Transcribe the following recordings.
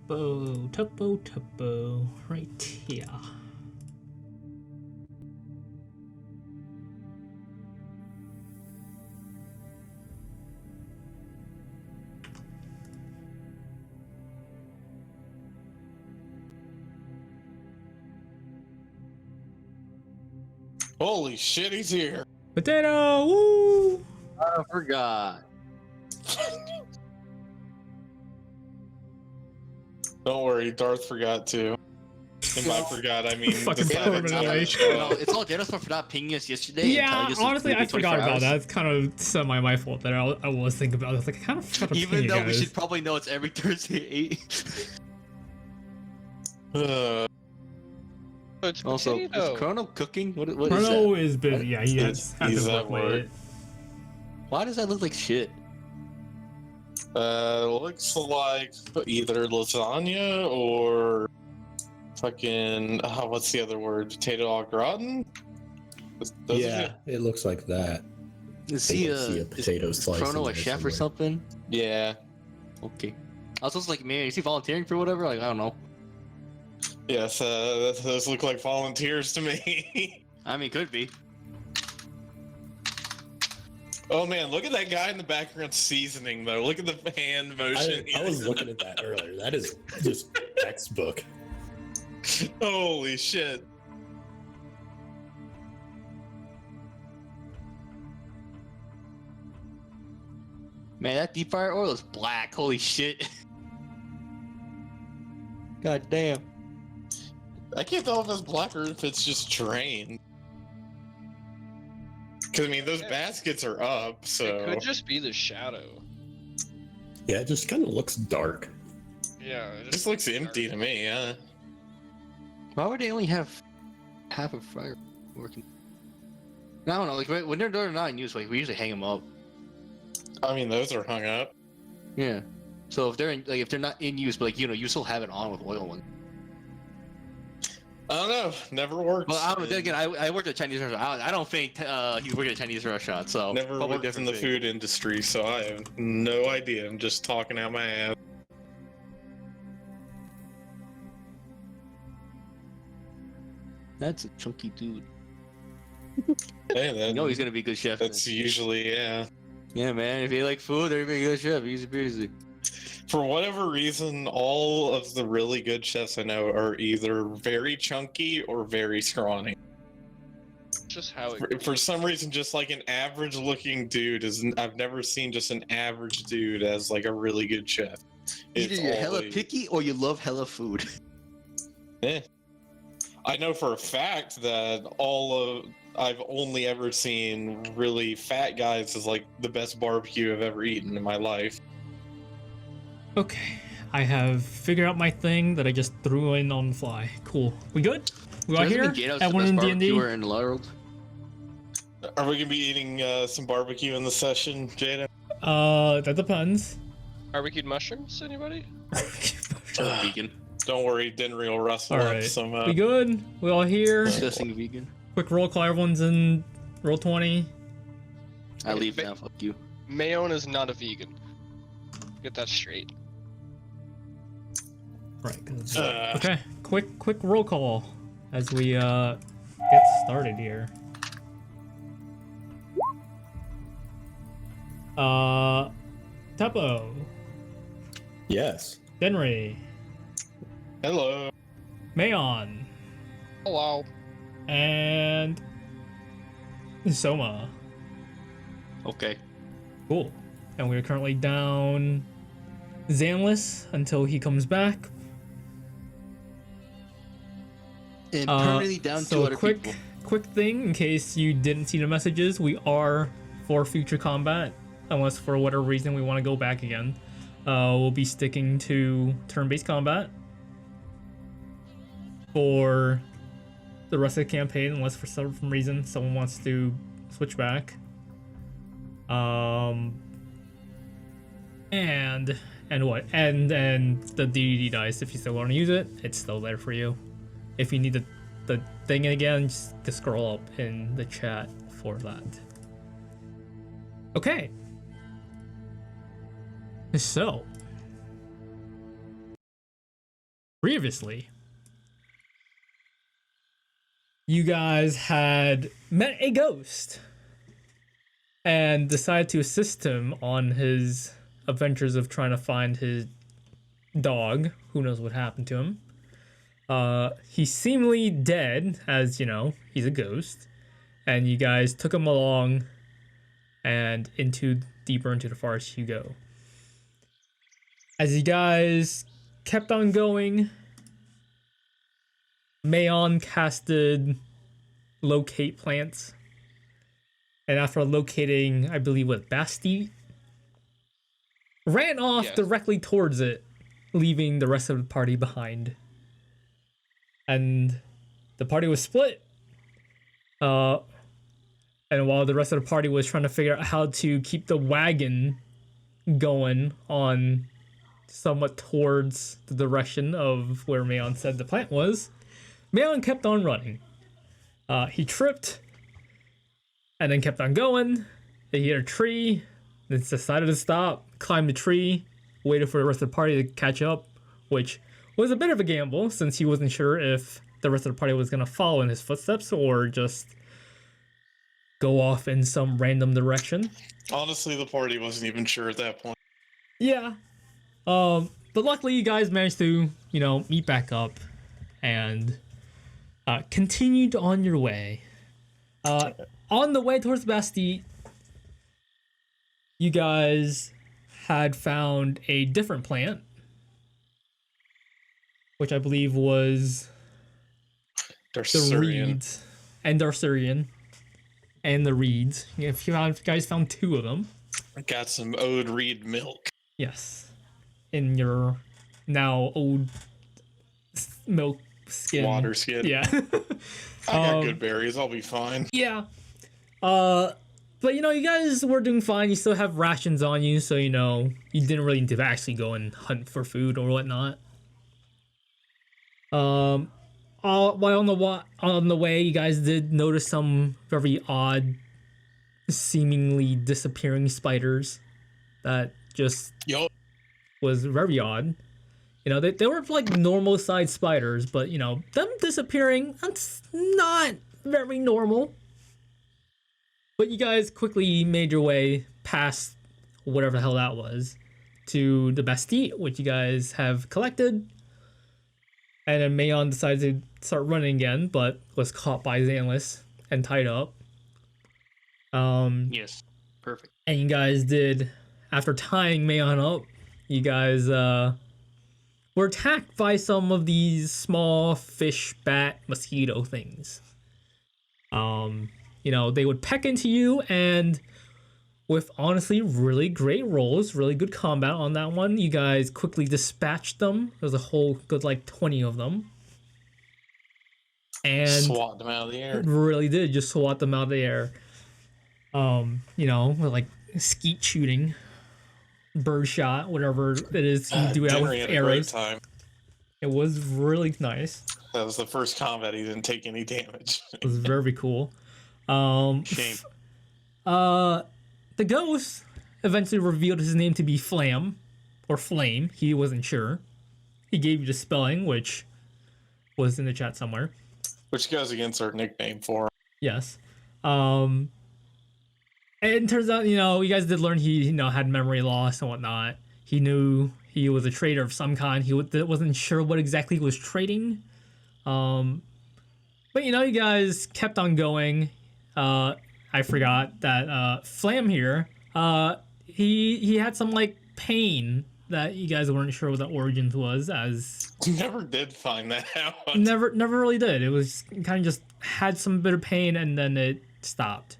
Tuppo, right here. Holy shit, he's here. Potato, woo! I forgot. Don't worry, Darth forgot too. And by forgot, I mean Fucking decided not permanently. to show up. It's all Jadow's fault for not pinging us yesterday. Yeah, honestly, I forgot about that. It's kind of semi my fault that I was thinking about. I was like, I kind of forgot to ping Even you though we guys. should probably know it's every Thursday at 8. It's Also, potato. is Chrono cooking? What is Chrono that? is busy. Yeah, he has He's to at work work. late. Why does that look like shit? Looks like either lasagna or fucking what's the other word? Potato au gratin? Yeah, it looks like that. Is I he can see a potato is slice in Chrono a there chef or somewhere. something? Yeah. Okay. I was also like, man, is he volunteering for whatever? Like, I don't know. Yes, those look like volunteers to me. I mean, could be. Oh man, look at that guy in the background seasoning though. Look at the hand motion. I was looking at that earlier. That is just textbook. Holy shit. Man, that deep fryer oil is black. Holy shit. God damn. I can't tell if it's black or if it's just drained. Because, I mean, those baskets are up, so... It could just be the shadow. Yeah, it just kind of looks dark. Yeah. It just looks empty to me, yeah. Why would they only have half a fryer working? I don't know. Like when they're not in use, like we usually hang them up. I mean, those are hung up. Yeah. So if they're if they're not in use, but like you still have it on with oil one. I don't know. Never worked. Well, then again, I worked at a Chinese restaurant. I don't think he's working at a Chinese restaurant, so Never probably worked in different the thing. food industry, so I have no idea. I'm just talking out my ass. That's a chunky dude. Hey, that, You know he's gonna be a good chef. that's usually, yeah. Yeah, man. If you like food, they're gonna be a good chef. Easy peasy. For whatever reason, all of the really good chefs I know are either very chunky or very scrawny. Just how it. For some reason, just like an average looking dude I've never seen just an average dude as like a really good chef. Either It's you're hella always- picky or you love hella food. Eh. I know for a fact that I've only ever seen really fat guys as like the best barbecue I've ever eaten in my life. Okay, I have figured out my thing that I just threw in on the fly. Cool. We good? We are here at one in D&D. in the world. Are we gonna be eating some barbecue in the session, Jada? That depends. Barbecued mushrooms, anybody? Vegan. Don't worry, Denry will rustle All up right. some. We good? We all here? Disgusting vegan. Quick roll call. Everyone's in roll 20. I leave now. Fuck you. Mayon is not a vegan. Get that straight. Right. 'cause- Uh, okay. Quick roll call as we get started here. Tuppo, Yes. Denry, Hello. Mayon, Hello. and Soma. Okay. Cool. And we're currently down Zanless until he comes back. And permanently down so to other quick, people. quick thing in case you didn't see the messages, we are for future combat, unless for whatever reason we want to go back again. We'll be sticking to turn-based combat for the rest of the campaign, unless for some reason someone wants to switch back. And the DDD dice, if you still want to use it, it's still there for you. If you need the thing again, just scroll up in the chat for that. Okay. So Previously, you guys had met a ghost and decided to assist him on his adventures of trying to find his dog. Who knows what happened to him? He's seemingly dead, as you know, he's a ghost. And you guys took him along, and deeper into the forest you go. As you guys kept on going, Mayon casted locate plants. And after locating, I believe, what, Basti? Ran off directly towards it, leaving the rest of the party behind. And the party was split. And while the rest of the party was trying to figure out how to keep the wagon going on somewhat towards the direction of where Mayon said the plant was, Mayon kept on running. He tripped and then kept on going. He hit a tree, then decided to stop, climbed the tree, waited for the rest of the party to catch up, which was a bit of a gamble since he wasn't sure if the rest of the party was going to follow in his footsteps or just go off in some random direction. Honestly, the party wasn't even sure at that point. Yeah. But luckily you guys managed to, meet back up and continued on your way. On the way towards Basti, you guys had found a different plant, which I believe was the reeds and Darcerian and the reeds. If you guys found two of them. I got some old reed milk. Yes. In your now old milk skin. Water skin. Yeah. I got good berries. I'll be fine. Yeah. But you guys were doing fine. You still have rations on you, so you didn't really need to actually go and hunt for food or whatnot. While on the way, you guys did notice some very odd, seemingly disappearing spiders that just was very odd. They were like normal sized spiders, but them disappearing, that's not very normal. But you guys quickly made your way past whatever the hell that was to the Bastille, which you guys have collected. And then Mayon decided to start running again, but was caught by Xanless and tied up. Yes, perfect. And you guys did, after tying Mayon up, you guys were attacked by some of these small fish, bat, mosquito things. They would peck into you, and with honestly really great rolls, really good combat on that one, you guys quickly dispatched them. There was a whole good 20 of them. And swat them out of the air. Really did just swat them out of the air. With skeet shooting, bird shot, whatever it is you do out with arrows. It was really nice. That was the first combat he didn't take any damage. It was very cool. Shame. The ghost eventually revealed his name to be Flam, or Flame. He wasn't sure. He gave you the spelling, which was in the chat somewhere. Which goes against our nickname for him. Yes. And it turns out, you guys did learn he, had memory loss and whatnot. He knew he was a trader of some kind. He wasn't sure what exactly he was trading. But, you guys kept on going. I forgot that Flam here, he had some pain that you guys weren't sure what the origins was, as never did find that out. Never really did. It was kind of just had some bit of pain and then it stopped.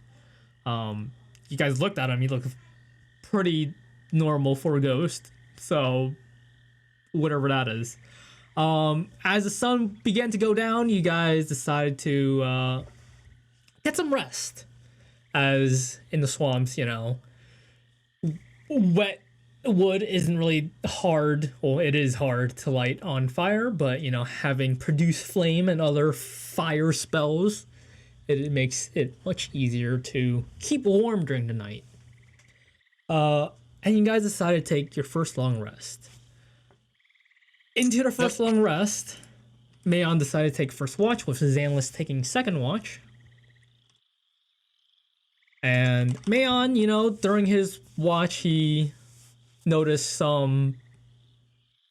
You guys looked at him. He looked pretty normal for a ghost, so whatever that is. As the sun began to go down, you guys decided to get some rest. As in the swamps, wet wood isn't really hard. Well, it is hard to light on fire, but having produced flame and other fire spells, it makes it much easier to keep warm during the night. And you guys decided to take your first long rest. Into the first long rest, Mayon decided to take first watch, with Xanless taking second watch. And Mayon, during his watch, he noticed some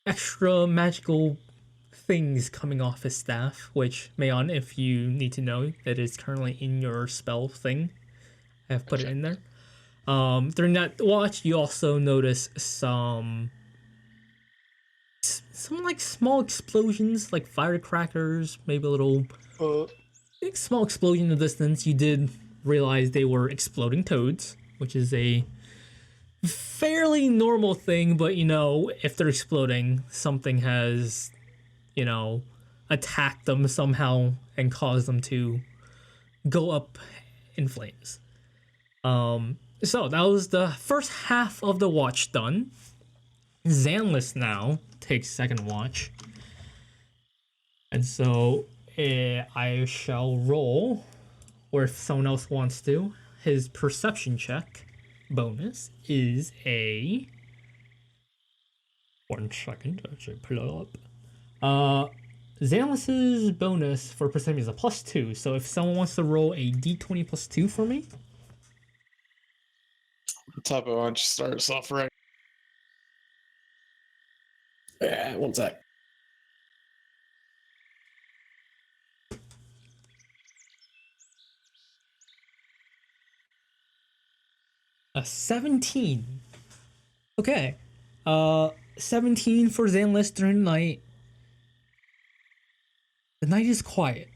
extra magical things coming off his staff, which, Mayon, if you need to know, it is currently in your spell thing. I have put it in there. During that watch, you also notice some like small explosions, like firecrackers, maybe a little small explosion in the distance. You did realize they were exploding toads, which is a fairly normal thing, but if they're exploding, something has attacked them somehow and caused them to go up in flames. So that was the first half of the watch done. Xanless now takes second watch. And so I shall roll, or if someone else wants to, his perception check bonus is a... 1 second, actually pull it up. Xanless's bonus for perception is a +2, so if someone wants to roll a d20 +2 for me. Tuppo, why don't you start us off right? Yeah, 1 sec. A 17. Okay. 17 for Xanless during the night. The night is quiet.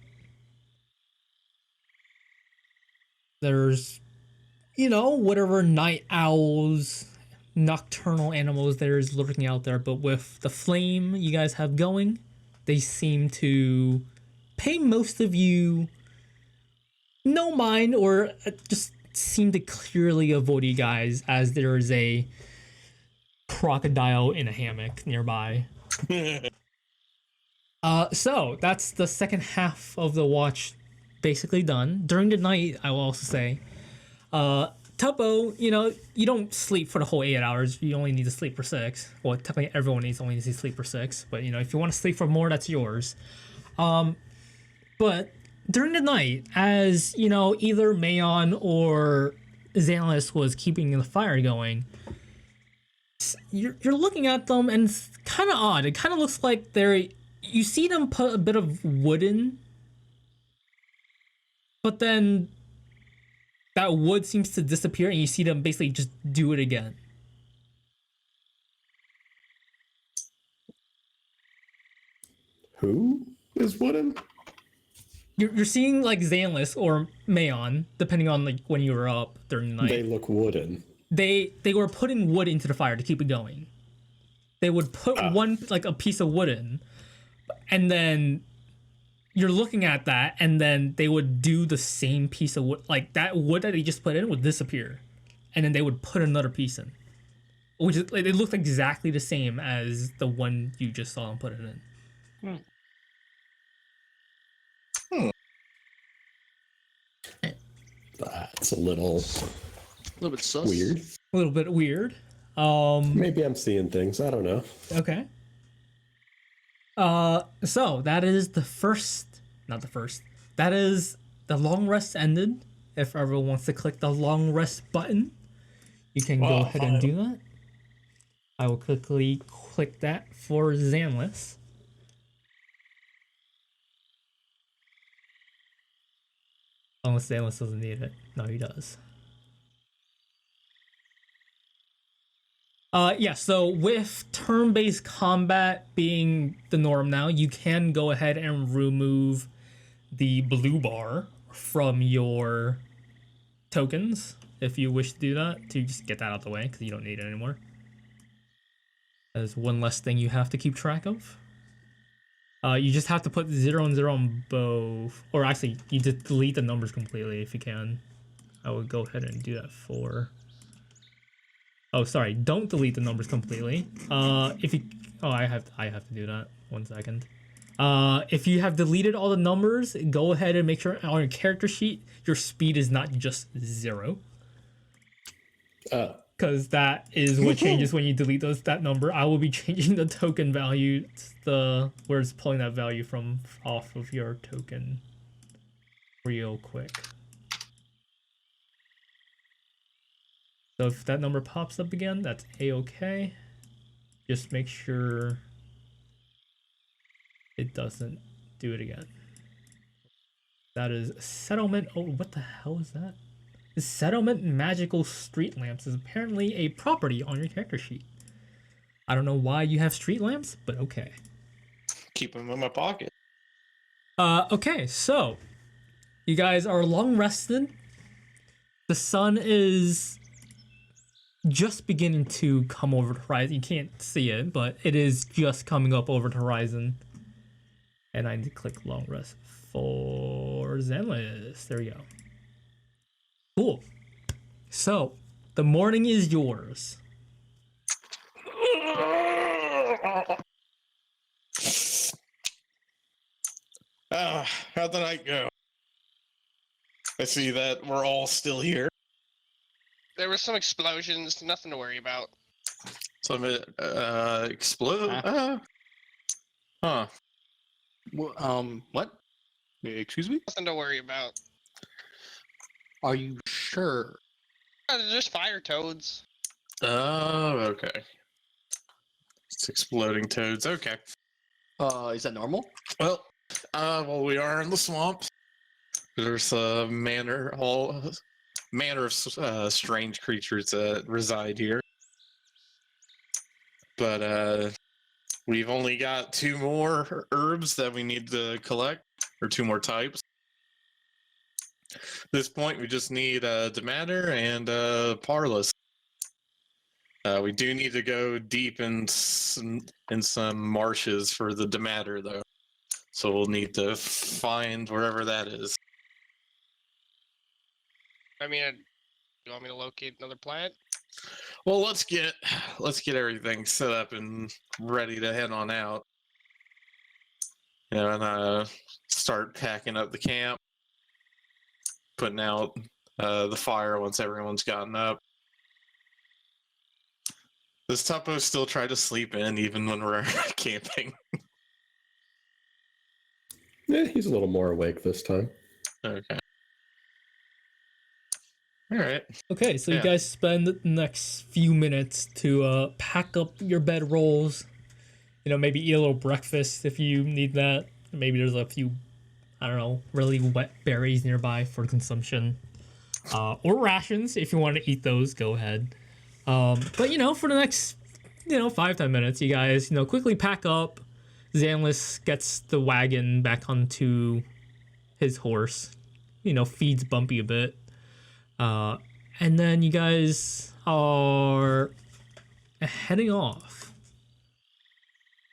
There's, whatever night owls, nocturnal animals there's lurking out there, but with the flame you guys have going, they seem to pay most of you no mind, or just seem to clearly avoid you guys, as there is a crocodile in a hammock nearby. So that's the second half of the watch basically done. During the night, I will also say, Tuppo, you don't sleep for the whole 8 hours. You only need to sleep for 6. Well, technically everyone only needs to sleep for 6, but if you want to sleep for more, that's yours. But during the night, as either Mayon or Xanless was keeping the fire going, you're looking at them, and it's kind of odd. It kind of looks like you see them put a bit of wood in, but then that wood seems to disappear, and you see them basically just do it again. Who is wooden? You're seeing like Xanless or Mayon, depending on like when you were up during the night. They look wooden. They were putting wood into the fire to keep it going. They would put a piece of wood in, and then you're looking at that, and then they would do the same piece of wood, like that wood that they just put in would disappear, and then they would put another piece in, which is it looked exactly the same as the one you just saw them put it in. That's a little bit sus. weird. A little bit weird. Maybe I'm seeing things. I don't know. Okay. So that is that is the long rest ended. If everyone wants to click the long rest button, you can go ahead and do that. I will quickly click that for Xanless. Unless Xanless doesn't need it. No, he does. Yeah, so with turn-based combat being the norm now, you can go ahead and remove the blue bar from your tokens if you wish to do that, to just get that out of the way, because you don't need it anymore. There's one less thing you have to keep track of. You just have to put 0 and 0 on both, or actually, you just delete the numbers completely if you can. I would go ahead and do that for... Oh, sorry. Don't delete the numbers completely. If you... Oh, I have to do that. 1 second. If you have deleted all the numbers, go ahead and make sure on your character sheet, your speed is not just 0. Because because that is what changes when you delete that number. I will be changing the token value, where it's pulling that value from off of your token real quick. So if that number pops up again, that's a-okay. Just make sure it doesn't do it again. That is settlement. Oh, what the hell is that? The settlement magical street lamps is apparently a property on your character sheet. I don't know why you have street lamps, but okay. Keep them in my pocket. Okay, so you guys are long rested. The sun is just beginning to come over the horizon. You can't see it, but it is just coming up over the horizon. And I need to click long rest for Zenless. There we go. Cool. So, the morning is yours. How'd the night go? I see that we're all still here. There were some explosions, nothing to worry about. Some explode. Huh. What? Excuse me? Nothing to worry about. Are you sure? They're just fire toads. Oh, okay. It's exploding toads. Okay. Is that normal? Well, we are in the swamp. There's all manner of strange creatures that reside here. But we've only got 2 more herbs that we need to collect, or 2 more types. At this point, we just need Demanter and Parlous. We do need to go deep in some marshes for the Demanter, though. So we'll need to find wherever that is. I mean, you want me to locate another plant? Well, let's get everything set up and ready to head on out. And start packing up the camp, putting out the fire once everyone's gotten up. Does Tuppo still try to sleep in even when we're camping? Yeah, he's a little more awake this time. Okay. All right. Okay, so Yeah. you guys spend the next few minutes to pack up your bedrolls. Maybe eat a little breakfast if you need that. Maybe there's a few, I don't know, really wet berries nearby for consumption. Or rations, if you want to eat those, go ahead. But, for the next, 5-10 minutes, you guys, quickly pack up. Zanlis gets the wagon back onto his horse. Feeds Bumpy a bit. And then you guys are heading off.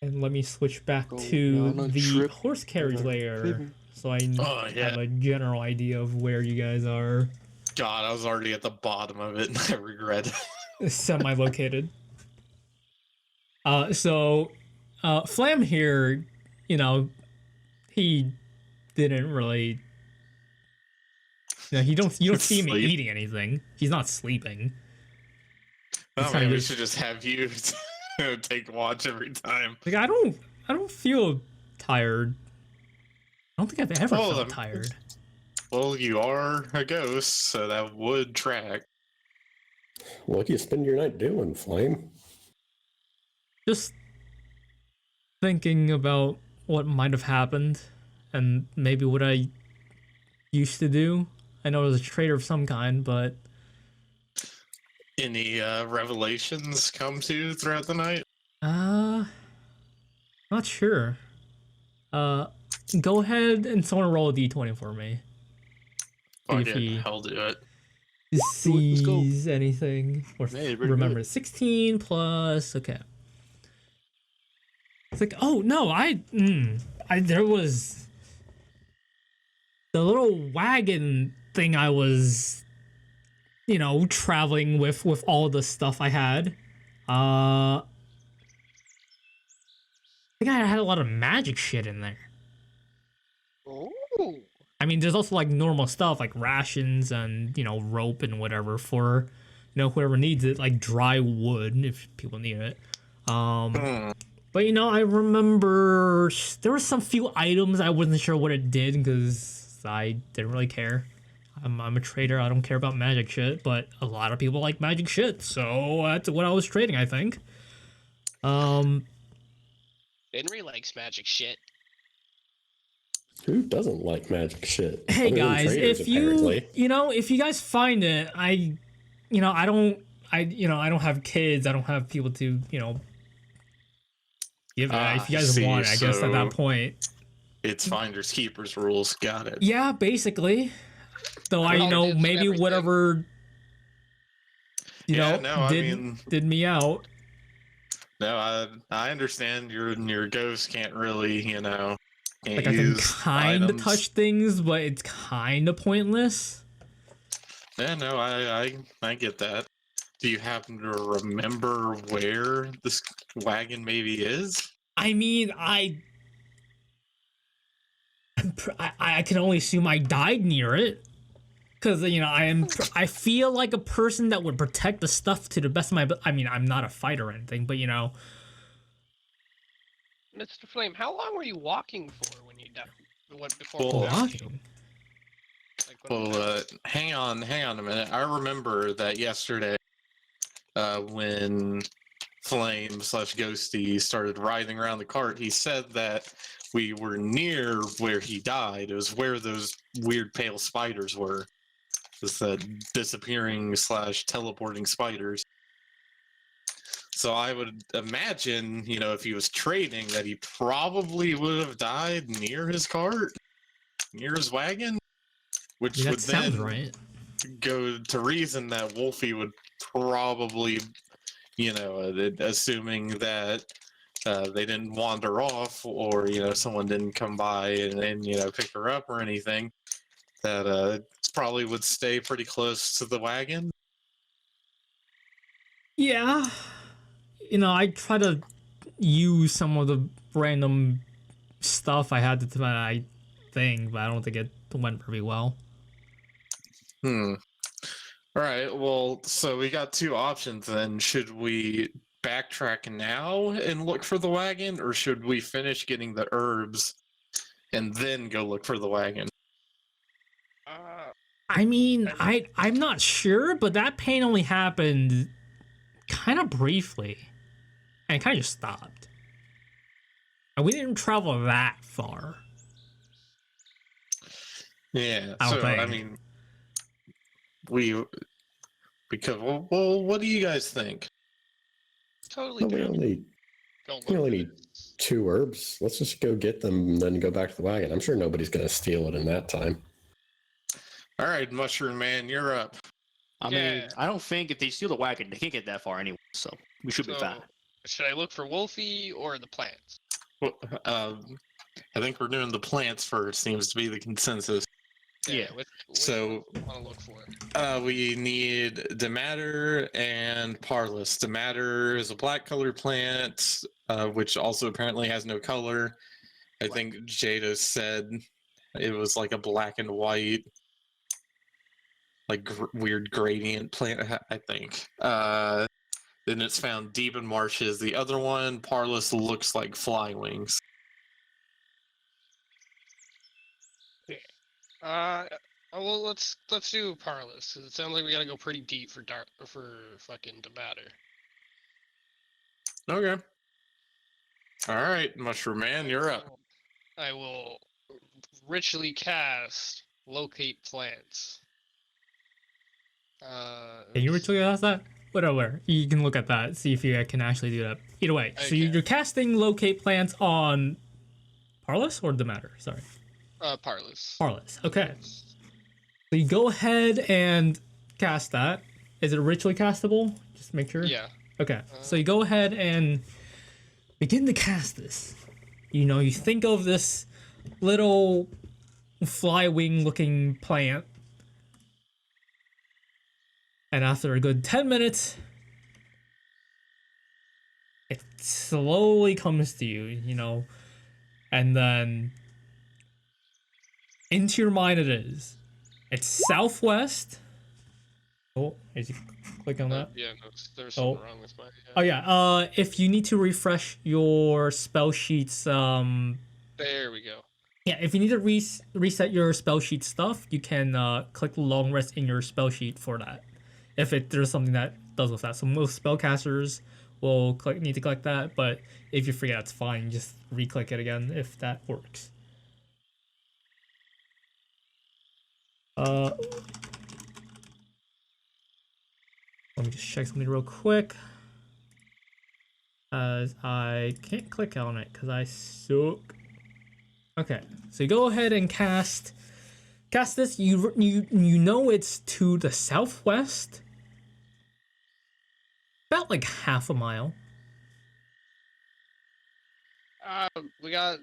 And let me switch back to the horse carriage layer so I have a general idea of where you guys are. God, I was already at the bottom of it and I regret it. Semi-located. So Flam here, he didn't really... you don't see him eating anything. He's not sleeping. Oh man, we should just have you take watch every time. Like I don't feel tired. I don't think I've ever felt tired. Well, you are a ghost, so that would track. What do you spend your night doing, Flame? Just thinking about what might have happened and maybe what I used to do. I know I was a traitor of some kind, but... Any revelations come to throughout the night? Not sure. Go ahead and someone roll a d20 for me. Fuck it, I'll do it. Sees anything. Or remember, 16 plus... Okay. It's like, oh, no, there was... The little wagon thing I was, traveling with all the stuff I had. I think I had a lot of magic shit in there. Oh. I mean, there's also like normal stuff like rations and, rope and whatever for, whoever needs it, like dry wood if people need it. Hmm. But I remember there were some few items I wasn't sure what it did because I didn't really care. I'm a trader. I don't care about magic shit, but a lot of people like magic shit, so that's what I was trading, I think. Henry likes magic shit. Who doesn't like magic shit? Hey Other than guys, traders, if you apparently. if you guys find it, I don't have kids. I don't have people to give it. If you guys see, want it, I guess at that so point. it's finders keepers rules. Got it. Yeah, basically. Though I Politics and maybe everything. whatever Yeah, no, I did mean- did me out. No, I understand your ghost can't really, can't Like I can use kind of items. touch things, but it's kind of pointless. Yeah, no, I get that. Do you happen to remember where this wagon maybe is? I mean, I can only assume I died near it. Because I feel like a person that would protect the stuff to the best of my. I mean, I'm not a fighter or anything, but Mr. Flame, how long were you walking for when you died? Before Well, you died? walking. Like, when Well, hang on a minute. I remember that yesterday, when Flame/Ghosty started riding around the cart, he said that we were near where he died. It was where those weird pale spiders were. It's the disappearing/teleporting spiders. So I would imagine, if he was trading, that he probably would have died near his cart, near his wagon, which That would sounds then right. go to reason that Wolfie would probably, assuming that they didn't wander off or, someone didn't come by and pick her up or anything, that probably would stay pretty close to the wagon. Yeah. I try to use some of the random stuff I had to my thing, but I don't think it went very well. All right. Well, so we got two options then. Should we backtrack now and look for the wagon, or should we finish getting the herbs and then go look for the wagon? I mean, I'm not sure, but that pain only happened kind of briefly, and it kind of just stopped. And we didn't travel that far. Yeah. I don't So I think. mean, because what do you guys think? Totally Well, we down. only Go look we only for need it. 2 herbs. Let's just go get them and then go back to the wagon. I'm sure nobody's going to steal it in that time. All right, Mushroom Man, you're up. I Yeah. mean, I don't think if they steal the wagon, they can't get that far anyway, so we should be So, fine. should I look for Wolfie or the plants? Well, I think we're doing the plants first. Seems to be the consensus. Yeah. Which So- one do you want to look for? We need Dematter and Parlous. Dematter is a black colored plant, which also apparently has no color. I think Jadow said it was like a black and white, like weird gradient plant, I think. Then it's found deep in marshes. The other one, Parlous, looks like fly wings. Well, let's do Parlous, because it sounds like we gotta go pretty deep for fucking Dematter. Okay. All right, Mushroom Man, you're up. I will richly cast locate plants. Can you actually ask that? Whatever. You can look at that, see if you can actually do that. Either way, so Okay. you're casting locate plants on Parlous or Dematter? Sorry, Parlous. Parlous. Okay. So you go ahead and cast that. Is it ritually castable? Just make sure. Yeah. Okay. So you go ahead and begin to cast this. You think of this little fly wing looking plant. And after a good 10 minutes, it slowly comes to you, and then into your mind it is. It's southwest, Oh, as you click on that. Yeah, no, there's Oh. something wrong with my. Oh yeah. If you need to refresh your spell sheets, There we go. yeah, if you need to reset your spell sheet stuff, you can click long rest in your spell sheet for that. If there's something that does with that, so most spellcasters will need to click that, but if you forget, it's fine. Just re-click it again if that works. Let me just check something real quick. As I can't click on it because I suck. Okay, so you go ahead and cast this. You know it's to the southwest, about like half a mile. We got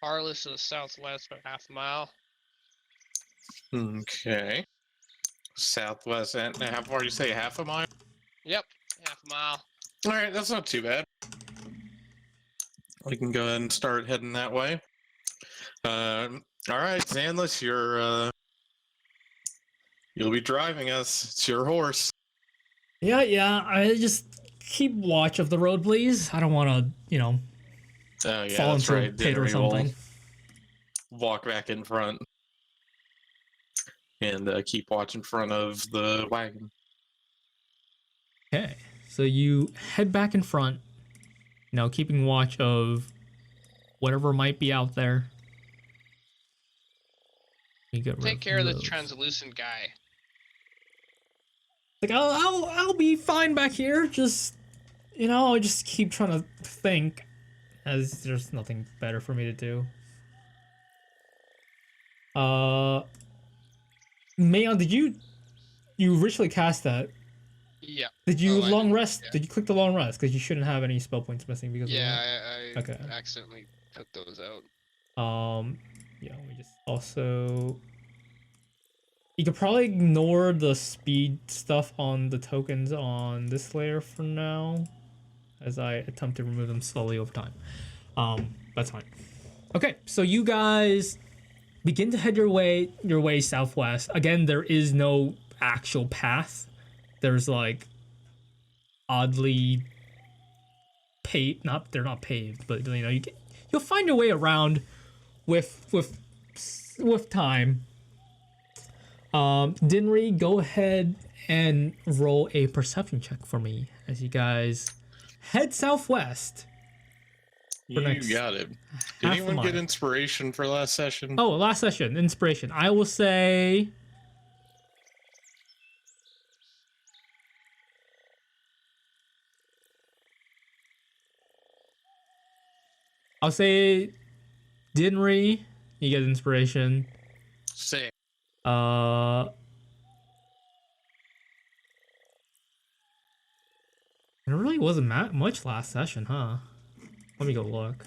Parlous to the southwest, about half a mile. Okay. Southwest, and how far do you say? Half a mile? Yep, half a mile. All right, that's not too bad. We can go ahead and start heading that way. All right, Zanless, you'll be driving us. It's your horse. Yeah. I just keep watch of the road, please. I don't want to, Oh yeah, fall that's into a right. pit or Dinnery will something. walk back in front and keep watch in front of the wagon. Okay, so you head back in front, keeping watch of whatever might be out there. You get rid Take care of the those. translucent guy. Like I'll be fine back here. Just I just keep trying to think, as there's nothing better for me to do. Mayon, did you originally cast that? Yeah. Did you Oh, long rest? yeah. Did you click the long rest? Because you shouldn't have any spell points missing because Yeah, of that. I Okay. accidentally took those out. Yeah, we just also. You could probably ignore the speed stuff on the tokens on this layer for now, as I attempt to remove them slowly over time. That's fine. Okay, so you guys begin to head your way southwest. Again, there is no actual path. There's like oddly paved. They're not paved, but you'll find your way around with time. Dinri, go ahead and roll a perception check for me as you guys head southwest. You got it. Did anyone get mile. inspiration for last session? Oh, last session, inspiration. I will say. I'll say Dinri, you get inspiration. Say. It really wasn't much last session, huh? Let me go look.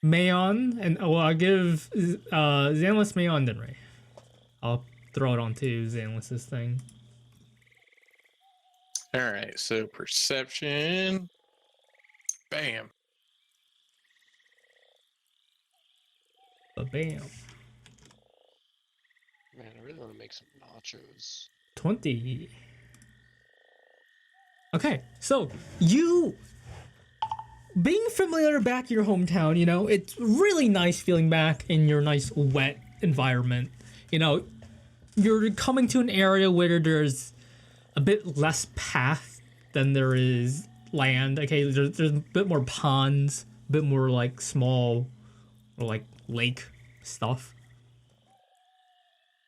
Mayon, and I'll give Zanless Mayon Dinri. I'll throw it onto Zanless's thing. All right, so perception. Bam. Bam. Man, I really want to make some nachos. 20. Okay, so you being familiar back in your hometown, it's really nice feeling back in your nice wet environment. You're coming to an area where there's a bit less path than there is land. Okay, there's a bit more ponds, a bit more like small or like lake stuff.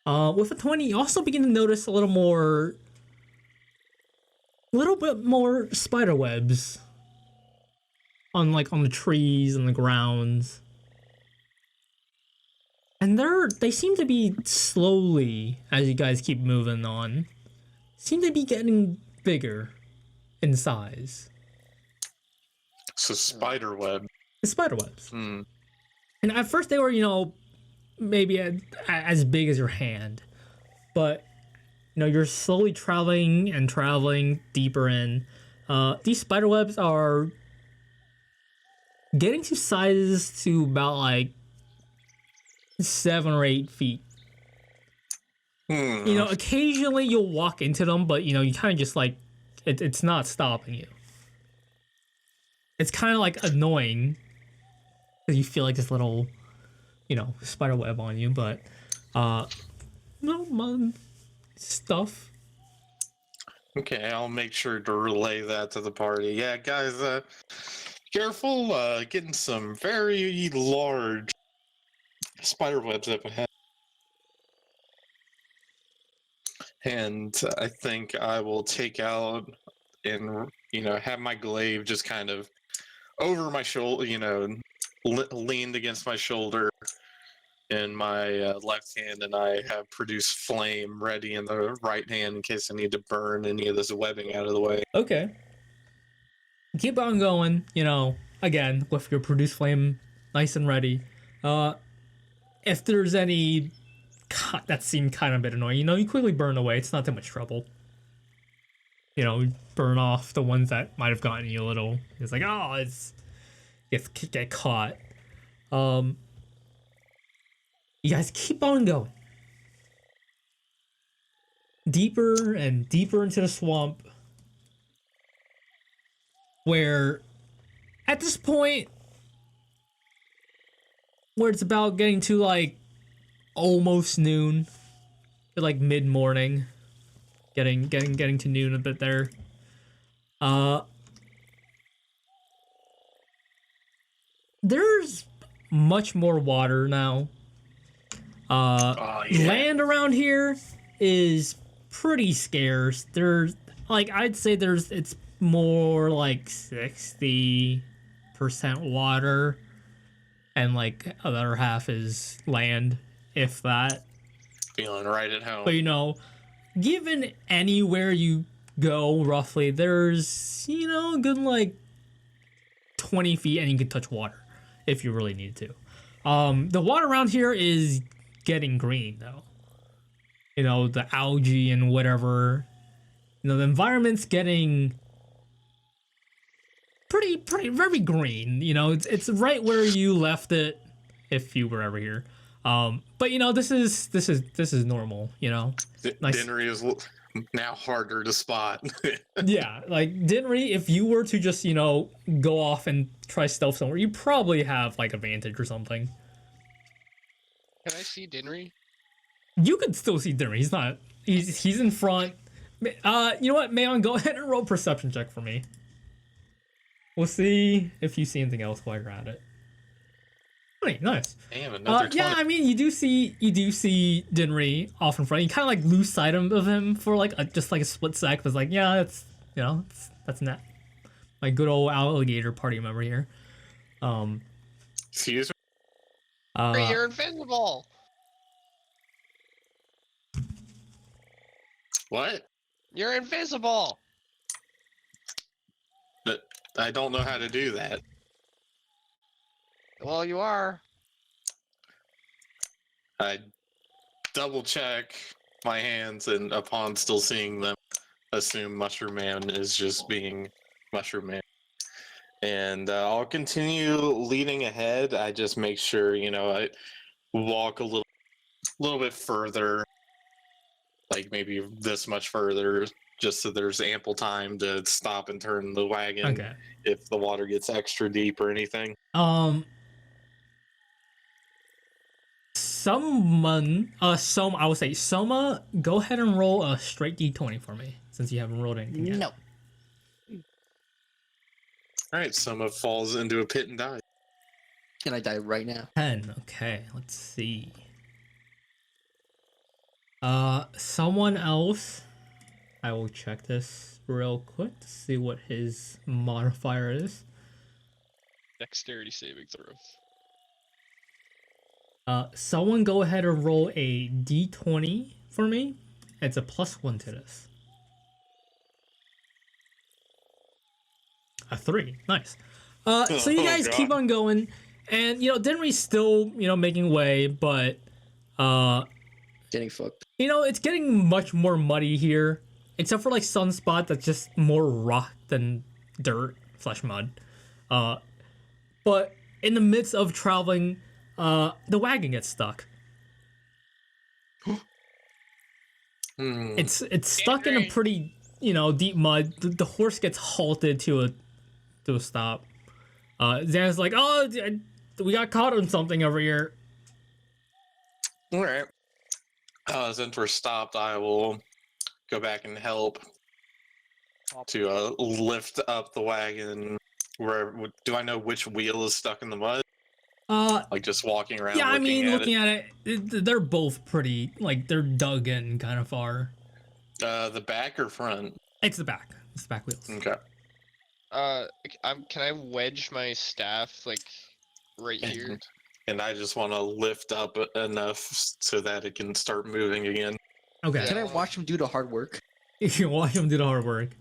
With a 20, you also begin to notice a little bit more spider webs on the trees and the grounds. And they seem to be slowly, as you guys keep moving on, seem to be getting bigger in size. So spider web. The spider webs. Hmm. And at first they were, maybe as big as your hand. But, you're slowly traveling deeper in. These spider webs are getting to sizes to about like 7 or 8 feet. Hmm. You know, occasionally you'll walk into them, but you know, you kind of just like it's not stopping you. It's kind of like annoying because you feel like this little, you know, spider web on you, but no stuff. Okay, I'll make sure to relay that to the party. Yeah, guys, careful, getting some very large spider webs up ahead. And I think I will take out and, you know, have my glaive just kind of over my shoulder, you know, leaned against my shoulder in my left hand, and I have produced flame ready in the right hand in case I need to burn any of this webbing out of the way. Okay. Keep on going, you know, again, with your produce flame nice and ready. If there's any that seem kind of a bit annoying, you know, you quickly burn away. It's not that much trouble. You know, burn off the ones that might have gotten you a little. It's like, oh, it's get caught. You guys keep on going. Deeper and deeper into the swamp. Where, at this point, where it's about getting to like almost noon, like mid morning, getting to noon a bit there. There's much more water now. Oh, yeah. Land around here is pretty scarce. There's like I'd say it's more like 60% water, and like other half is land, if that. Feeling right at home. But you know, given anywhere you go, roughly, there's, you know, a good like 20 feet and you can touch water if you really need to. The water around here is getting green though. You know, the algae and whatever. You know, the environment's getting pretty very green. You know, it's right where you left it if you were ever here. But you know, this is normal, you know. Nice. Dinnery is now harder to spot. Yeah, like Dinnery, if you were to just, you know, go off and try stealth somewhere, you probably have like advantage or something. Can I see Dinnery? You could still see Dinnery. He's in front. You know what, Mayon, go ahead and roll perception check for me. We'll see if you see anything else while you're at it. 20, nice. Damn, another 20. Yeah, I mean, you do see Dinry off in front. You kind of like lose sight of him for like just like a split sec. But it's like, yeah, that's, you know, that's not my good old alligator party member here. Excuse me? Hey, you're invisible. What? You're invisible. But I don't know how to do that. Well, you are. I double check my hands, and upon still seeing them, assume Mushroom Man is just being Mushroom Man. And I'll continue leading ahead. I just make sure, you know, I walk a little bit further, like maybe this much further, just so there's ample time to stop and turn the wagon if the water gets extra deep or anything. I would say Soma, go ahead and roll a straight d20 for me, since you haven't rolled anything yet. No. Alright, Soma falls into a pit and dies. Can I die right now? 10, okay, let's see. Someone else, I will check this real quick to see what his modifier is. Dexterity saving throw. Someone go ahead and roll a d20 for me. It's a +1 to this. A 3, nice. So you guys keep on going, and you know, Denry's still, you know, making way, but Getting fucked. you know, it's getting much more muddy here, except for like Sunspot that's just more rock than dirt / mud. But in the midst of traveling, the wagon gets stuck. Hmm. It's stuck in a pretty deep mud. The horse gets halted to a stop. Xana's like, oh, we got caught on something over here. All right. Since we're stopped, I will go back and help to lift up the wagon. Where do I know which wheel is stuck in the mud? Like just walking around. Yeah, I mean, at looking at it, they're both pretty, like, they're dug in kind of far. The back or front? It's the back. It's the back wheels. Okay. Can I wedge my staff like right here? And I just want to lift up enough so that it can start moving again. Okay. Can I watch him do the hard work? You can watch them do the hard work.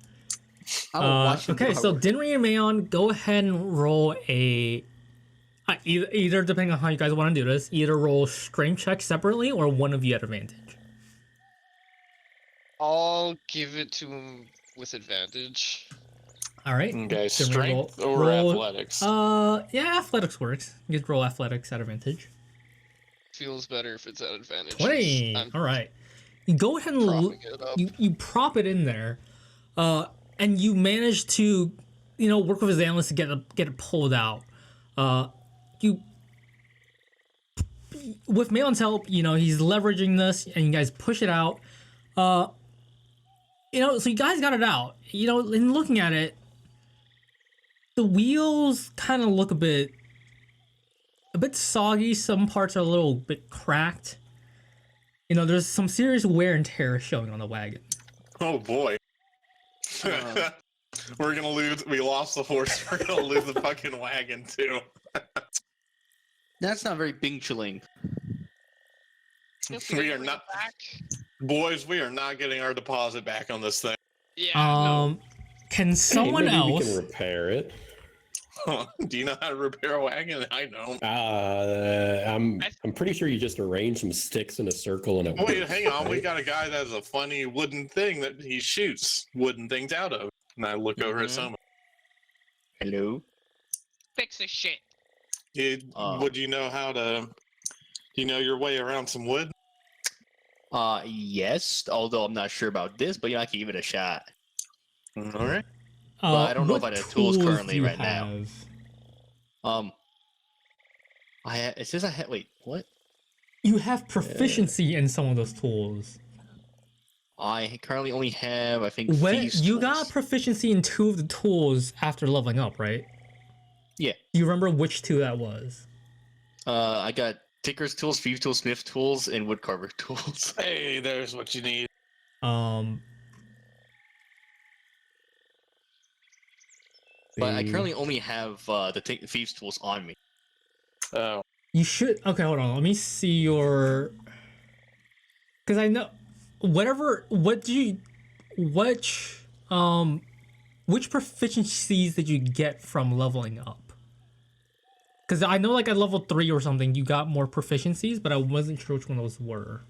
I will watch him do Okay, the hard so work. Dinry and Mayon, go ahead and roll a... either depending on how you guys want to do this, either roll strength checks separately or one of you at advantage. I'll give it to him with advantage. All right. Okay, Dinry, strength or roll- athletics? Yeah, athletics works. You can roll athletics at advantage. Feels better if it's at advantage. 20. I'm All right. You go ahead and propping it up. you prop it in there, and you manage to, work with his analyst to get it pulled out. You, with Mayon's help, he's leveraging this, and you guys push it out. So you guys got it out. In looking at it, the wheels kind of look a bit soggy. Some parts are a little bit cracked. There's some serious wear and tear showing on the wagon. Oh boy. We're gonna lose. We lost the horse. We're gonna lose the fucking wagon too. That's not very Bing chilling. We are not, boys. We are not getting our deposit back on this thing. Yeah. No. Can someone maybe we else? can repair it. Do you know how to repair a wagon? I don't. I'm pretty sure you just arrange some sticks in a circle and it Wait, works, hang on. We right? got a guy that has a funny wooden thing that he shoots wooden things out of. And I look over at Mhm. someone. Hello? Fix this shit. Would you know how to? You know your way around some wood? Yes, although I'm not sure about this, but I can give it a shot. All right. But I don't know if what I have tools currently do you right now. have? It says I had, wait, what? You have proficiency in some of those tools. I currently only have, I think, When thieves you tools. got proficiency in 2 of the tools after leveling up, right? Yeah. Do you remember which 2 that was? I got tinker's tools, thieves tools, smith tools, and woodcarver tools. Hey, there's what you need. But I the- currently only have the thieves tools on me. Oh, You should. Okay, hold on. Let me see your. Because I know, which proficiencies did you get from leveling up? Because I know, like at level 3 or something, you got more proficiencies, but I wasn't sure which one those were.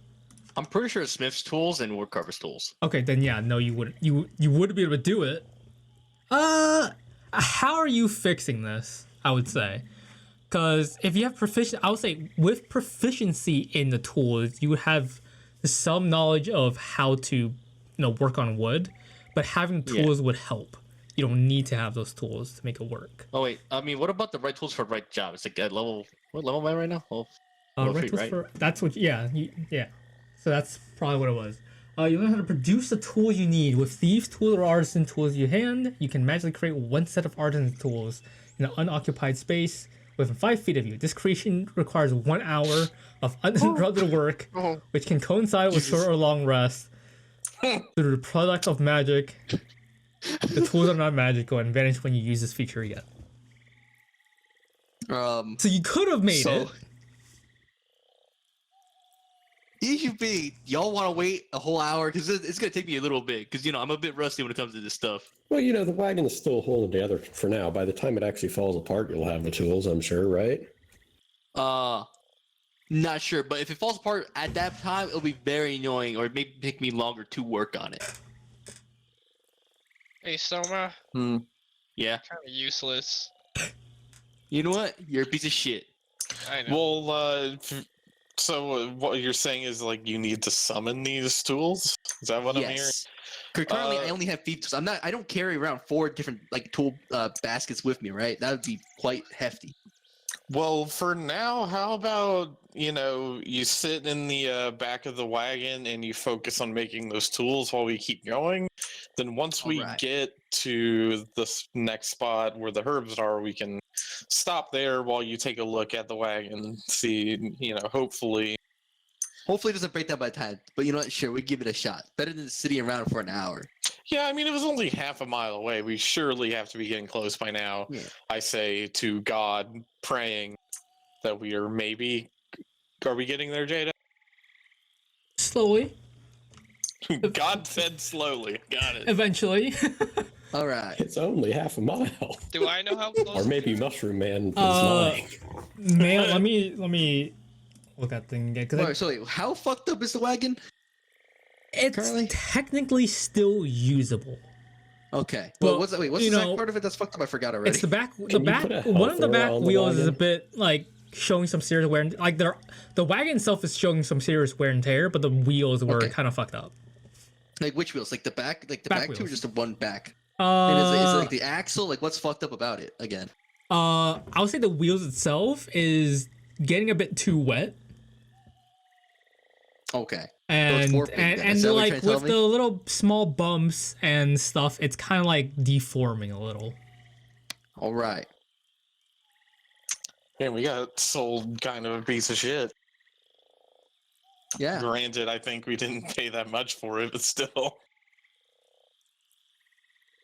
I'm pretty sure it's smith's tools and woodcarver's tools. Okay, then yeah, no, you wouldn't. You would be able to do it. How are you fixing this? I would say, because if you have I would say with proficiency in the tools, you would have some knowledge of how to, work on wood. But having tools would help. You don't need to have those tools to make it work. Oh wait, I mean, what about the right tools for the right job? It's like at level, what level am I right now? Oh, level Right 3, tools right? that's what. Yeah. So that's probably what it was. You learn how to produce the tools you need. With thieves' tools or artisan tools you hand, you can magically create one set of artisan tools in an unoccupied space within 5 feet of you. This creation requires 1 hour of uninterrupted work, which can coincide with short or long rest. Through the product of magic, the tools are not magical and vanish when you use this feature again. So you could have made it. EUB, y'all want to wait a whole hour? Because it's going to take me a little bit. Because, I'm a bit rusty when it comes to this stuff. Well, the wagon is still holding together for now. By the time it actually falls apart, you'll have the tools, I'm sure, right? Not sure. But if it falls apart at that time, it'll be very annoying. Or it may take me longer to work on it. Hey, Soma. Yeah. Kind of useless. You know what? You're a piece of shit. I know. Well, so what you're saying is like you need to summon these tools? Is that what I'm hearing? Yes. Currently, I Uh, only have feet tools. I don't carry around 4 different like tool baskets with me, right? That would be quite hefty. Well, for now, how about you sit in the back of the wagon and you focus on making those tools while we keep going. Then once we Alright. get to the next spot where the herbs are, we can stop there while you take a look at the wagon. See, hopefully. Hopefully, it doesn't break down by the time. But you know what? Sure, we give it a shot. Better than sitting around for an hour. Yeah, I mean, it was only half a mile away. We surely have to be getting close by now. Yeah. I say to God, praying that we are maybe. Are we getting there, Jada? Slowly, God said slowly. Got it. eventually. All right. It's only half a mile. Do I know how close? Or maybe Mushroom Man is Uh, lying. Man, let me look at thing again because Alright, so wait, how fucked up is the wagon? it's currently? technically still usable. Okay. Well, Well, what's the you second know, part of it that's fucked up? I forgot already. It's the back. Can The you back. put a One of the health back aura on the wheels is a wagon? bit like showing some serious wear. And, like the wagon itself is showing some serious wear and tear, but the wheels were Okay. kind of fucked up. Like which wheels? Like the back two, or wheels. just the one back? And is it Uh, like the axle? Like what's fucked up about it again? I would say the wheels itself is getting a bit too wet, Okay. and warping then. and Is that what you're like trying to tell with me? the little small bumps and stuff, it's kind of like deforming a little. All right. Man, we got sold kind of a piece of shit. Yeah. Granted, I think we didn't pay that much for it, but still.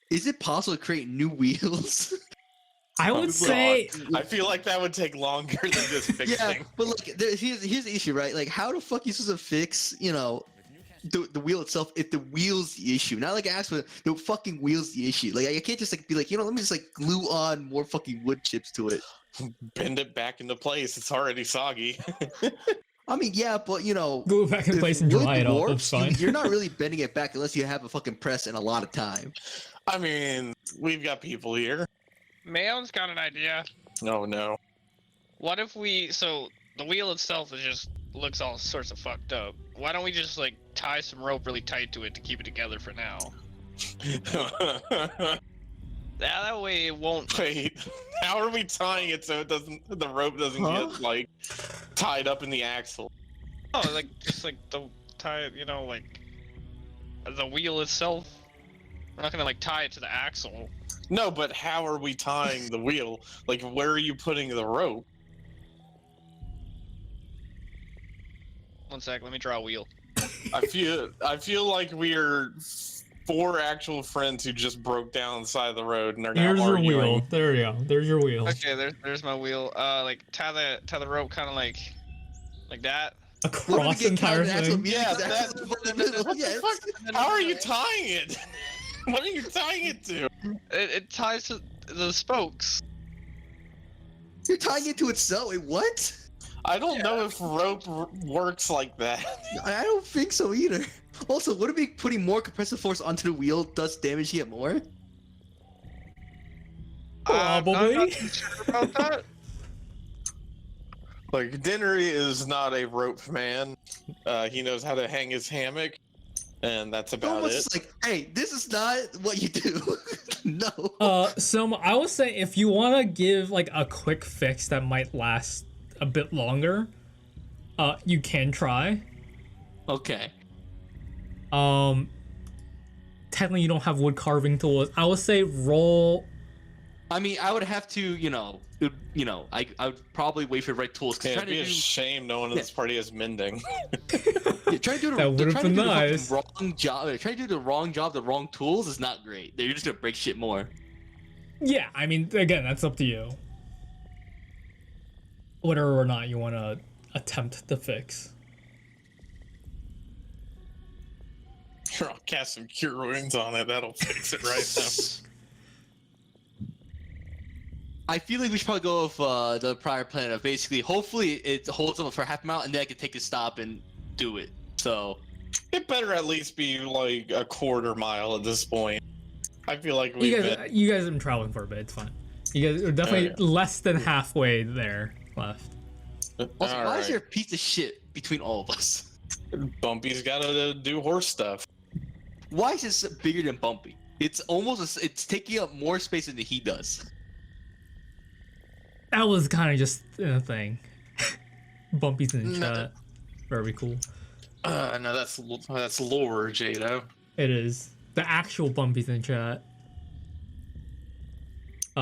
Is it possible to create new wheels? I Oh, would God. say I feel like that would take longer than just yeah, fixing. but look, here's the issue, right? Like, how the fuck you supposed to fix, the wheel itself if the wheel's the issue? Not like ask for the fucking wheel's the issue. Like, I can't just like be like, let me just like glue on more fucking wood chips to it. Bend it back into place. It's already soggy. I mean, yeah, but glue it back in if place and wood dry it off. warps, That's fine. you're not really bending it back unless you have a fucking press and a lot of time. I mean, we've got people here. Mayon's got an idea. No, no. What if so the wheel itself looks all sorts of fucked up. Why don't we just like tie some rope really tight to it to keep it together for now? That way it won't. Wait, how are we tying it so the rope doesn't Huh? get like tied up in the axle? Oh, like just like the tie, like the wheel itself. We're not gonna like tie it to the axle. No, but how are we tying the wheel? Like, where are you putting the rope? One sec, let me draw a wheel. I feel like we're 4 actual friends who just broke down the side of the road and are now Here's your arguing. wheel. There you go. There's your wheel. Okay, there's my wheel. Like tie the rope kind of like that. Across the entire thing. Yeah, What the fuck? How are you tying it? What are you tying it to? It ties to the spokes. You're tying it to itself. Wait, what? I don't know if rope works like that. I don't think so either. Also, would it be putting more compressive force onto the wheel does damage yet more? I'm Probably. not too sure about that. Like, Dinnery is not a rope man. He knows how to hang his hammock, and that's about Almost it. just like, hey, this is not what you do. No. So I would say if you want to give like a quick fix that might last a bit longer, you can try. Okay. Technically you don't have wood carving tools. I would say roll. I mean, I would have to, I would probably wait for the right tools. Cause Yeah, trying it'd be to a shame no one in this party has mending. trying to do That would've been nice. the wrong job. Trying to do the wrong job, the wrong tools is not great. You're just gonna break shit more. Yeah, I mean, again, that's up to you. Whether or not you want to attempt the fix. Here, I'll cast some cure wounds on it. That'll fix it right now. I feel like we should probably go with the prior plan of basically, hopefully it holds up for half a mile, and then I can take a stop and do it. So It better at least be like a quarter mile at this point. I feel like we've been... You guys have been traveling for a bit. It's fine. You guys are definitely Yeah. less than halfway there left. Also, All why is right. there a piece of shit between all of us? Bumpy's got to do horse stuff. Why is this bigger than Bumpy? It's almost it's taking up more space than he does. That was kind of just a thing. Bumpy's in the No. chat. Very cool. No, that's lore, Jadow. It is. The actual Bumpy's in chat.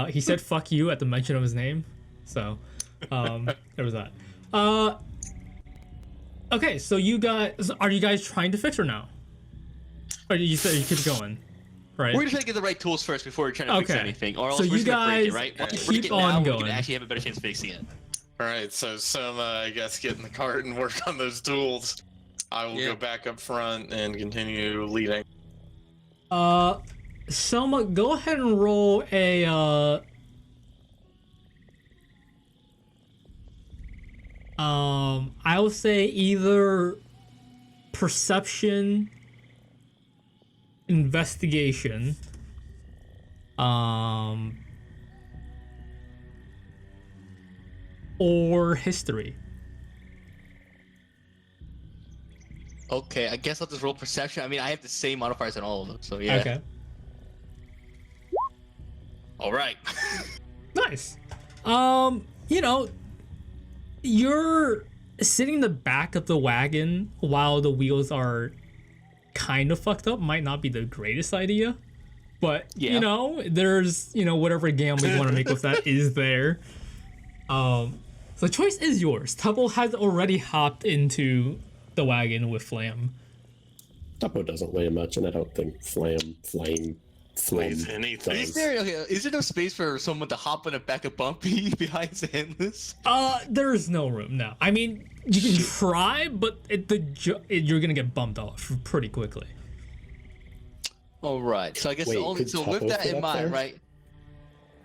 He said fuck you at the mention of his name. So, there was that. Okay, so are you guys trying to fix her now? Or you said you keep going, right? We're just trying to get the right tools first before we're trying to fix Okay. anything, or else So we're you just gonna break it, guys right? Once we keep break it on now, we going. can actually have a better chance of fixing it. All right, so Soma, I guess, get in the cart and work on those tools. I will Yeah. go back up front and continue leading. Selma, go ahead and roll a I would say either perception, investigation, or history. Okay, I guess I'll just roll perception. I mean, I have the same modifiers on all of them, so yeah. Okay. All right. Nice. You know, you're sitting in the back of the wagon while the wheels are kind of fucked up. Might not be the greatest idea, but Yeah. you know, there's whatever gamble you want to make with that is there. So the choice is yours. Tuppo has already hopped into the wagon with Flam. Tuppo doesn't weigh much, and I don't think Flame Weighs anything. Is there no space for someone to hop on the back of Bumpy behind Sandless? There's no room now. I mean, you can try, but you're gonna get bumped off pretty quickly. All right. So I guess Wait, the only could so with Tuppo that fit in up mind, there? right?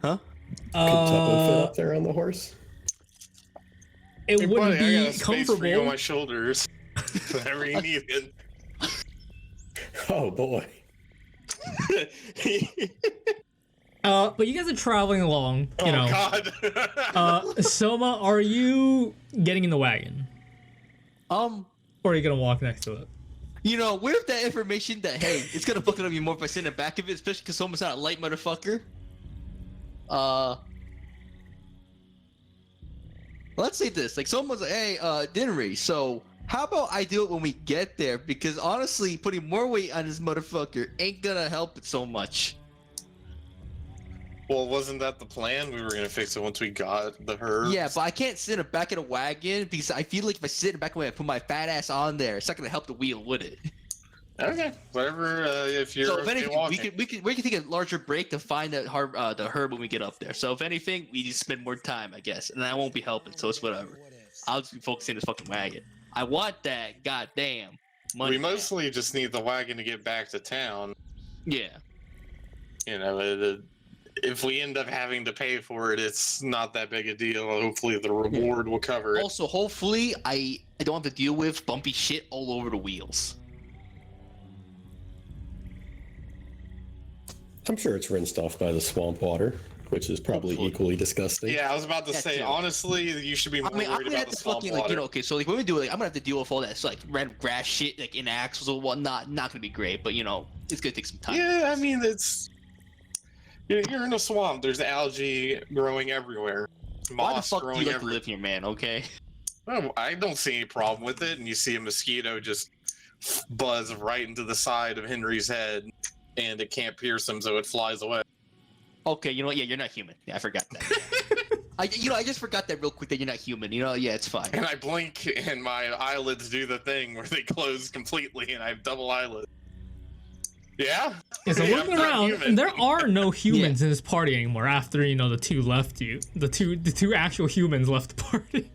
Huh? Could Tuppo fit up there on the horse? It Hey, wouldn't buddy, I be got a space for you on comfortable. my shoulders. Whenever you need it. Oh boy. But you guys are traveling along, you know. God. Soma, are you getting in the wagon? Or are you gonna walk next to it? With that information that hey, it's gonna fuck it up you more if I sit in the back of it, especially because someone's not a light motherfucker. Let's say this, like someone's like, hey, Dinnery, so how about I do it when we get there? Because honestly, putting more weight on this motherfucker ain't gonna help it so much. Well, wasn't that the plan? We were gonna fix it once we got the herbs. Yeah, but I can't sit in the back of the wagon because I feel like if I sit in the back of the wagon, I put my fat ass on there, it's not gonna help the wheel, would it? Okay, whatever. If you're So if okay anything, walking. we can take a larger break to find the herb when we get up there. So if anything, we just spend more time, I guess, and that won't be helping. So it's whatever. I'll just be focusing on this fucking wagon. I want that goddamn money. We mostly just need the wagon to get back to town. Yeah. If we end up having to pay for it, it's not that big a deal. Hopefully, the reward will cover it. Also, hopefully, I don't have to deal with bumpy shit all over the wheels. I'm sure it's rinsed off by the swamp water, which is probably Hopefully. equally disgusting. Yeah, I was about to That say, too. honestly, you should be more I mean, I'm worried gonna about have the to swamp fucking water. okay, so like when we do it, I'm gonna have to deal with all that, so like random grass shit, like in axles or whatnot. Not gonna be great, but it's gonna take some time. Yeah, I mean, you're in a swamp. There's algae growing everywhere. Why the Moss fuck do growing you like to everywhere. live here, man? Okay. Well, I don't see any problem with it. And you see a mosquito just buzz right into the side of Henry's head, and it can't pierce him, so it flies away. Okay, you know what? Yeah, you're not human. Yeah, I forgot that. I just forgot that real quick that you're not human. Yeah, it's fine. And I blink, and my eyelids do the thing where they close completely, and I have double eyelids. Yeah? Yeah, so Yeah, looking I'm not around, human. there are no humans in this party anymore. After the two left you, the two actual humans left the party.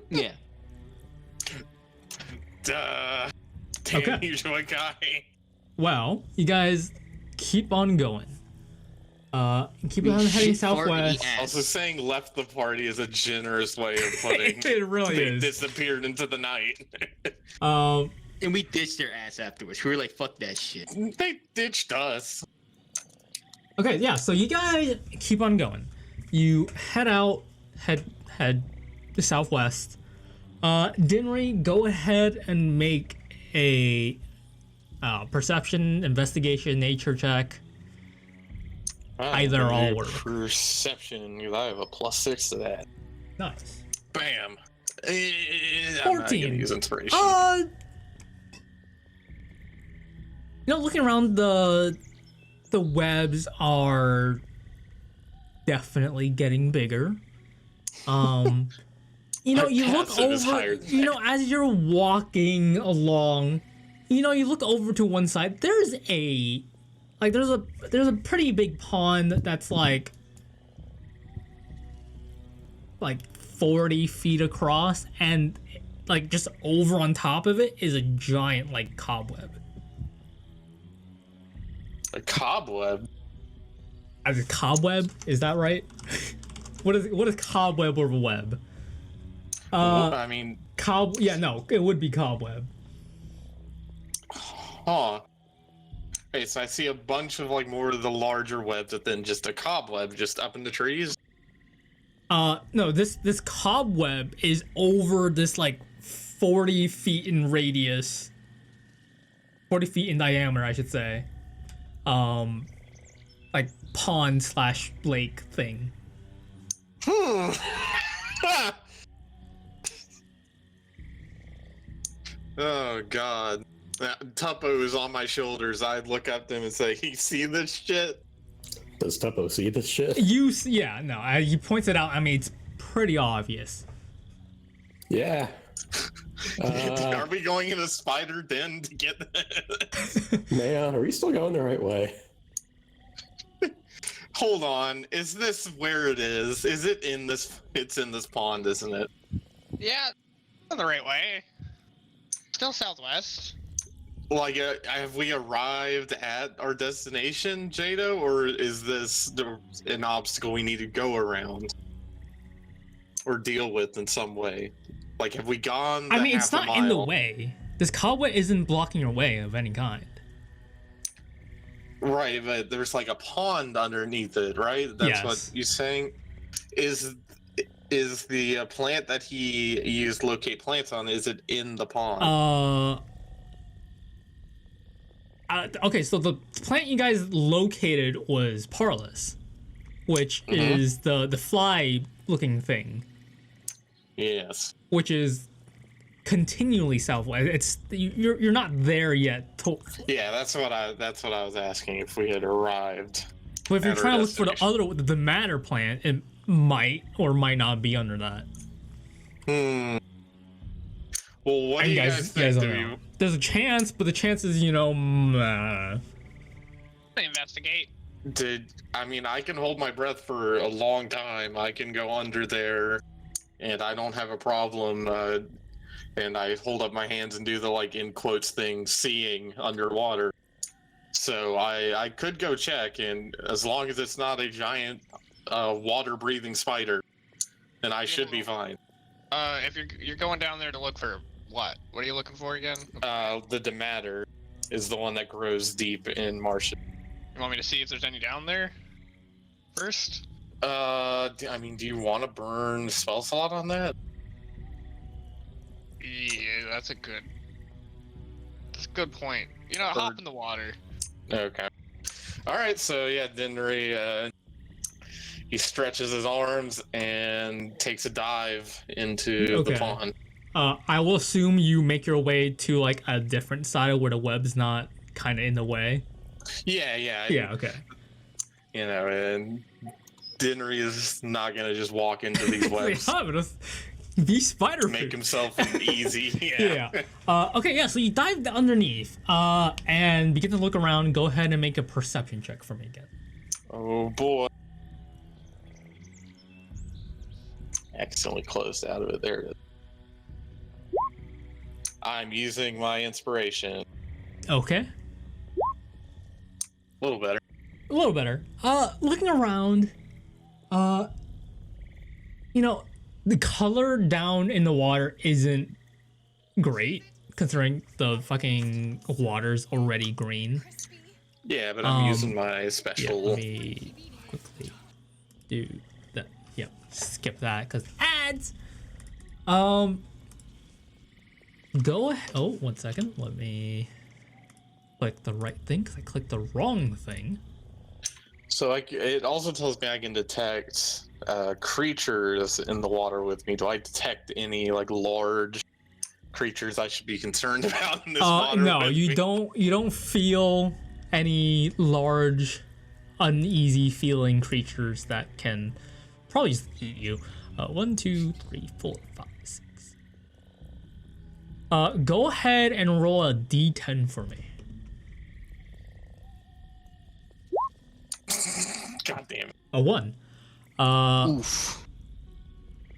Yeah. Duh. Damn Okay. you, joy guy. Well, you guys keep on going. Keep on heading Shit fart in the southwest. ass. Also, saying left the party is a generous way of putting It really they is. disappeared into the night. And we ditched their ass afterwards. We were like, fuck that shit. They ditched us. Okay, yeah. So you guys keep on going. You head the southwest. Dinry, go ahead and make a perception, investigation, nature check. Either or all work. Perception, I have a +6 to that. Nice. Bam. 14. I'm not gonna use inspiration. Looking around, the webs are definitely getting bigger. You look passive is over, higher than that. as you're walking along, you look over to one side. There's a pretty big pond that's like 40 feet across, and like just over on top of it is a giant like cobweb. A cobweb? As a cobweb, is that right? what is cobweb or web? I mean, it would be cobweb. huh. Okay, so I see a bunch of like more of the larger webs than just a cobweb just up in the trees. No, this cobweb is over this like 40 feet in radius. 40 feet in diameter, I should say. Like pond / lake thing. Oh god. Tuppo is on my shoulders. I'd look up to him and say, "You see this shit?" Does Tuppo see this shit? He points it out. I mean, it's pretty obvious. Yeah. Are we going in a spider den to get that? Man, are we still going the right way? Hold on. Is this where it is? Is it in this? It's in this pond, isn't it? Yeah, on the right way. Still southwest. Like, have we arrived at our destination, Jadow, or is this an obstacle we need to go around or deal with in some way? Like, have we gone? I mean, it's not in the way. This cobweb isn't blocking your way of any kind. Right, but there's like a pond underneath it, right? That's Yes. what you're saying. Is the plant that he used locate plants on? Is it in the pond? Okay, so the plant you guys located was Parlous, which is the fly-looking thing, Yes. which is continually southwest. It's you're not there yet. Yeah, that's what I was asking, if we had arrived. But if you're at our trying to look for destination. the matter plant, it might or might not be under that. Well, what do you guys think? don't know. There's a chance, but the chances, Investigate. I mean, I can hold my breath for a long time. I can go under there, and I don't have a problem. And I hold up my hands and do the, like, in quotes thing, seeing underwater. So I could go check, and as long as it's not a giant water-breathing spider, then I should be fine. If you're going down there to look for what? What are you looking for again? The Dematter is the one that grows deep in marshes. You want me to see if there's any down there first? I mean, do you want to burn spell slot on that? Yeah, that's a good point. Hop in the water. Okay. All right. So yeah, Dinry, he stretches his arms and takes a dive into the pond. I will assume you make your way to like a different side where the web's not kind of in the way. Yeah. Yeah. Okay. And Dinry is not gonna just walk into these webs. Be spider Make himself easy. Yeah. Okay. Yeah. So you dive underneath, and begin to look around. Go ahead and make a perception check for me again. Oh boy. Accidentally closed out of it. There it is. I'm using my inspiration. Okay. A little better. A little better. Looking around, the color down in the water isn't great, considering the fucking water's already green. Yeah, but I'm using my Yeah, special. let me quickly do that. Yep, skip that, because ads! Go ahead. Oh, 1 second. Let me click the right thing because I clicked the wrong thing. So it also tells me I can detect creatures in the water with me. Do I detect any like large creatures I should be concerned about in this water? No, with you me? don't. You don't feel any large, uneasy feeling creatures that can probably just eat you. 1, 2, 3, 4, 5, 6. Go ahead and roll a d10 for me. God damn it. A 1. Oof.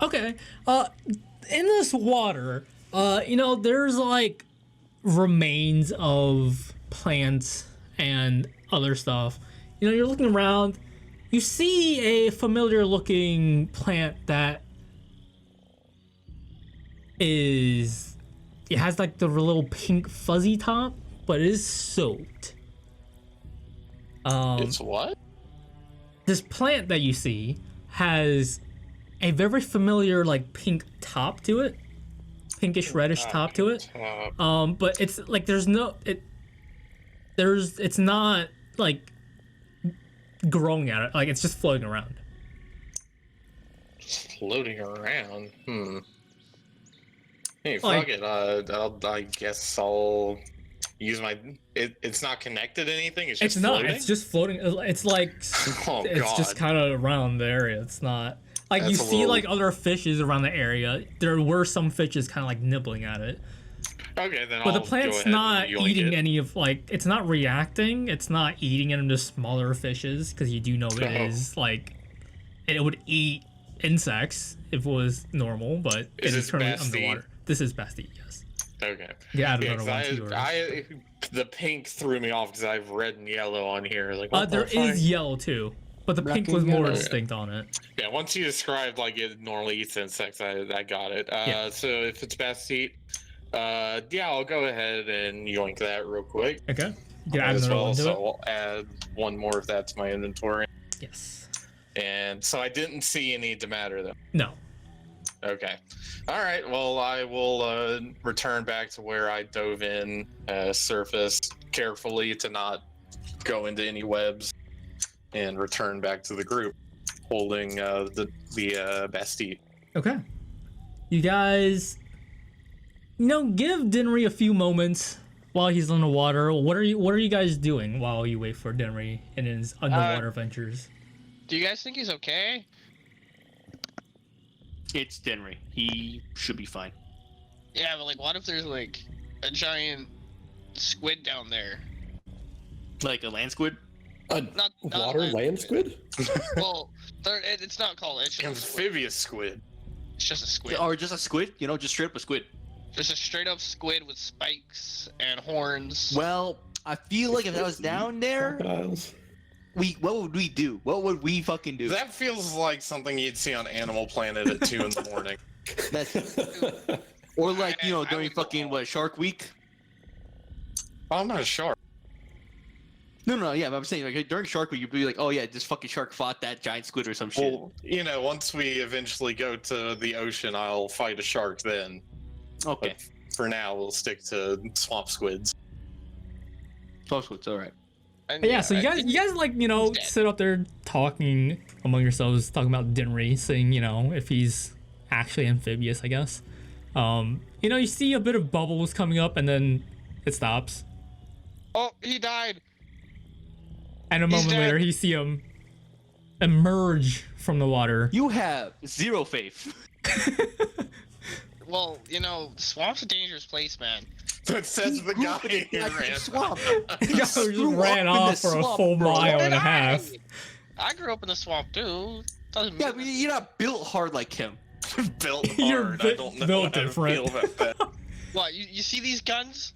Okay. In this water, there's like remains of plants and other stuff. You're looking around. You see a familiar looking plant that it has like the little pink fuzzy top, but it is soaked. It's what? This plant that you see has a very familiar like pink top to it, pinkish reddish top to it. But it's like it's not like growing at it, like it's just floating around. Just floating around. Hey, Like- fuck it. I guess I'll use my. It's not connected to anything. It's just It's not. floating? It's just floating. It's like Oh, it's just God. kind of around the area. It's not like you That's a see little- like other fishes around the area. There were some fishes kind of like nibbling at it, Okay, then but the I'll plant's go ahead not and yoink eating it. any of like it's not reacting. It's not eating any of the smaller fishes because you do know it Oh. is like it would eat insects if it was normal, but it Is is this currently Basti? underwater. This is Basti, yes. Okay. Yeah, I don't Yeah, know 'cause once you were. the pink threw me off because I have red and yellow on here. Like, what There the fuck? is yellow too, but the Black pink and was more yellow. distinct on it. Yeah, once you described like it normally eats insects, I got it. Yeah. So if it's best to eat, yeah, I'll go ahead and yoink that real quick. Okay, you can add as another well. one to So it. I'll add one more of that to my inventory. Yes. And so I didn't see any to matter though. No. Okay. All right. Well, I will return back to where I dove in, surface carefully to not go into any webs, and return back to the group, holding the Bastille. Okay. You guys, give Dinry a few moments while he's underwater. What are you guys doing while you wait for Dinry in his underwater ventures? Do you guys think he's okay? It's Denry. He should be fine. Yeah, but like, what if there's like a giant squid down there? Like a land squid? A Not water a land squid? Well, it's not called. It's just a squid. Amphibious squid. It's just a squid. Or just a squid, just straight up a squid. Just a straight up squid with spikes and horns. Well, I feel like if I was down there, Crocodiles. what would we do? What would we fucking do? That feels like something you'd see on Animal Planet at 2 in the morning. That's, or like, I during would go fucking, home. Shark Week? Oh, I'm not a shark. No, yeah, but I'm saying, like, during Shark Week, you'd be like, oh yeah, this fucking shark fought that giant squid or some shit. Well, once we eventually go to the ocean, I'll fight a shark then. Okay. But for now, we'll stick to swamp squids. Shark squid's alright. And But yeah, so I you guys think like, he's dead. sit up there talking among yourselves, talking about Dinry, saying, if he's actually amphibious, I guess. You see a bit of bubbles coming up and then it stops. Oh, he died. And a He's moment later, dead. you see him emerge from the water. You have zero faith. Well, swamp's a dangerous place, man. That says the Grew guy up in a who goddamn ran. swamp. He just grew ran up in the off for a swamp, full bro. mile So and a did half. I grew up in the swamp too. Doesn't Yeah, mean but you're not built hard like him. Built hard. You're I don't know built how to different. feel about that. what you see these guns?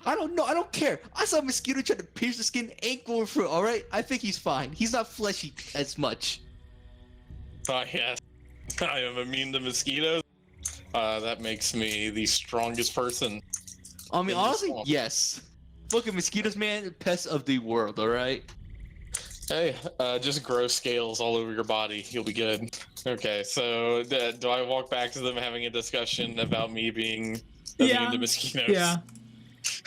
I don't know. I don't care. I saw a mosquito try to pierce the skin, ain't going through. All right, I think he's fine. He's not fleshy as much. Yes. I am immune to mosquitoes. That makes me the strongest person. I mean, In the honestly, swamp. yes. Fucking mosquitoes, man, pests of the world. All right. Hey, just grow scales all over your body. You'll be good. Okay, so do I walk back to them having a discussion about me being into mosquitoes? Yeah.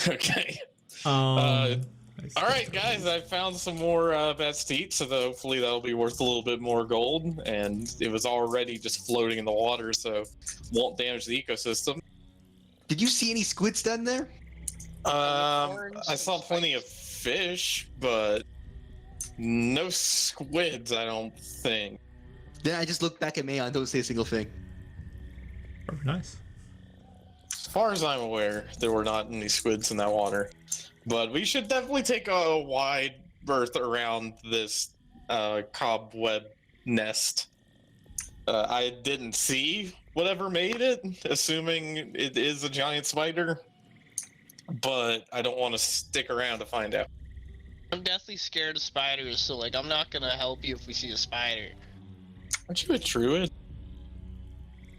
Okay. Um. All right, guys, I found some more bats to eat, so hopefully that'll be worth a little bit more gold. And it was already just floating in the water, so won't damage the ecosystem. Did you see any squids down there? I saw plenty of fish, but no squids, I don't think. Then I just look back at Mayon, don't say a single thing. Oh, nice. As far as I'm aware, there were not any squids in that water. But we should definitely take a wide berth around this cobweb nest. I didn't see whatever made it, assuming it is a giant spider. But I don't want to stick around to find out. I'm deathly scared of spiders, so like I'm not gonna help you if we see a spider. Aren't you a druid?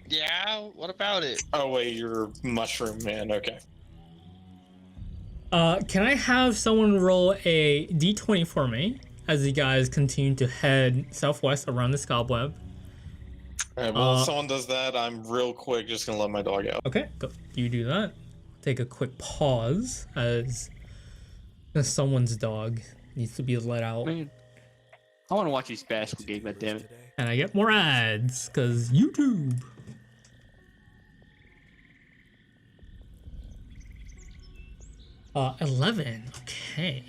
Yeah, what about it? Oh wait, you're a mushroom man. Okay. Can I have someone roll a d20 for me as you guys continue to head southwest around this cobweb? All right. Well, if someone does that, I'm real quick just gonna let my dog out. Okay, go. You do that. Take a quick pause as someone's dog needs to be let out. Man, I want to watch these basketball games, goddammit. And I get more ads, because YouTube. Uh, 11. Okay.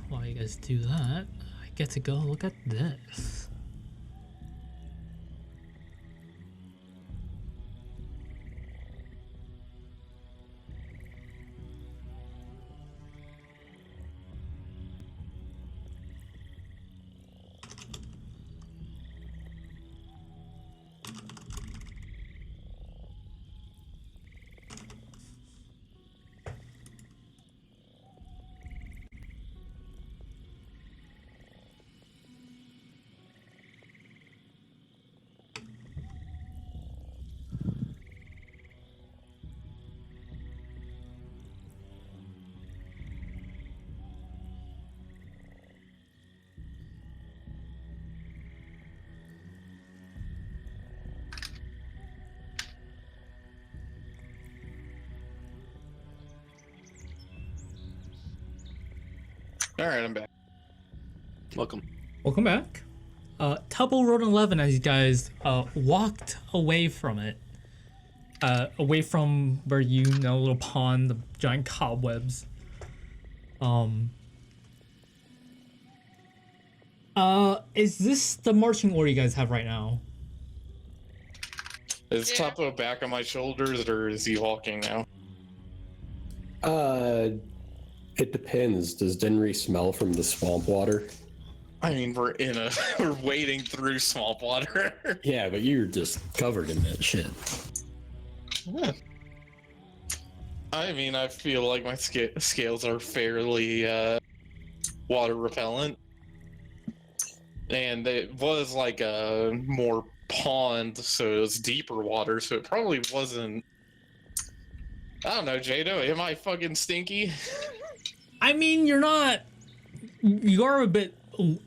While you guys do that, I get to go look at this. All right, I'm back. Welcome. Welcome back. Tuppo rolled an 11 as you guys walked away from it. Away from where you know, little pond, the giant cobwebs. Is this the marching order you guys have right now? Is Tuppo back on my shoulders, or is he walking now? It depends. Does Denry smell from the swamp water? I mean, we're wading through swamp water. Yeah, but you're just covered in that shit. Yeah. I mean, I feel like my scales are fairly water repellent. And it was like a more pond, so it was deeper water, so it probably wasn't. I don't know, Jadow, am I fucking stinky? I mean, you're not. You are a bit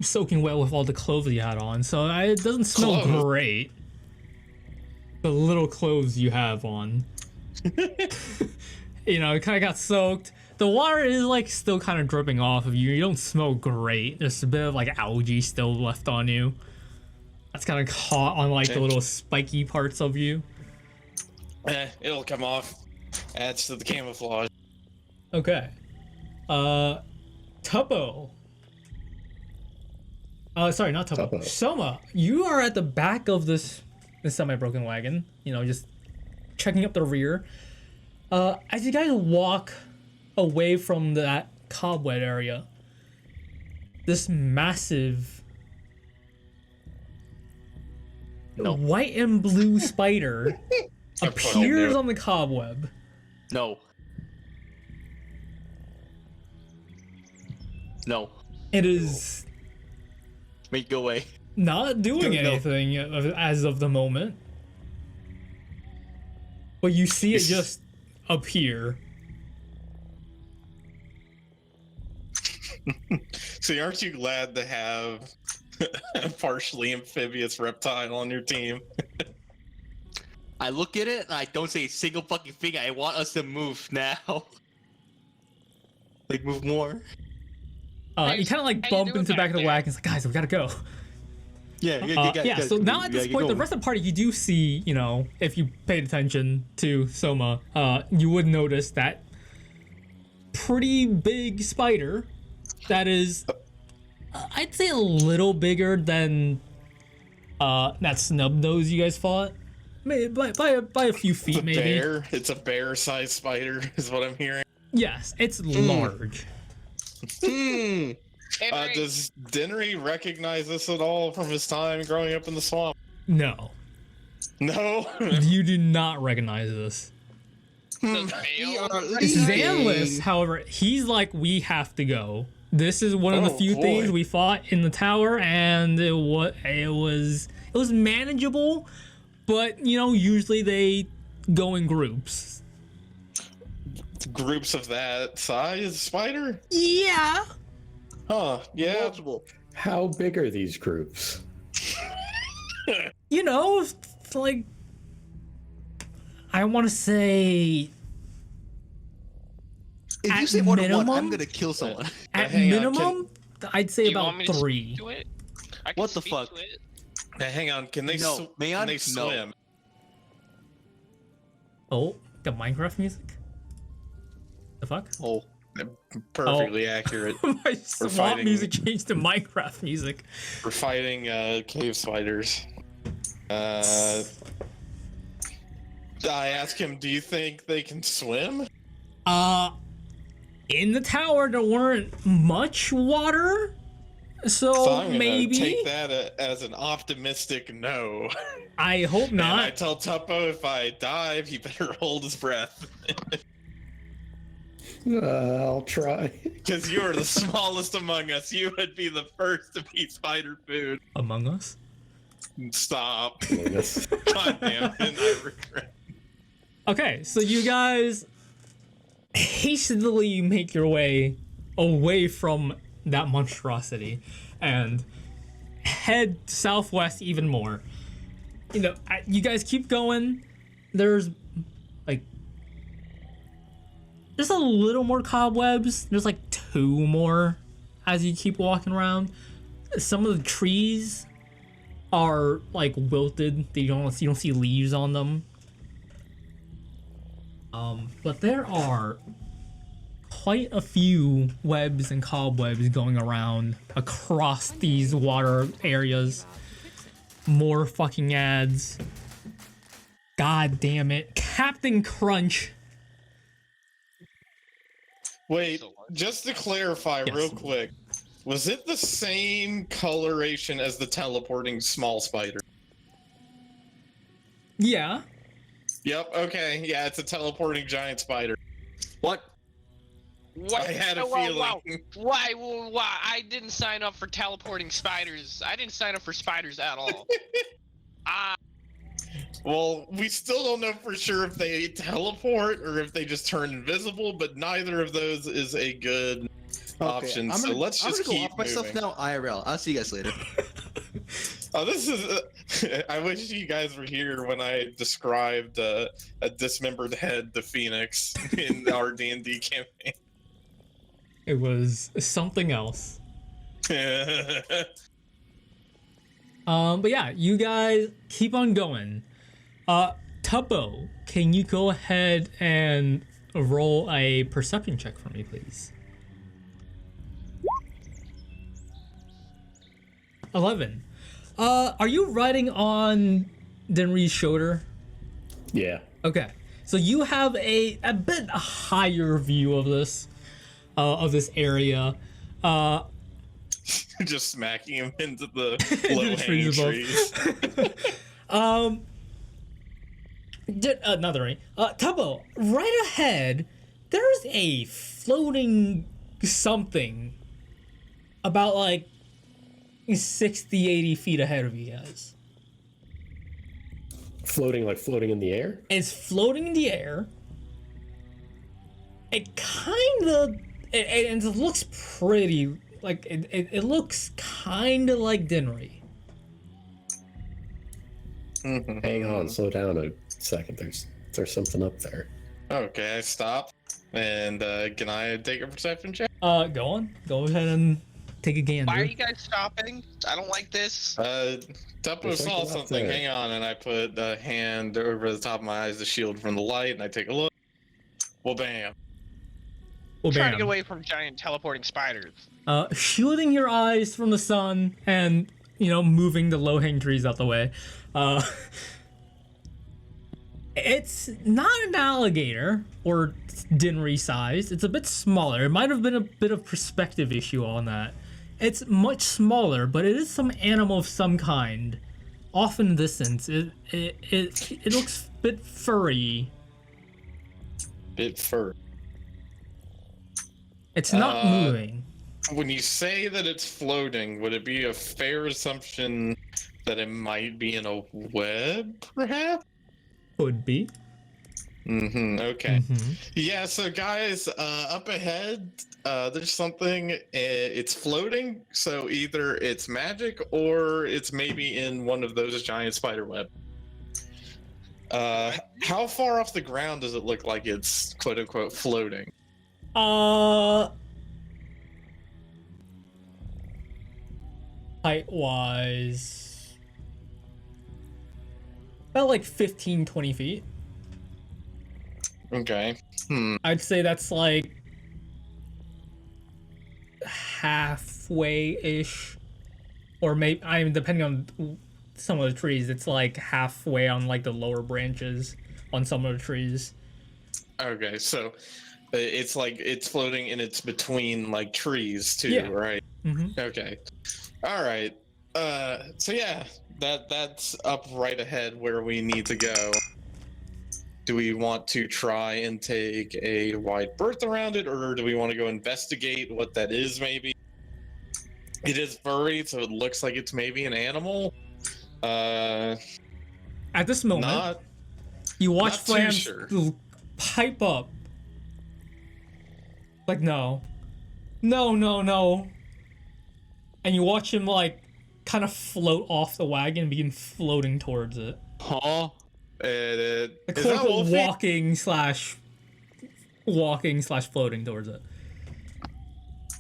soaking wet with all the clothes you had on, so it doesn't smell Clothes? great. The little clothes you have on. You know, it kind of got soaked. The water is like still kind of dripping off of you. You don't smell great. There's a bit of like algae still left on you. That's kind of caught on like the little spiky parts of you. It'll come off. Adds to the camouflage. Okay. Tuppo. Sorry, not Tuppo. Tuppo. Soma, you are at the back of this semi-broken wagon. You know, just checking up the rear. As you guys walk away from that cobweb area, this massive white and blue spider appears on the cobweb. No. No. It is Make go away. not doing No. anything as of the moment. but you see it just appear. See, aren't you glad to have a partially amphibious reptile on your team? I look at it and I don't say a single fucking thing. I want us to move now. Like, move more. You kind of like how you bump doing into the back of the back wagon. It's like, guys, we gotta go. Yeah, So now at this point, the rest of the party, you do see, you know, if you paid attention to Soma, you would notice that pretty big spider that is, I'd say a little bigger than that snub nose you guys fought. Maybe by a few feet, maybe. Bear? It's a bear-sized spider, is what I'm hearing. Yes, it's large. And Does Denry recognize this at all from his time growing up in the swamp? No, No? you do not recognize this. does Bale- Zanless, however, he's like, we have to go. This is one of the Oh, few boy. things we fought in the tower, and it was manageable, but you know, usually they go in groups. Groups of that size spider? Yeah. Huh, yeah. Multiple. How big are these groups? You know, it's like, I want to say If At you say more than one, I'm minimum- gonna kill someone. at hang on, minimum, I'd say Do you about want me to speak 3. to it? I can What the speak fuck? to it. Now, hang on, can they, No, Mayon, can they no. swim? Oh, the Minecraft music. The fuck? Oh, Perfectly accurate. My swamp fighting- music changed to Minecraft music. We're fighting cave spiders. I ask him, do you think they can swim? In the tower there weren't much water, So so I'm gonna maybe. take that as an optimistic no. I hope And I not. tell Tuppo if I dive, he better hold his breath. I'll try. Because you are the smallest among us. You would be the first to be spider food. Among Us. Stop. Yes. God damn it, I regret. Okay, so you guys hastily make your way away from that monstrosity and head southwest even more. You know, you guys keep going. There's like there's a little more cobwebs. There's like 2 more as you keep walking around. Some of the trees are like wilted. You don't see leaves on them. But there are quite a few webs and cobwebs going around across these water areas. More fucking ads. God damn it. Captain Crunch. Wait, just to clarify Yes. real quick, was it the same coloration as the teleporting small spider? Yeah. Yep, okay, yeah, it's a teleporting giant spider. what? What? I had a Whoa, whoa, feeling. whoa. Why? I didn't sign up for teleporting spiders. I didn't sign up for spiders at all. Well, we still don't know for sure if they teleport or if they just turn invisible, but neither of those is a good option. I'm So gonna, let's I'm just gonna go keep off myself moving. now. IRL. I'll see you guys later. Oh, this is. I wish you guys were here when I described a dismembered head to Phoenix in our D&D campaign. It was something else. But yeah, you guys keep on going. Tuppo, can you go ahead and roll a perception check for me, please? 11. Are you riding on Denry's shoulder? Yeah. Okay, so you have a bit higher view of this area. Just smacking him into the The low-hanging trees above. trees. Another ring. Tuppo, right ahead, there's a floating something about like 60, 80 feet ahead of you guys. floating in the air? It's floating in the air. It kind of, it looks pretty, like, it looks kind of like Dinry. Hang on, slow down a second. There's something up there. Okay, I stop. And can I take a perception check? Go on. Go ahead and take a gander. Why are you guys stopping? I don't like this. Tuppo There's saw something up something. there. Hang on, and I put a hand over the top of my eyes to shield from the light, and I take a look. Well, bam. Well, Trying to bam. get away from giant teleporting spiders. Shielding your eyes from the sun and, you know, moving the low-hanging trees out the way. It's not an alligator or Dinry size. It's a bit smaller. It might have been a bit of perspective issue on that. It's much smaller, but it is some animal of some kind. Off in the distance. It looks a bit furry. Bit fur. It's not moving. When you say that it's floating, would it be a fair assumption that it might be in a web, perhaps? Could be. Okay. Mm-hmm. Yeah, so guys, up ahead, there's something, it's floating, so either it's magic or it's maybe in one of those giant spider web. How far off the ground does it look like it's quote unquote floating? Height-wise, about like 15, 20 feet. Okay. I'd say that's like halfway-ish, or maybe depending on some of the trees, it's like halfway on like the lower branches on some of the trees. Okay, so it's like it's floating and it's between like trees too, Yeah. right? Mm-hmm. Okay. All right. So yeah, that's up right ahead where we need to go. Do we want to try and take a wide berth around it, or do we want to go investigate what that is? Maybe it is furry, so it looks like it's maybe an animal. At this moment, Not. you watch not too Flam sure. pipe up. Like, no. No. And you watch him, like, kind of float off the wagon and begin floating towards it. Huh? Like, Is quote that unquote, Wolfie? walking slash floating towards it.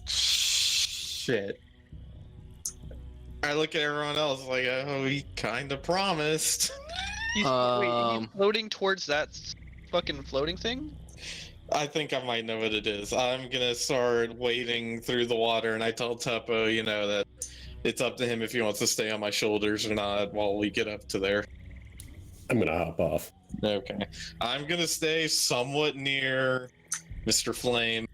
Shit. I look at everyone else like, oh, he kind of promised. Wait, he's floating towards that fucking floating thing? I think I might know what it is. I'm gonna start wading through the water, and I tell Tuppo, you know, that it's up to him if he wants to stay on my shoulders or not while we get up to there. I'm gonna hop off. Okay. I'm gonna stay somewhat near Mr. Flame.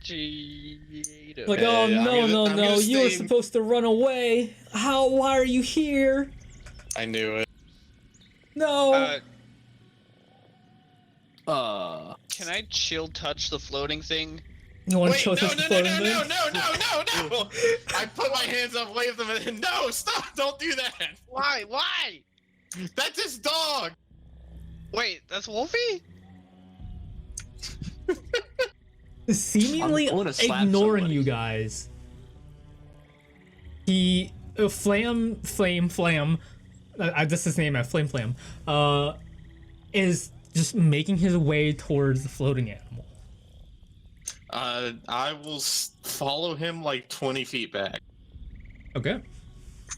Jadow. Like, Yeah, oh, I'm no, gonna no, you were stay- supposed to run away. Why are you here? I knew it. No. Can I chill touch the floating thing? You want to Wait, show no, us no, the no, floating no, thing? no. I put my hands up, wave them, and no, stop, don't do that. Why? Why? That's his dog. Wait, that's Wolfie? Seemingly I'm gonna slap ignoring somebody. you guys. He Flam. That's his name. Flam. Is just making his way towards the floating animal. I will follow him like 20 feet back. Okay.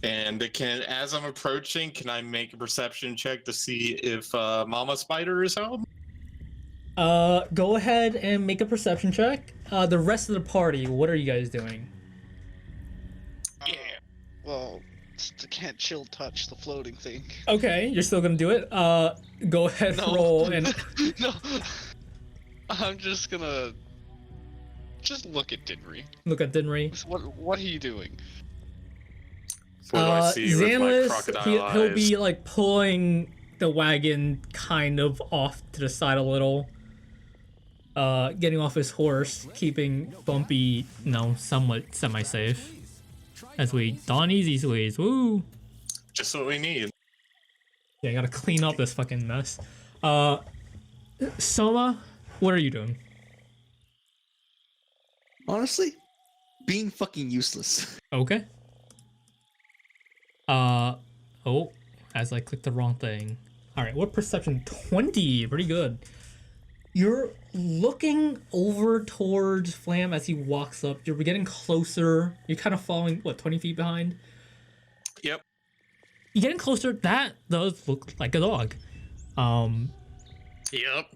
And as I'm approaching, can I make a perception check to see if Mama Spider is home? Go ahead and make a perception check. The rest of the party, what are you guys doing? Yeah. Well, can't chill touch the floating thing. Okay, you're still gonna do it. Go ahead, No. roll and No. I'm just gonna look at Dinry. look at Dinry. What are you doing? What do I see with my Xanless, crocodile he'll eyes? be like pulling the wagon kind of off to the side a little. Getting off his horse, keeping Bumpy, somewhat semi-safe. As we don easy squeeze, woo! Just what we need. Yeah, I gotta clean up this fucking mess. Soma, what are you doing? Honestly, being fucking useless. Okay. Oh, as I clicked the wrong thing. All right, what perception? 20, pretty good. You're looking over towards Flam as he walks up. You're getting closer. You're kind of following, what, 20 feet behind? Yep. You're getting closer. That does look like a dog. Yep.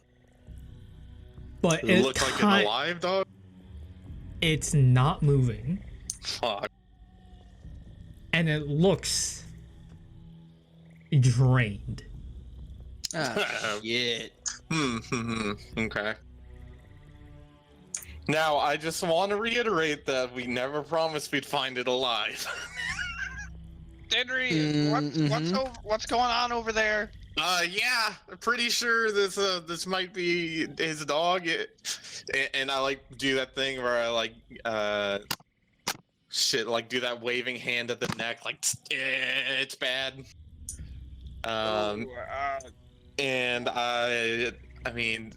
But Does it look like an alive dog? It's not moving. Fuck. And it looks drained. Ah, shit. Okay. Now, I just want to reiterate that we never promised we'd find it alive. Henry, what's going on over there? Yeah, I'm pretty sure this might be his dog. And I like do that thing where I like do that waving hand at the neck, like it's bad. And I mean,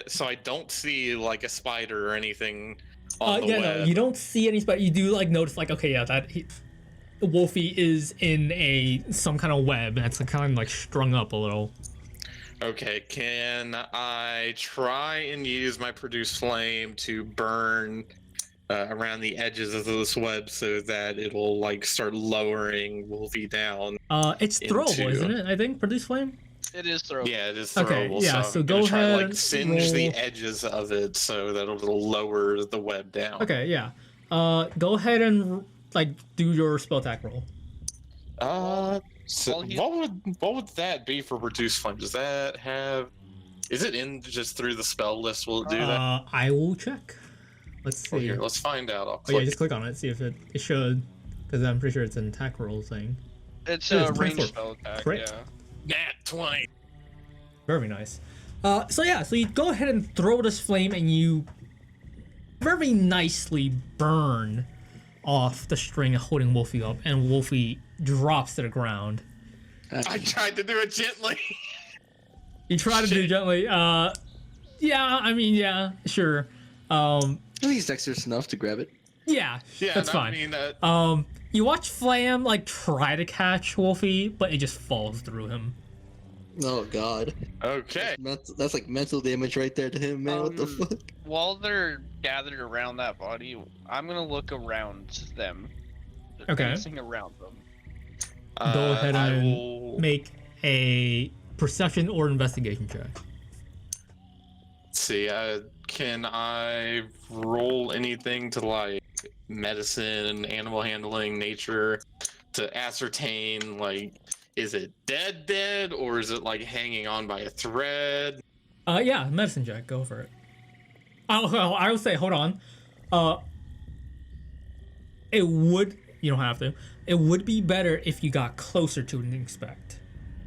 so I don't see like a spider or anything on the Yeah, web. no, you don't see any spot. You do like notice like, okay, yeah, Wolfie is in some kind of web, and it's kind of like strung up a little. Okay, can I try and use my produce flame to burn around the edges of this web so that it'll like start lowering Wolfie down? It's throwable, into- isn't it? I think produce flame. It is throwable. Yeah, it is Okay, throwable. yeah, so so I'm go gonna try ahead, like singe the roll. edges of it so that it'll lower the web down. Okay, yeah. Go ahead and like do your spell attack roll. So Well, he's- what would that be for reduce flame? Does that have? Is it in just through the spell list? Will it do that? I will check. Let's see. Well, here, let's find out. I'll Oh yeah, click. just click on it, see if it should, because I'm pretty sure it's an attack roll thing. It's It is a 24. range spell attack. Crit. Yeah. Nat 20. Very nice. So yeah, so you go ahead and throw this flame, and you very nicely burn off the string holding Wolfie up, and Wolfie drops to the ground. I tried to do it gently. You try to do Shit. gently. Yeah, I mean, yeah, sure. I think he's dexterous enough to grab it. Yeah, Yeah, that's and fine. I mean, You watch Flam like try to catch Wolfie, but it just falls through him. Oh god. okay. That's like mental damage right there to him, man. What the Um, fuck? While they're gathered around that body, I'm gonna look around them. Okay. Facing around them. Go ahead I and will make a perception or investigation check. see. Can I roll anything to like medicine, animal handling, nature, to ascertain like is it dead, or is it like hanging on by a thread? Yeah, medicine check. Go for it. Oh, I will say, hold on. It would. You don't have to. It would be better if you got closer to it than you expect.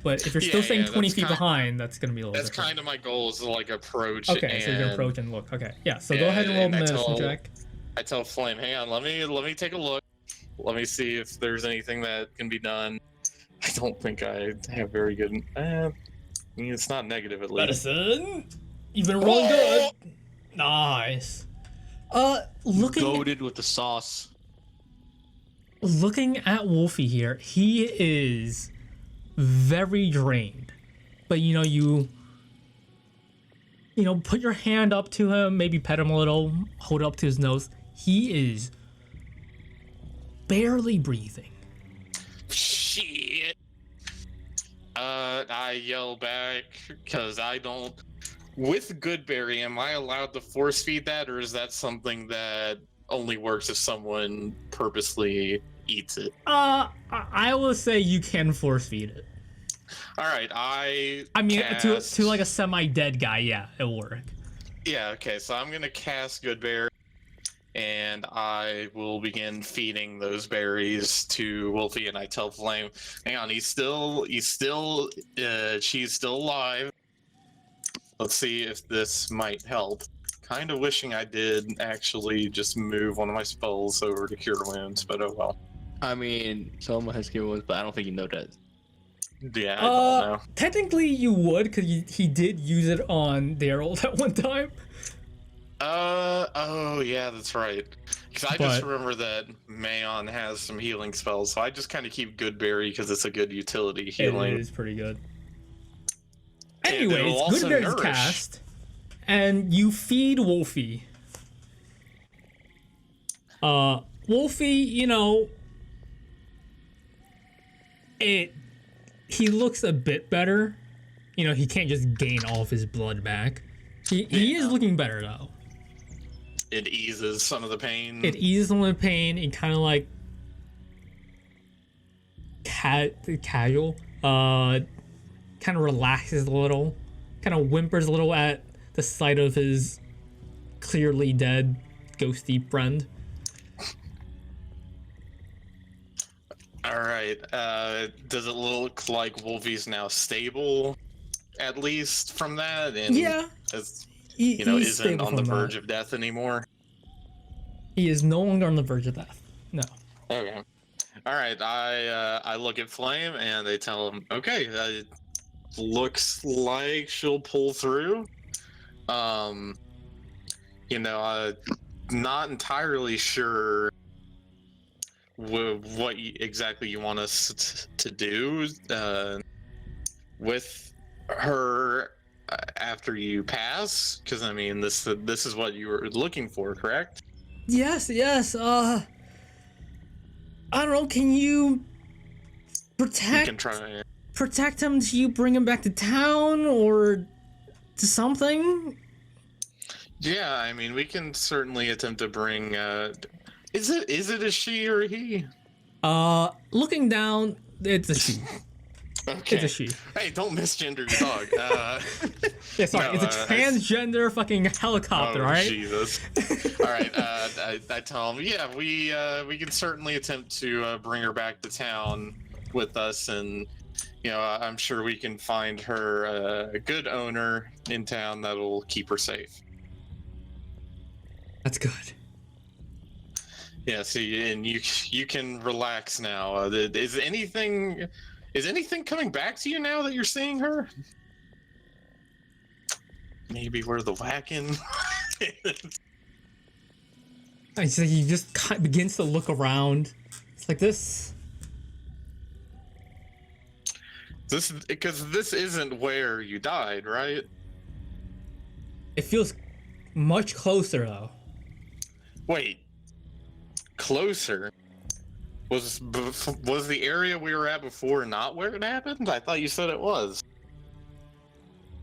But if you're still Yeah, staying yeah, 20 that's feet kind- behind, that's gonna be a little. That's kind of my goal, is to like approach. Okay, and so you're gonna approach and look. Okay, yeah. So go Yeah, ahead and roll a and I medicine tell- check. I tell Flame, hang on, let me take a look. Let me see if there's anything that can be done. I don't think I have very good. I mean, it's not negative at least. Medicine. You've been rolling good. Nice. Looking Goated with the sauce. looking at Wolfie here, he is very drained. But you put your hand up to him, maybe pet him a little, hold it up to his nose. He is barely breathing. Shit. I yell back because I don't. With Goodberry, am I allowed to force feed that, or is that something that only works if someone purposely eats it? I will say you can force feed it. All right, I mean, cast... to like a semi-dead guy, yeah, it'll work. Yeah, okay, so I'm gonna cast Goodberry, and I will begin feeding those berries to Wolfie, and I tell Flame, hang on, she's still alive. Let's see if this might help. Kind of wishing I did actually just move one of my spells over to Cure Wounds, but oh well. I mean, Soma has cure wounds, but I don't think you know that. Yeah, I don't know. Technically, you would, because he did use it on Daryl that one time. Oh yeah, that's right. Because I just But- remember that Mayon has some healing spells, so I just kind of keep Goodberry because it's a good utility healing. It is pretty good. And it'll Anyways, also Goodberry's nourish. cast, and you feed Wolfie. Wolfie, you know, he looks a bit better. You know, he can't just gain all of his blood back. He is looking better though. It eases some of the pain. It eases some of the pain. It kind of like casual. Kind of relaxes a little. Kind of whimpers a little at the sight of his clearly dead, ghosty friend. All right. Does it look like Wolfie's now stable, at least from that? And Yeah. as, He's isn't stable on the from verge that. of death anymore. He is no longer on the verge of death. No. Okay. All right. I look at Flame and they tell him, okay, it looks like she'll pull through. I'm not entirely sure what exactly you want us to do with her after you pass, because I mean this is what you were looking for, correct? Yes. I don't know. Can you You protect can try. him till you bring him back to town or to something? Yeah, I mean we can certainly attempt to bring. Is it a she or a he? Looking down, it's a she. Okay. It's a she. Hey, don't misgender your dog. Yeah, sorry, No, it's a transgender fucking helicopter, Oh, right? Jesus. All right. I tell him, yeah, we can certainly attempt to bring her back to town with us, and I'm sure we can find her a good owner in town that'll keep her safe. That's good. Yeah. See, and you can relax now. Is anything coming back to you now that you're seeing her? Maybe where the wagon. He just begins to look around. It's like this. Because this isn't where you died, right? It feels much closer though. Wait, closer? Was the area we were at before not where it happened? I thought you said it was.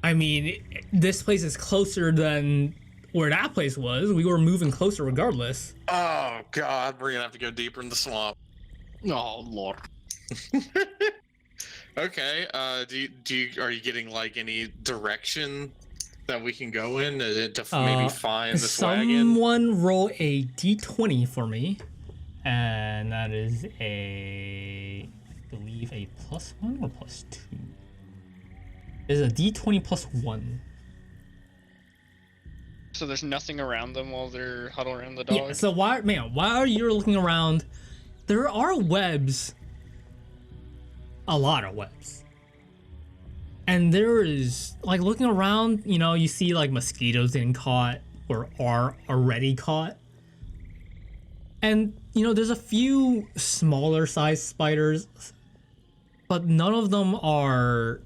I mean, this place is closer than where that place was. We were moving closer regardless. Oh God, we're gonna have to go deeper in the swamp. Oh lord. Okay. Are you getting like any direction that we can go in to maybe find this wagon? Someone roll a d20 for me. And that is I believe a +1 or +2. It is a d20 +1. So there's nothing around them while they're huddled around the dog? Yeah, so while you're looking around, there are webs. A lot of webs. And there is, like, looking around, you see, like, mosquitoes getting caught or are already caught. And, there's a few smaller sized spiders, but none of them are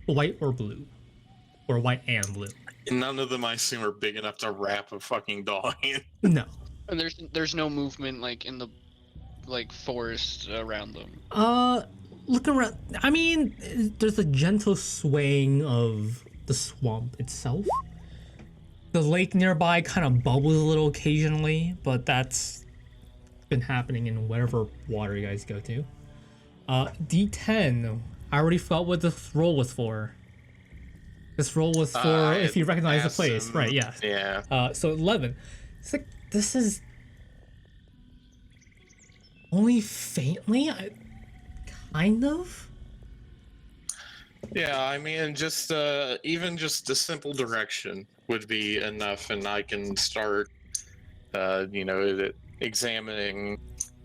white or blue. Or white and blue. None of them, I assume, are big enough to wrap a fucking dog in. No. And there's no movement like in the forest around them. Looking around, I mean, there's a gentle swaying of the swamp itself. The lake nearby kind of bubbles a little occasionally, but that's been happening in whatever water you guys go to. D10. I already forgot what this roll was for. This roll was for if you recognize the place, Awesome. right? Yes. Yeah. So 11. It's like this is only faintly, kind of. Yeah, I mean, just even just a simple direction would be enough, and I can start, examining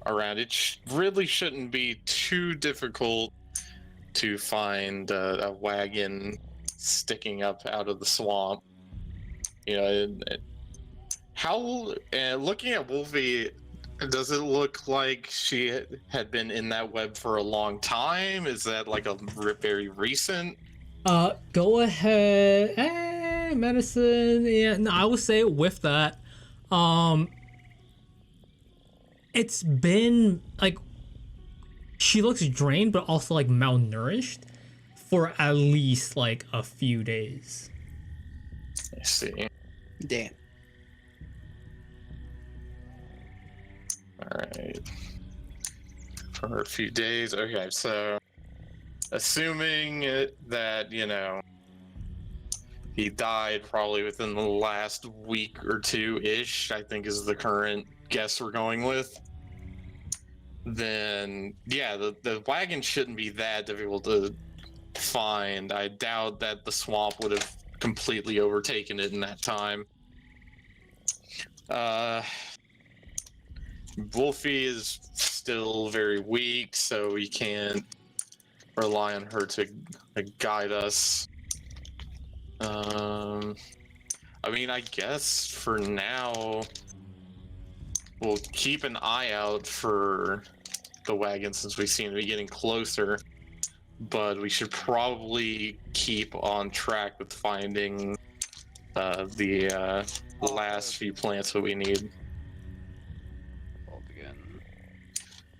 around. It really shouldn't be too difficult to find a wagon sticking up out of the swamp. You know, how looking at Wolfie, does it look like she had been in that web for a long time? Is that like a very recent? Go ahead. Medicine. Yeah, no, I would say with that, it's been like she looks drained, but also like malnourished for at least like a few days. I see. Damn. All right. For a few days. Okay, so assuming that, you know, he died probably within the last week or two-ish, I think is the current guess we're going with. Then, yeah, the wagon shouldn't be that difficult to find. I doubt that the swamp would have completely overtaken it in that time. Wolfie is still very weak, so we can't rely on her to guide us. I mean, I guess for now, we'll keep an eye out for the wagon since we seem to be getting closer. But we should probably keep on track with finding the last few plants that we need.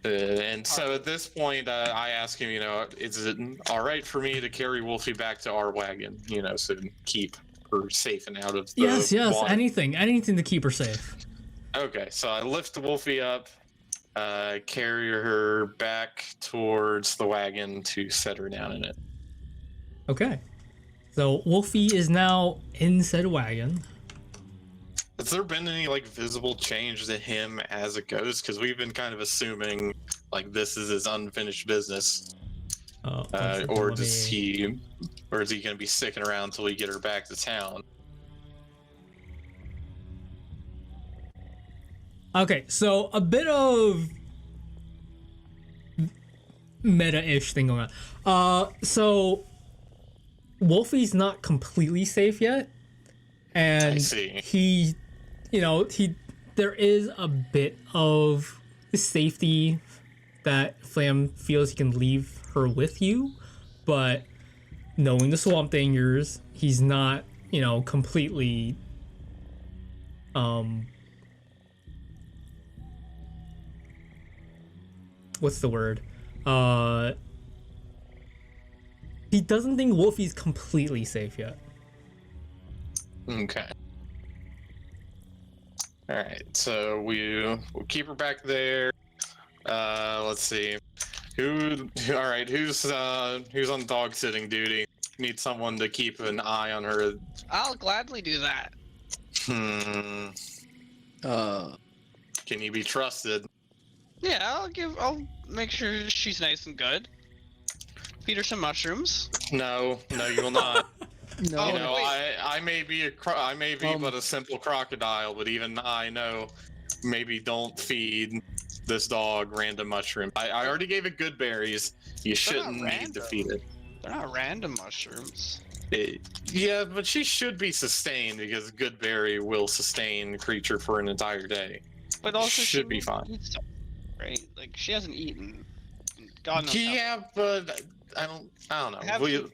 And so at this point, I ask him, you know, is it all right for me to carry Wolfie back to our wagon, you know, so keep her safe and out of the Yes, water? anything to keep her safe. Okay, so I lift Wolfie up, carry her back towards the wagon to set her down in it. Okay. So Wolfie is now in said wagon. Has there been any like visible change to him as a ghost? Because we've been kind of assuming like this is his unfinished business, or is he going to be sticking around until we get her back to town? Okay, so a bit of meta-ish thing going on. So Wolfie's not completely safe yet, and I see. he, you know, there is a bit of safety that Flam feels he can leave her with you, but knowing the swamp dangers, he's not, you know, completely what's the word? He doesn't think Wolfie's completely safe yet. Okay. All right, so we'll keep her back there. Let's see. All right, who's on dog sitting duty? Need someone to keep an eye on her. I'll gladly do that. Can you be trusted? Yeah, I'll make sure she's nice and good. Feed her some mushrooms. No, you will not. No. You know, wait. I may be but a simple crocodile, but even I know maybe don't feed this dog random mushroom. I already gave it good berries. You shouldn't need to feed it. They're not random mushrooms. Yeah, but she should be sustained because good berry will sustain the creature for an entire day. But also Should be fine. eats something, right? Like she hasn't eaten. God knows. Yeah, but I don't know.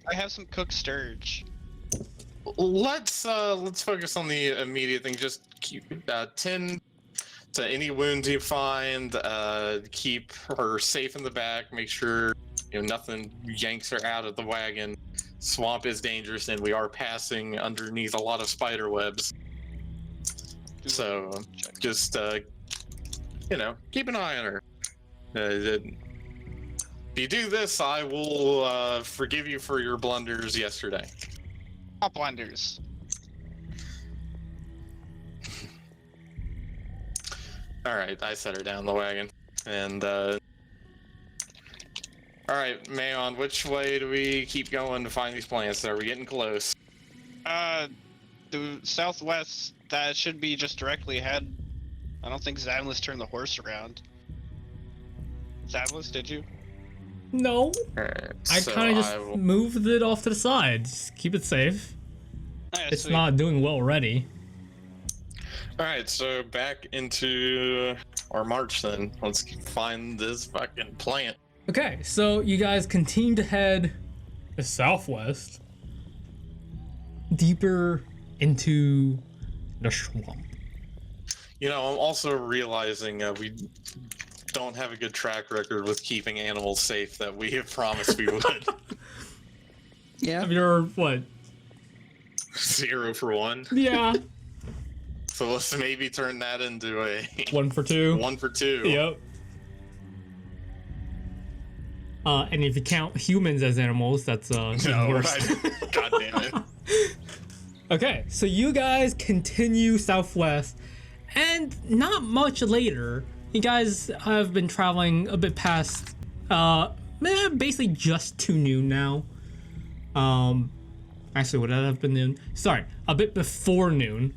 I have some cooked sturge. Let's focus on the immediate thing. Just tend to any wounds you find. Keep her safe in the back. Make sure nothing yanks her out of the wagon. Swamp is dangerous, and we are passing underneath a lot of spider webs. So just keep an eye on her. If you do this, I will forgive you for your blunders yesterday. Top blenders. All right, I set her down the wagon, and all right, Mayon, which way do we keep going to find these plants? Are we getting close? The southwest. That should be just directly ahead. I don't think Zamlis turned the horse around. Zamlis, did you? No, Alright, I so kind of just I will- moved it off to the side. Just keep it safe. Alright, It's sweet. not doing well already. Alright, so back into our march then. Let's find this fucking plant. Okay, so you guys continue to head the southwest, deeper into the swamp. You know, I'm also realizing we don't have a good track record with keeping animals safe that we have promised we would. Yeah. You're what? 0 for 1. Yeah, So let's maybe turn that into a 1 for 2. 1 for 2. Yep. And if you count humans as animals, that's even No, worse. God damn it. Okay, so you guys continue southwest, and not much later, you guys have been traveling a bit past, basically just to noon now. Actually, would that have been noon? Sorry, a bit before noon.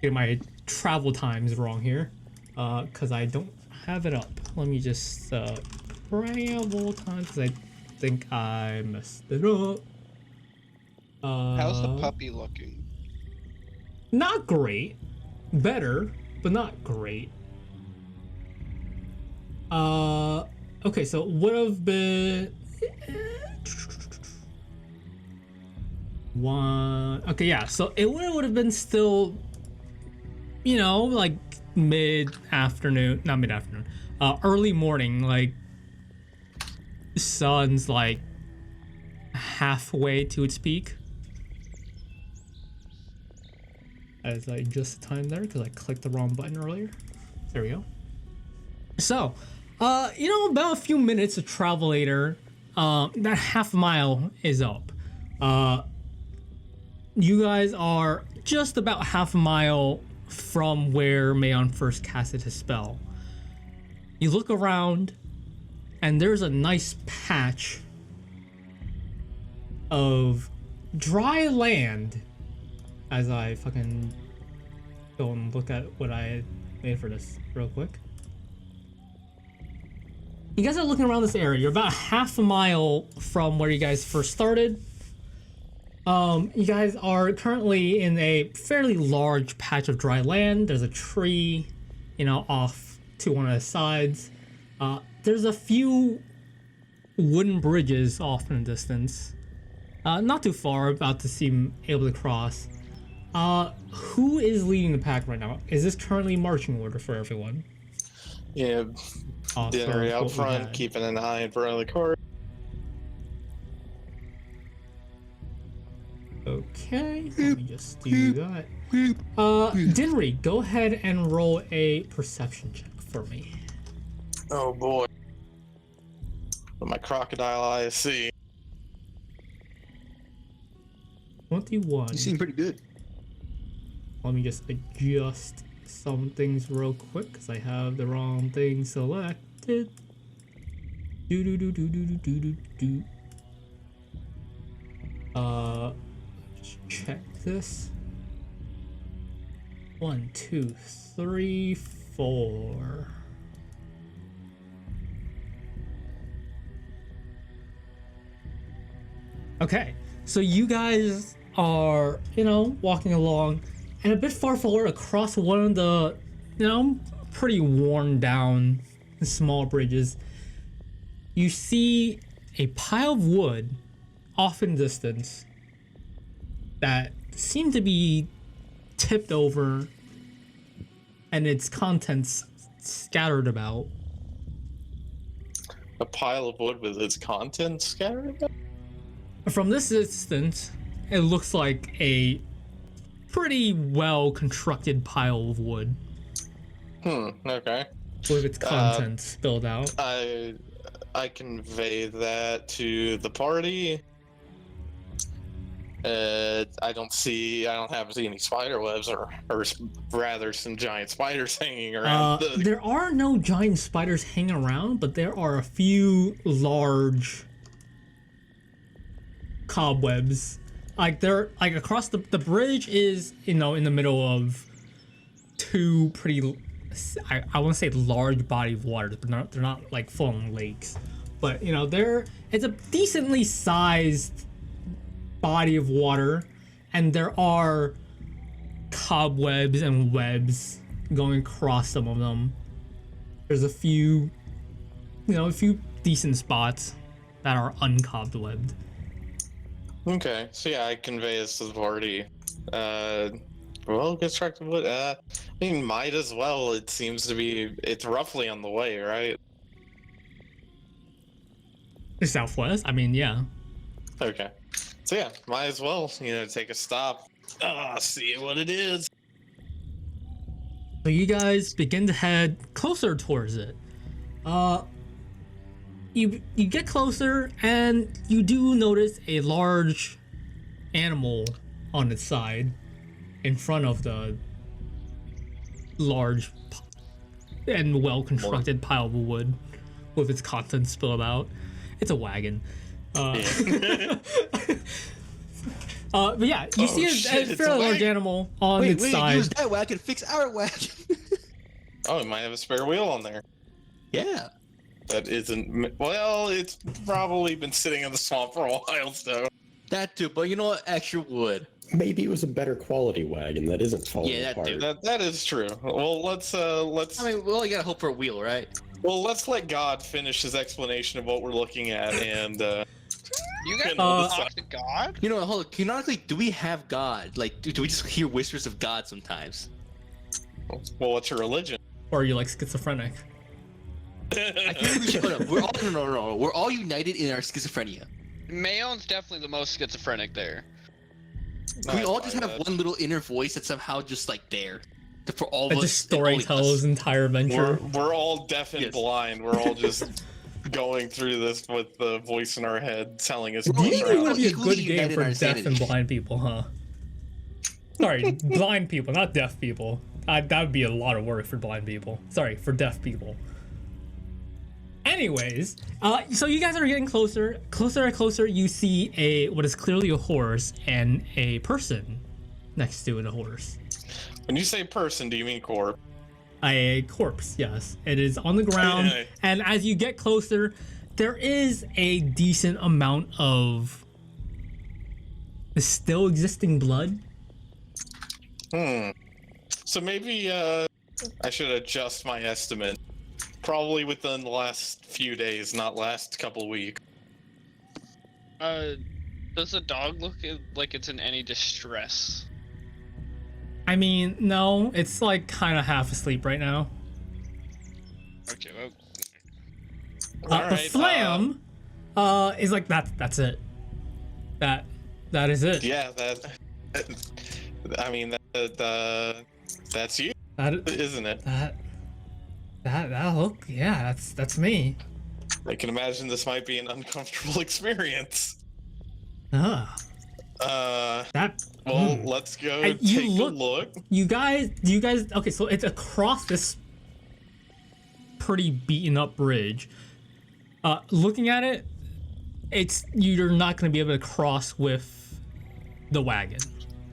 Get my travel times wrong here, because I don't have it up. Let me just travel time, because I think I messed it up. How's the puppy looking? Not great. Better, but not great. Okay, so it would have been one. Okay, yeah, so it would have been still, like mid-afternoon, not mid-afternoon, early morning, like sun's like halfway to its peak. As I adjust the time there because I clicked the wrong button earlier. There we go. So, about a few minutes of travel later, that half mile is up. You guys are just about half a mile from where Mayon first casted his spell. You look around, and there's a nice patch of dry land. As I fucking go and look at what I made for this real quick. You guys are looking around this area. You're about half a mile from where you guys first started. You guys are currently in a fairly large patch of dry land. There's a tree, off to one of the sides. There's a few wooden bridges off in the distance. Not too far, about to seem able to cross. Who is leading the pack right now? Is this currently marching order for everyone? Yeah, Dinnery out front, keeping an eye in front of the car. Okay, let me just do that. Dinnery, go ahead and roll a perception check for me. Oh boy. With my crocodile eye, see. 21. You seem pretty good. Let me just adjust some things real quick because I have the wrong thing selected. Just check this. 1, 2, 3, 4. Okay, so you guys are, walking along, and a bit far forward across one of the, pretty worn down small bridges, you see a pile of wood off in distance that seem to be tipped over and its contents scattered about. A pile of wood with its contents scattered about? From this distance, it looks like a pretty well constructed pile of wood Okay. with its contents spilled out. I convey that to the party. I don't happen to see any spider webs or rather some giant spiders hanging around. There are no giant spiders hanging around, but there are a few large cobwebs. They're across the bridge is in the middle of two pretty I want to say large body of waters, but they're not like full-on lakes. but you know, it's a decently sized body of water, and there are cobwebs and webs going across some of them. There's a few decent spots that are uncobwebbed. Okay, so yeah, I convey this to the party. Well, constructive wood. I mean, might as well. It seems to be. It's roughly on the way, right? The southwest. I mean, yeah. Okay. So yeah, might as well. Take a stop. See what it is. So you guys begin to head closer towards it. You get closer and you do notice a large animal on its side in front of the large and well-constructed pile of wood with its contents spilled out. It's a wagon. But yeah, you see a fairly large animal on its side. Use that wagon, fix our wagon. Oh, it might have a spare wheel on there. Yeah. That isn't. Well, it's probably been sitting in the swamp for a while, so. That too, but you know what? Extra wood. Maybe it was a better quality wagon that isn't falling Yeah, that apart. too. That is true. Well, let's. I mean, we only gotta hope for a wheel, right? Well, let's let God finish his explanation of what we're looking at, and. You guys Uh, talk to God? You know, hold on. Canonically, do we have God? Like, do we just hear whispers of God sometimes? Well, what's your religion? Or are you like schizophrenic? I think we should. Hold up. We're all no. We're all united in our schizophrenia. Mayon's definitely the most schizophrenic there. We all just have one little inner voice that's somehow just like there for all That of us. just storytells his entire adventure. We're all deaf and Yes. blind. We're all just going through this with the voice in our head telling us. Do you think it would be a equally good game united for in our deaf and sanity. blind people, huh? Sorry, blind people, not deaf people. That would be a lot of work for blind people. Sorry, for deaf people. Anyways, so you guys are getting closer and closer. You see what is clearly a horse and a person next to the horse. When you say person, do you mean corpse? A corpse, yes. It is on the ground, Okay. and as you get closer, there is a decent amount of the still existing blood. So maybe I should adjust my estimate. Probably within the last few days, not last couple of weeks. Does the dog look like it's in any distress? I mean, no, it's like kind of half asleep right now. Okay, well, The Alright, flam is like that's it. That is it. Yeah, I mean, that's you, That isn't it? that look, yeah, that's me. I can imagine this might be an uncomfortable experience. That Well, let's go And take you a look. you guys okay, so it's across this pretty beaten up bridge. Looking at it, you're not going to be able to cross with the wagon.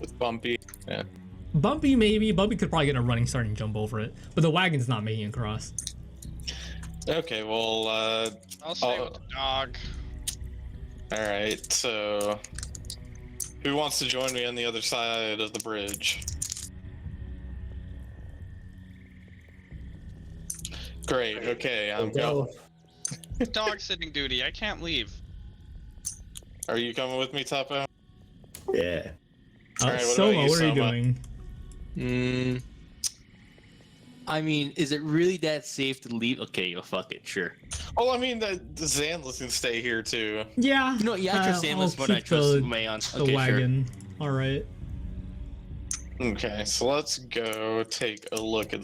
It's bumpy. Yeah. Bumpy could probably get a running start and jump over it, but the wagon's not making it across. Okay, well, I'll stay with the dog. alright, so who wants to join me on the other side of the bridge? Great, okay, I'm going. Dog sitting duty. I can't leave. Are you coming with me, Tuppo? Yeah. Alright, what Soma, about you, what are you Soma? doing? I mean, is it really that safe to leave? Okay, fuck it, sure. Well, I mean, the Xanless can stay here too. Yeah. You know, yeah, I trust I'll Samus, but I keep trust the Mayon. the Okay, sure. wagon. All right. Okay, so let's go take a look at.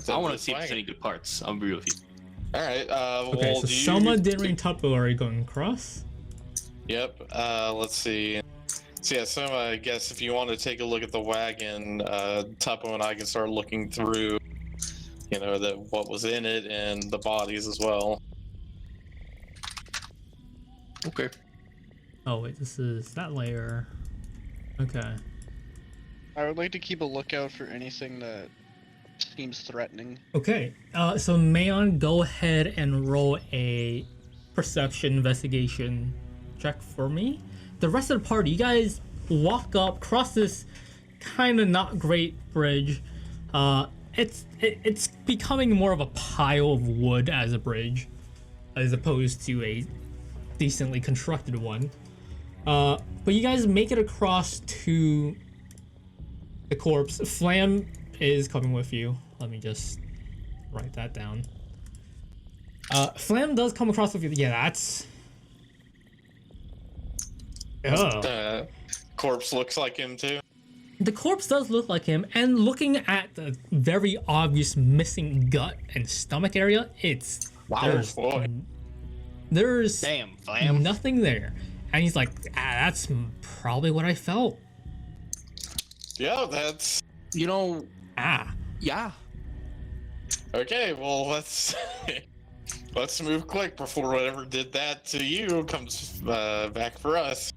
I want to see if there's any good parts. I'll be real with you. All right. Okay, Well, so do you... Soma, Dinner, and Tuppo are going across. Yep. Let's see. So yeah, Soma, I guess if you want to take a look at the wagon, Tuppo and I can start looking through, what was in it and the bodies as well. Okay. Oh wait, this is that layer. Okay. I would like to keep a lookout for anything that seems threatening. Okay. So Mayon, go ahead and roll a perception investigation check for me. The rest of the party, you guys walk up, cross this kind of not great bridge. It's becoming more of a pile of wood as a bridge, as opposed to a decently constructed one. But you guys make it across to the corpse. Flam is coming with you. Let me just write that down. Flam does come across with you. Yeah, that's... Oh. Corpse looks like him too. The corpse does look like him, and looking at the very obvious missing gut and stomach area, it's... Wow, There's damn, Flam. nothing there. And he's like, that's probably what I felt. Yeah, that's You know, Ah. yeah. okay. Well, let's move quick before whatever did that to you comes back for us.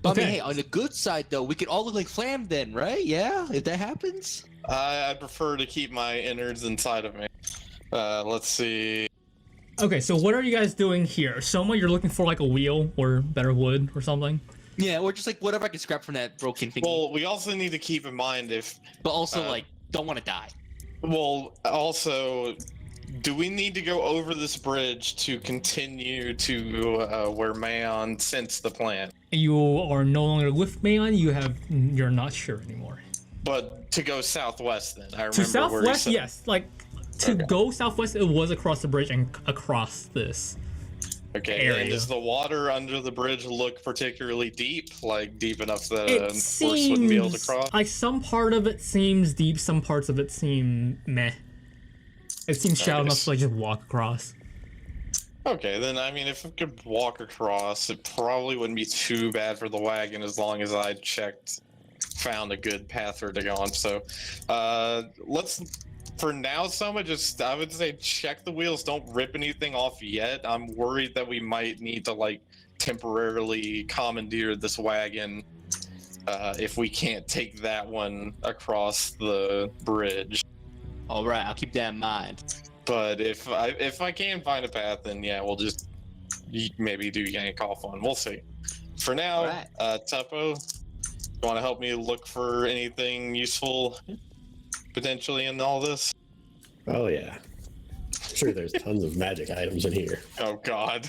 But I mean, Okay. hey, on the good side though, we could all look like Flam then, right? Yeah, if that happens. I prefer to keep my innards inside of me. Let's see. Okay, so what are you guys doing here? Soma, you're looking for like a wheel or better wood or something? Yeah, or just like whatever I can scrap from that broken thing. Well, we also need to keep in mind but also like don't want to die. well, also, do we need to go over this bridge to continue to where Mayon sensed the plant? You are no longer with Mayon, you're not sure anymore. But to go southwest then. I remember To where he southwest, said- yes. Like, to Okay. go southwest, it was across the bridge and across this. Okay, area. and does the water under the bridge look particularly deep? Like deep enough that It a horse wouldn't be able to seems cross? like some part of it seems deep, some parts of it seem meh. It seems shallow enough to like just walk across. Okay, then I mean, if we could walk across, it probably wouldn't be too bad for the wagon as long as I found a good path for it to go on. So, let's, for now, Soma, I would say check the wheels. Don't rip anything off yet. I'm worried that we might need to like temporarily commandeer this wagon if we can't take that one across the bridge. All right, I'll keep that in mind. But if I can find a path, then yeah, we'll just maybe do yank off one. We'll see. For now, Alright. Tuppo, you want to help me look for anything useful potentially in all this? Oh yeah. Sure, there's tons of magic items in here. Oh God.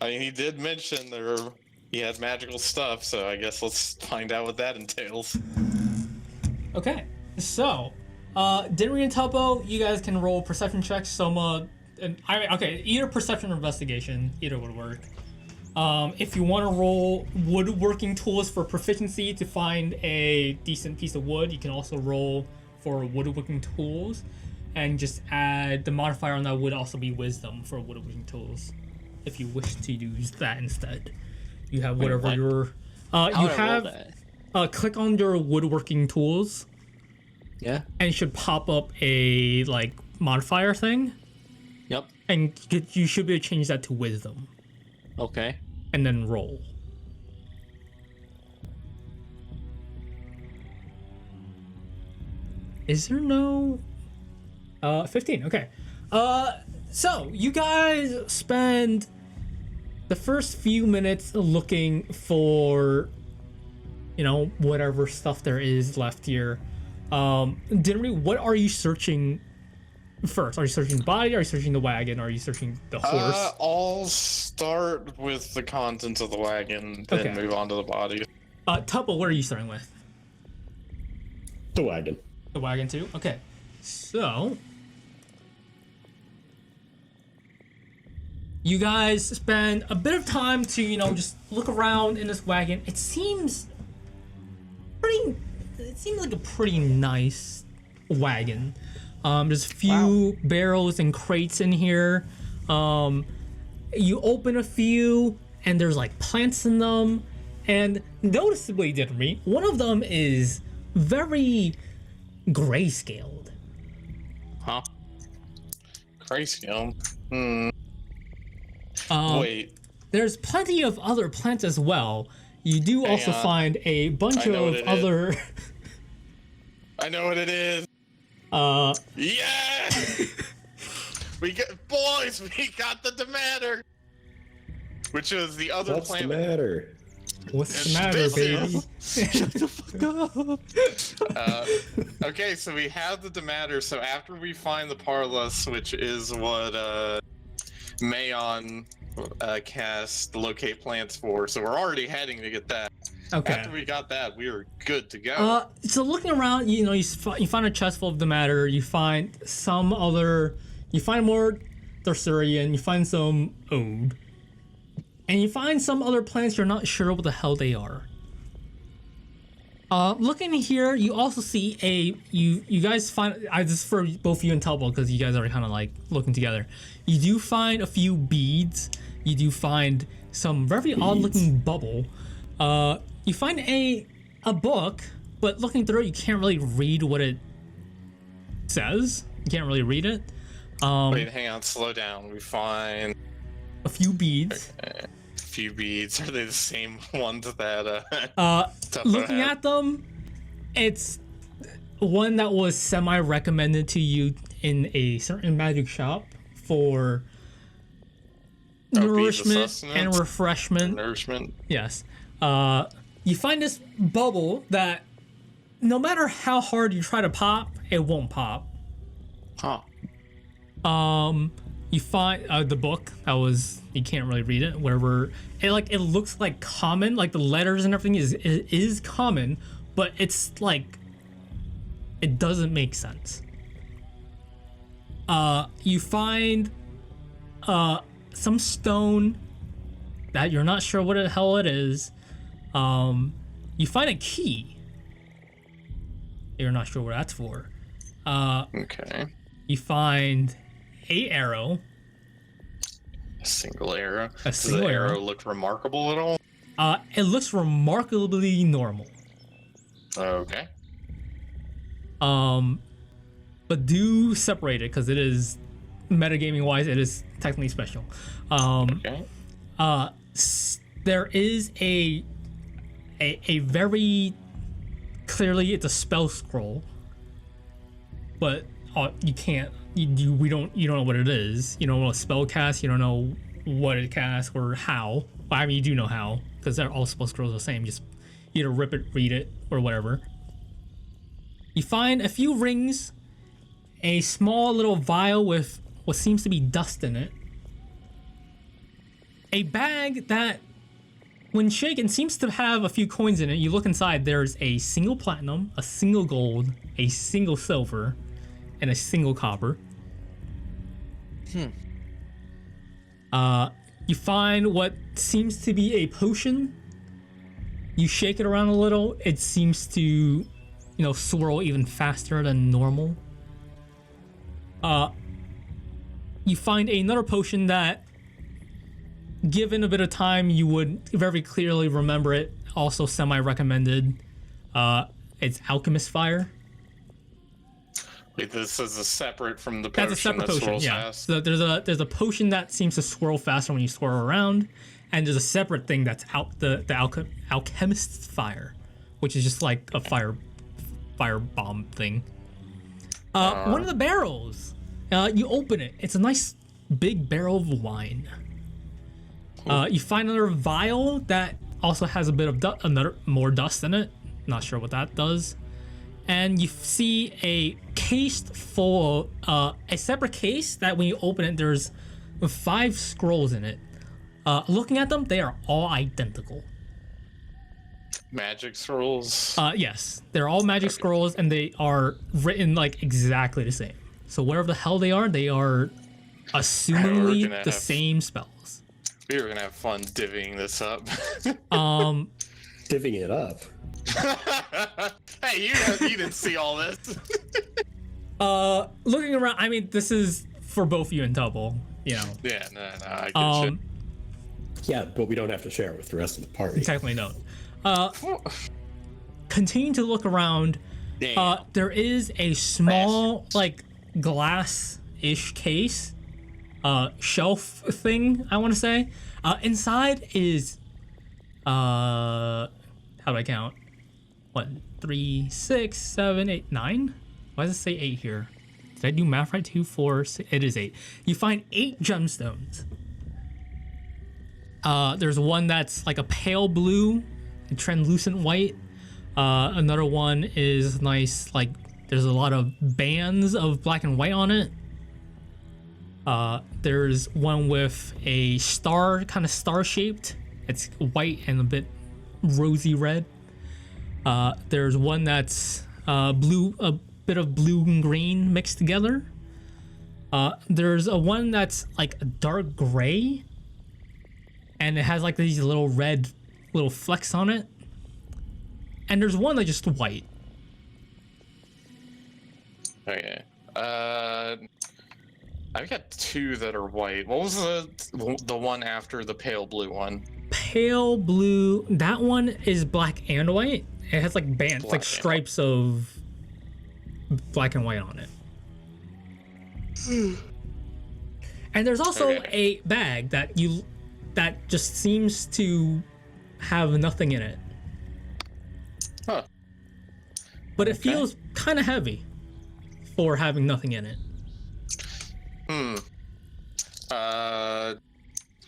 I mean, he did mention he had magical stuff, so I guess let's find out what that entails. Okay, so Dinri and Tuppo, you guys can roll perception checks. Soma, and okay, either perception or investigation, either would work. If you want to roll woodworking tools for proficiency to find a decent piece of wood, you can also roll for woodworking tools, and just add the modifier on that would also be wisdom for woodworking tools, if you wish to use that instead. You have whatever what? your How you would I roll have. that? Click on your woodworking tools, Yeah. and it should pop up a like modifier thing, Yep. and you should be able to change that to wisdom, Okay. and then roll. Is there no 15? Okay. So you guys spend the first few minutes looking for, whatever stuff there is left here. Dinri, what are you searching first? Are you searching the body? Are you searching the wagon? Are you searching the horse? I'll start with the contents of the wagon, then Okay. move on to the body. Tuppo, what are you starting with? The wagon. The wagon too? Okay. So you guys spend a bit of time to, just look around in this wagon. It seems like a pretty nice wagon. There's a few barrels and crates in here. You open a few and there's like plants in them. And noticeably different, one of them is very grayscaled. Huh? Grayscale. Wait. There's plenty of other plants as well. You do also on. find a bunch I know of what it is. other. I know what it is. Yeah! boys, we got the Dematter, which is the other What's the planet. matter? What's the matter, baby? Shut the fuck up. Okay, so we have the Dematter. So after we find the Parlus, which is what Mayon cast locate plants for, so we're already heading to get that. Okay. After we got that, we were good to go. So looking around, you know, you find a chest full of the matter. You find you find more Thursurian. You find some Ode, and you find some other plants. You're not sure what the hell they are. Looking here, you also see you guys find this is for both you and Tuppo because you guys are kind of like looking together. You do find a few beads. You do find some very odd looking bubble. You find a book, but looking through it, you can't really read what it says. You can't really read it. Wait, hang on, slow down. We find A few beads. a few beads. Are they the same ones that Tuppo Looking had? at them, it's one that was semi-recommended to you in a certain magic shop for beads of nourishment and sustenance? refreshment. Nourishment. Yes. You find this bubble that no matter how hard you try to pop, it won't pop. Huh. You find the book that was you can't really read it. Wherever it looks like common, like the letters and everything is common, but it's like it doesn't make sense. You find some stone that you're not sure what the hell it is. You find a key. You're not sure what that's for. Okay. You find a arrow. A single arrow. A Does single the arrow arrow. look remarkable at all? It looks remarkably normal. Okay. But do separate it because it is metagaming wise, it is technically special. Okay. There is a very clearly it's a spell scroll, but you can't you don't know what it is. You don't know what a spell cast. You don't know what it casts or how. Well, I mean, you do know how because they're all spell scrolls the same. Just either rip it, read it, or whatever. You find a few rings, a small little vial with what seems to be dust in it, a bag that, when shaken, seems to have a few coins in it. You look inside, there's a single platinum, a single gold, a single silver, and a single copper. You find what seems to be a potion. You shake it around a little, it seems to, swirl even faster than normal. You find another potion that, given a bit of time, you would very clearly remember it. Also semi-recommended. It's Alchemist Fire. Wait, this is a separate from the That's potion a separate that potion, swirls yeah. fast? So there's a potion that seems to swirl faster when you swirl around, and there's a separate thing that's the Alchemist's Fire, which is just like a fire bomb thing. One of the barrels, you open it. It's a nice big barrel of wine. You find another vial that also has a bit of more dust in it. Not sure what that does. And you see a case full, a separate case that when you open it, there's 5 scrolls in it. Looking at them, they are all identical. Magic scrolls? Yes, they're all magic scrolls, and they are written like exactly the same. So whatever the hell they are assumingly gonna the have- same spells. We were gonna have fun divvying this up. Divvying it up. Hey, you didn't see all this. Looking around, I mean, this is for both you and Tuppo, Yeah, no, I get you. Yeah, but we don't have to share it with the rest of the party. Technically don't. Continue to look around. There is a small, like, glass-ish case, shelf thing, I want to say. Inside is, how do I count? 1, 3, 6, 7, 8, 9? Why does it say 8 here? Did I do math right? 2, 4, 6, it is 8. You find 8 gemstones. There's one that's like a pale blue, and translucent white. Another one is nice, like there's a lot of bands of black and white on it. There's one with a star, kind of star-shaped. It's white and a bit rosy red. There's one that's blue, a bit of blue and green mixed together. There's a one that's like a dark gray, and it has like these little red little flecks on it. And there's one that's just white. Okay. I've got 2 that are white. What was the one after the pale blue one? Pale blue. That one is black and white. It has like bands, like stripes of black and white on it. And there's also a bag that just seems to have nothing in it. Huh. But it feels kind of heavy for having nothing in it.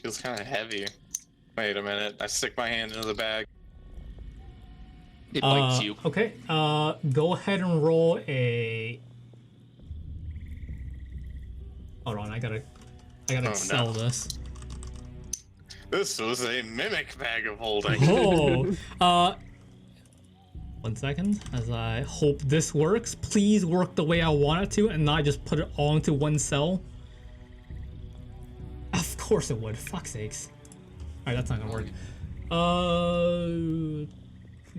Feels kind of heavy. Wait a minute. I stick my hand into the bag. It bites you. Okay. Go ahead and roll a. Hold on. I gotta sell this. This was a mimic bag of holding. Oh. 1 second. As I hope this works. Please work the way I want it to, and not just put it all into one cell. Of course it would. Fuck's sakes. Alright, that's not gonna work.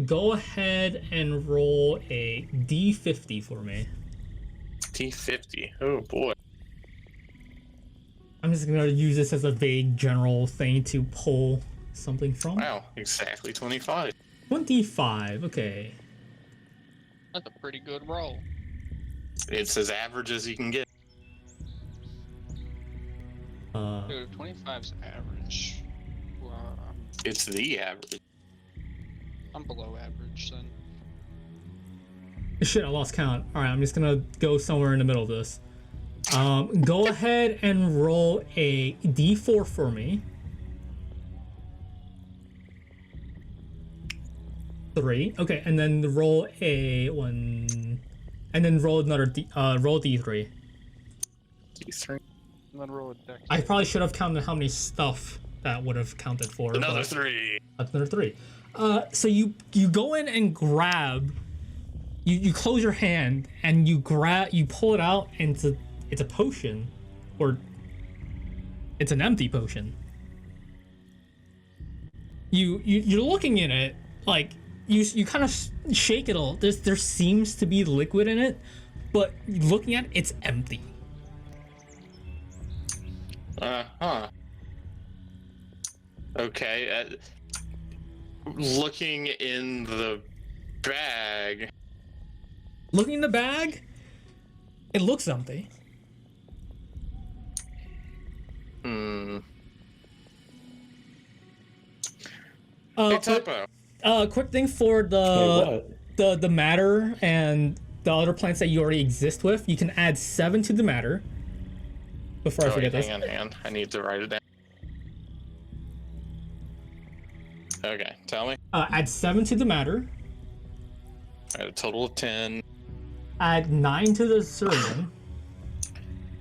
Go ahead and roll a D50 for me. D50. Oh boy. I'm just gonna use this as a vague general thing to pull something from. Wow, exactly 25. 25, okay. That's a pretty good roll. It's as average as you can get. Dude, 25's average. It's the average. I'm below average then. Shit, I lost count. Alright, I'm just gonna go somewhere in the middle of this. Go ahead and roll a D4 for me. 3. Okay, and then roll a 1, and then roll another roll D3. D3. And then roll a deck. I probably should have counted how many stuff that would have counted for. Another but 3. Another 3. So you go in and grab. You close your hand and you pull it out, and it's a potion, or it's an empty potion. You're looking in it, like you kind of shake it all. There seems to be liquid in it, but looking at it, it's empty. Okay. Looking in the bag. Looking in the bag, it looks empty. Hey, But, Tuppo. quick thing for the matter and the other plants that you already exist with, you can add 7 to the matter. Before I forget this. Hang on. I need to write it down. Okay, tell me. Add 7 to the matter. I had a total of 10. Add 9 to the Syrian.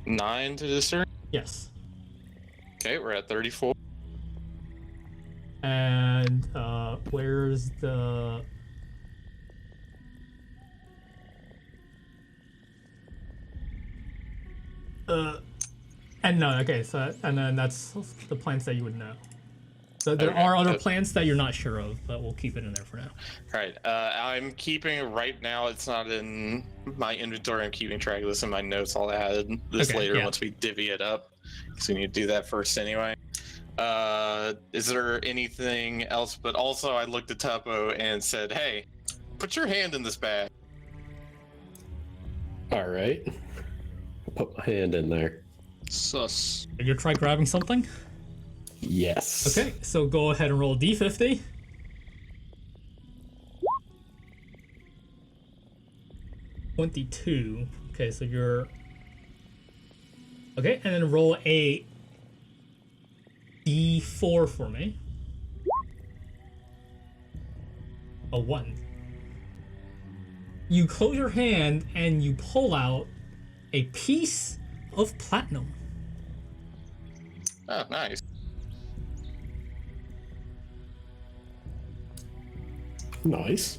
9 to this. Yes. Okay, we're at 34. And where's the and no, okay, so and then that's the plants that you would know. So there Okay, are other plants that you're not sure of, but we'll keep it in there for now. Right. I'm keeping right now. It's not in my inventory. I'm keeping track of this in my notes. I'll add this Okay, later yeah. once we divvy it up. So we need to do that first anyway. Is there anything else? But also, I looked at Tuppo and said, "Hey, put your hand in this bag." All right. I'll put my hand in there. Sus. You try grabbing something? Yes. Okay, so go ahead and roll a D50. $22. Okay, so you're Okay, and then roll a d4 for me. A 1. You close your hand and you pull out a piece of platinum. Oh, nice. Nice.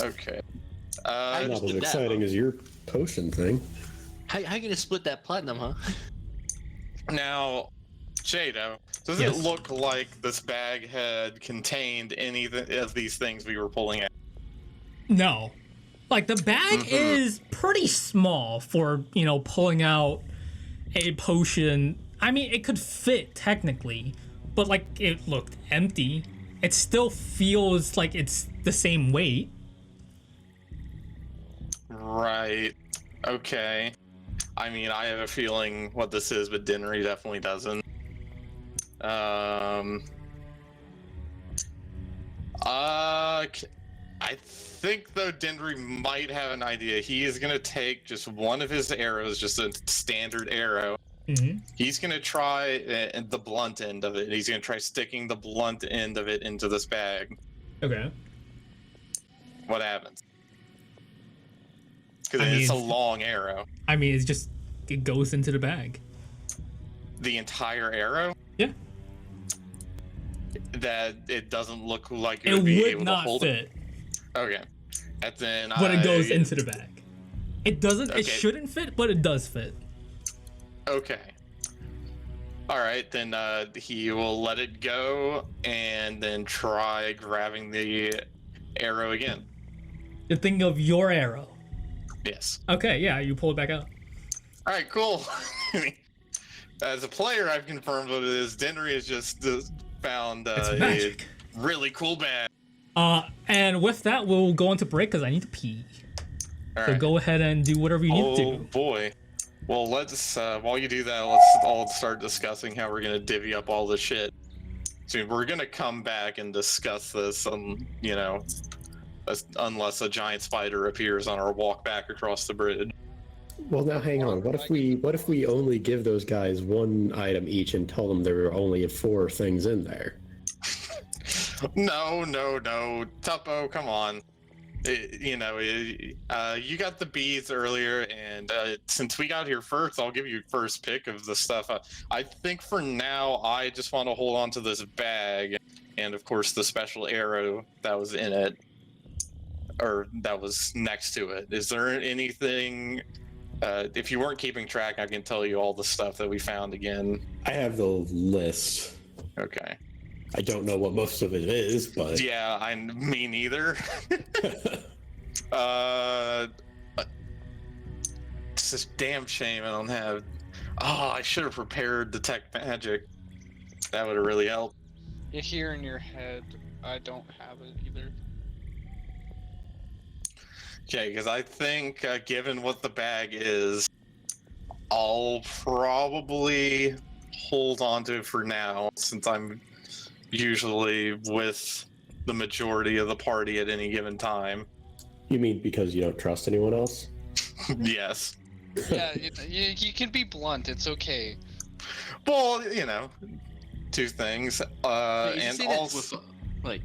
Okay. I Not as understood that, exciting huh? as your potion thing. How you gonna split that platinum, huh? Now, Jadow, does Yes. it look like this bag had contained any of these things we were pulling out? No. Like, the bag is pretty small for, pulling out a potion. I mean, it could fit technically, but, like, it looked empty. It still feels like it's the same weight. Right. Okay. I mean, I have a feeling what this is, but Dinnery definitely doesn't. I think though Dinnery might have an idea. He is gonna take just one of his arrows, just a standard arrow. Mm-hmm. He's gonna try the blunt end of it. He's gonna try sticking the blunt end of it into this bag. Okay. What happens? Because I mean, it's a it's- long arrow. I mean, it goes into the bag. The entire arrow? Yeah. That it doesn't look like it It would be would able to not hold fit, it. Okay. And then but it goes into the bag. It doesn't. Okay. It shouldn't fit, but it does fit. Okay. All right, then he will let it go and then try grabbing the arrow again. You're thinking of your arrow. Yes. Okay, yeah, you pull it back out. All right, cool. As a player, I've confirmed what it is. Dinnery has just found It's a magic. really cool bag. And with that, we'll go into break because I need to pee. All So right. go ahead and do whatever you need to Oh do. boy. Well, let's while you do that, let's all start discussing how we're gonna divvy up all this shit. So we're gonna come back and discuss this, unless a giant spider appears on our walk back across the bridge. Well, now hang on. What if we only give those guys one item each and tell them there are only 4 things in there? No, Tuppo, come on. You got the beads earlier, and since we got here first, I'll give you first pick of the stuff. I think for now, I just want to hold on to this bag, and of course the special arrow that was in it, or that was next to it. Is there anything? If you weren't keeping track, I can tell you all the stuff that we found again. I have the list. Okay. I don't know what most of it is, but Yeah, me neither. It's a damn shame I don't have. Oh, I should have prepared detect magic. That would have really helped. You hear in your head, I don't have it either. Okay, because I think, given what the bag is, I'll probably hold on to it for now, since I'm usually with the majority of the party at any given time. you mean because you don't trust anyone else? Yes. Yeah, you can be blunt. It's okay. Well, two things. And also,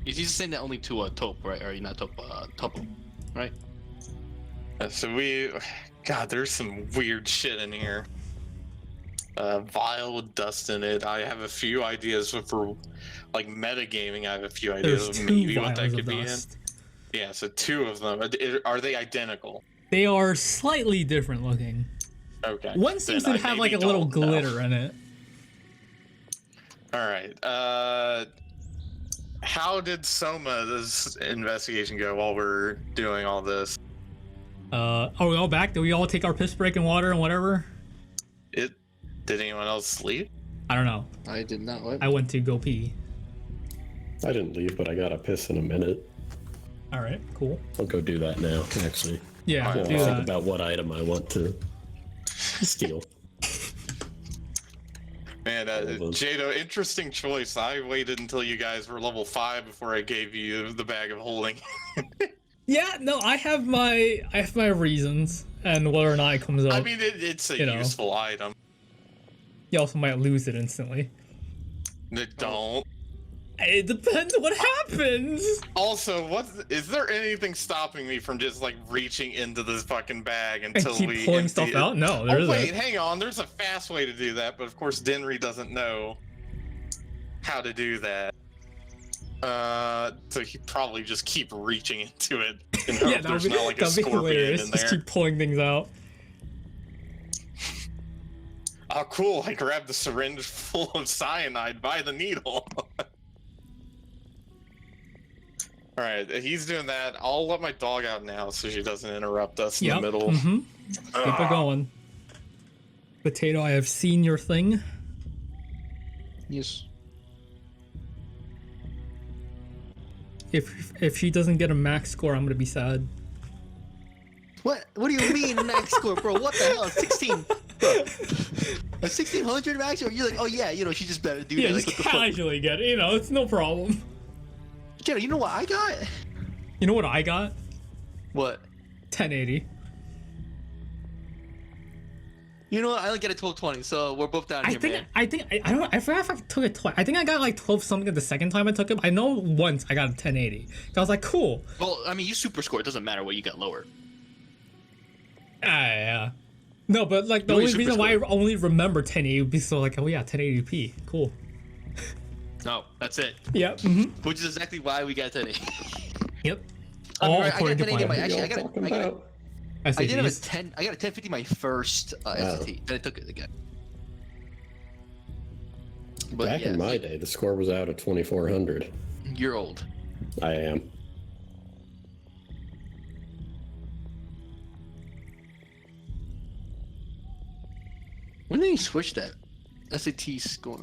Is he just saying that only to a Taupe, right? Or not Taupe, Tuppo, right? so God, there's some weird shit in here. Vial with dust in it. I have a few ideas for like metagaming. I have a few ideas There's of 2 maybe what vials that of could be in. dust. Yeah, so 2 of them. Are they identical? They are slightly different looking. Okay. One seems Then to I have like a maybe little don't know. glitter in it. All right. How did Soma's investigation go while we're doing all this? Are we all back? Did we all take our piss break and water and whatever? Did anyone else sleep? I don't know. I did not. What? I went to go pee. I didn't leave, but I got a piss in a minute. All right, cool. I'll go do that now, actually. Yeah, Alright, While do I think that. about what item I want to steal. Man, them. Jadow, interesting choice. I waited until you guys were level 5 before I gave you the bag of holding. Yeah, no, I have my reasons. and whether or not it comes up, I mean, it's a you know. useful item. you also might lose it instantly. Don't. It depends what happens. Also, is there anything stopping me from just like reaching into this fucking bag until And keep we pulling empty stuff it? out? No, there Oh isn't. wait, hang on. There's a fast way to do that, but of course Denry doesn't know how to do that. So he'd probably just keep reaching into it and hope Yeah, there's not like a that'd be scorpion hilarious. in Just there. keep pulling things out. Oh, cool! I grabbed the syringe full of cyanide by the needle. All right, he's doing that. I'll let my dog out now so she doesn't interrupt us in the middle. Mm-hmm. Keep it going. Potato, I have seen your thing. Yes. If she doesn't get a max score, I'm gonna be sad. What do you mean max score, bro? What the hell? 16. Bro. A 1600 max score? You're like, oh yeah, she just better do Yeah, that. just Like, what the fuck? casually get it. It's no problem. Jadow, you know what I got? You know what I got? What? 1080. You know what? I only get a 1220, so we're both down I here, man. think I don't know. I forgot if I took it twice. I think I got like 12 something the second time I took it. I know once I got a 1080. I was like, cool. Well, I mean, you super score. It doesn't matter what you got lower. Yeah. No, but like the No, you only super reason why I score. only remember 1080 would be so like, oh yeah, 1080p. Cool. No, that's it. Yep. Mm-hmm. Which is exactly why we got 1080. Yep. I mean, All right, I got according to 1080 plan. actually, What are y'all talking about? I did have a SATs. 10. I got a 1050 my first SAT. Then I took it again. But Back yeah, in my day, the score was out at 2400. you're old. I am. When did you switch that? SAT score.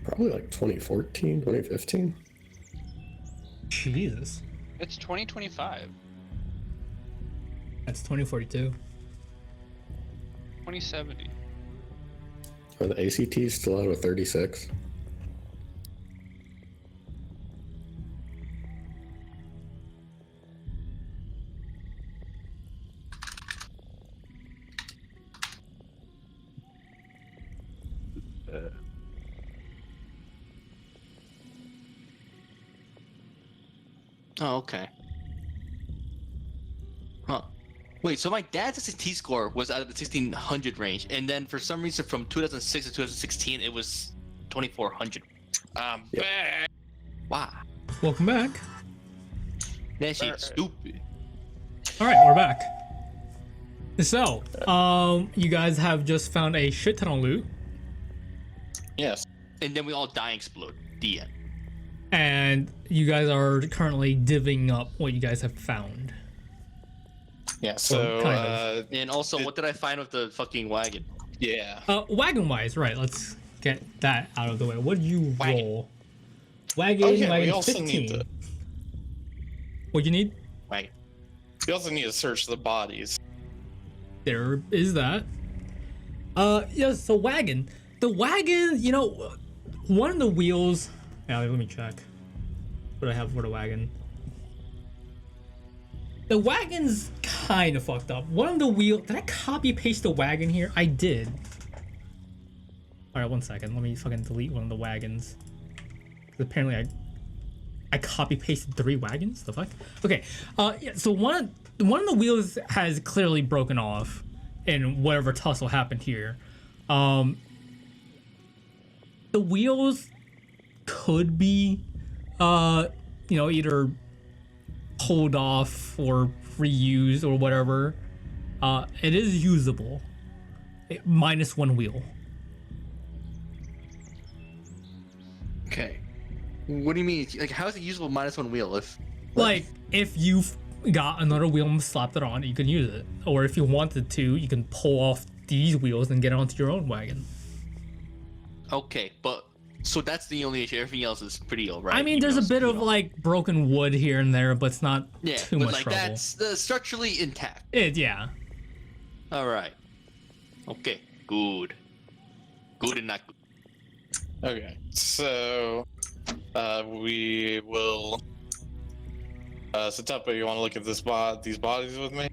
Probably like 2014, 2015. Jesus. It's 2025. That's 2042. 2070. Are the ACTs still out of 36? Oh, okay. Huh. Wait, so my dad's SAT score was out of the 1600 range, and then for some reason from 2006 to 2016 it was 2400. I'm Yep. back. Wow. Welcome back. That shit's stupid. All right, we're back. So, you guys have just found a shit ton of loot, Yes. And then we all die and explode. The end. and you guys are currently divvying up what you guys have found. Yeah. So, kind of. And also, what did I find with the fucking wagon? yeah. Wagon-wise, right? Let's get that out of the way. What did you Wagon. roll? Wagon, Oh yeah. wagon We also 15. need to. What you need? Wait. We also need to search the bodies. There is that. Yeah, so wagon. The wagon, one of the wheels. Yeah, let me check. What do I have for the wagon? The wagon's kind of fucked up. One of the wheels. Did I copy paste the wagon here? I did. Alright, 1 second. Let me fucking delete one of the wagons. 'Cause apparently I copy pasted 3 wagons? The fuck? Okay. Yeah, so one of the wheels has clearly broken off in whatever tussle happened here. The wheels could be either pulled off or reused or whatever. It is usable. Minus 1 wheel. Okay. What do you mean? Like, how is it usable minus 1 wheel? Like, if you've got another wheel and slapped it on, you can use it. Or if you wanted to, you can pull off these wheels and get onto your own wagon. Okay, but So that's the only issue. Everything else is pretty alright. I mean, there's a bit of like broken wood here and there, but it's not too but much like trouble. that's structurally intact. Yeah. All right. Okay. Good. Good and not good. Okay, so we will. So Tuppo, you want to look at these bodies with me?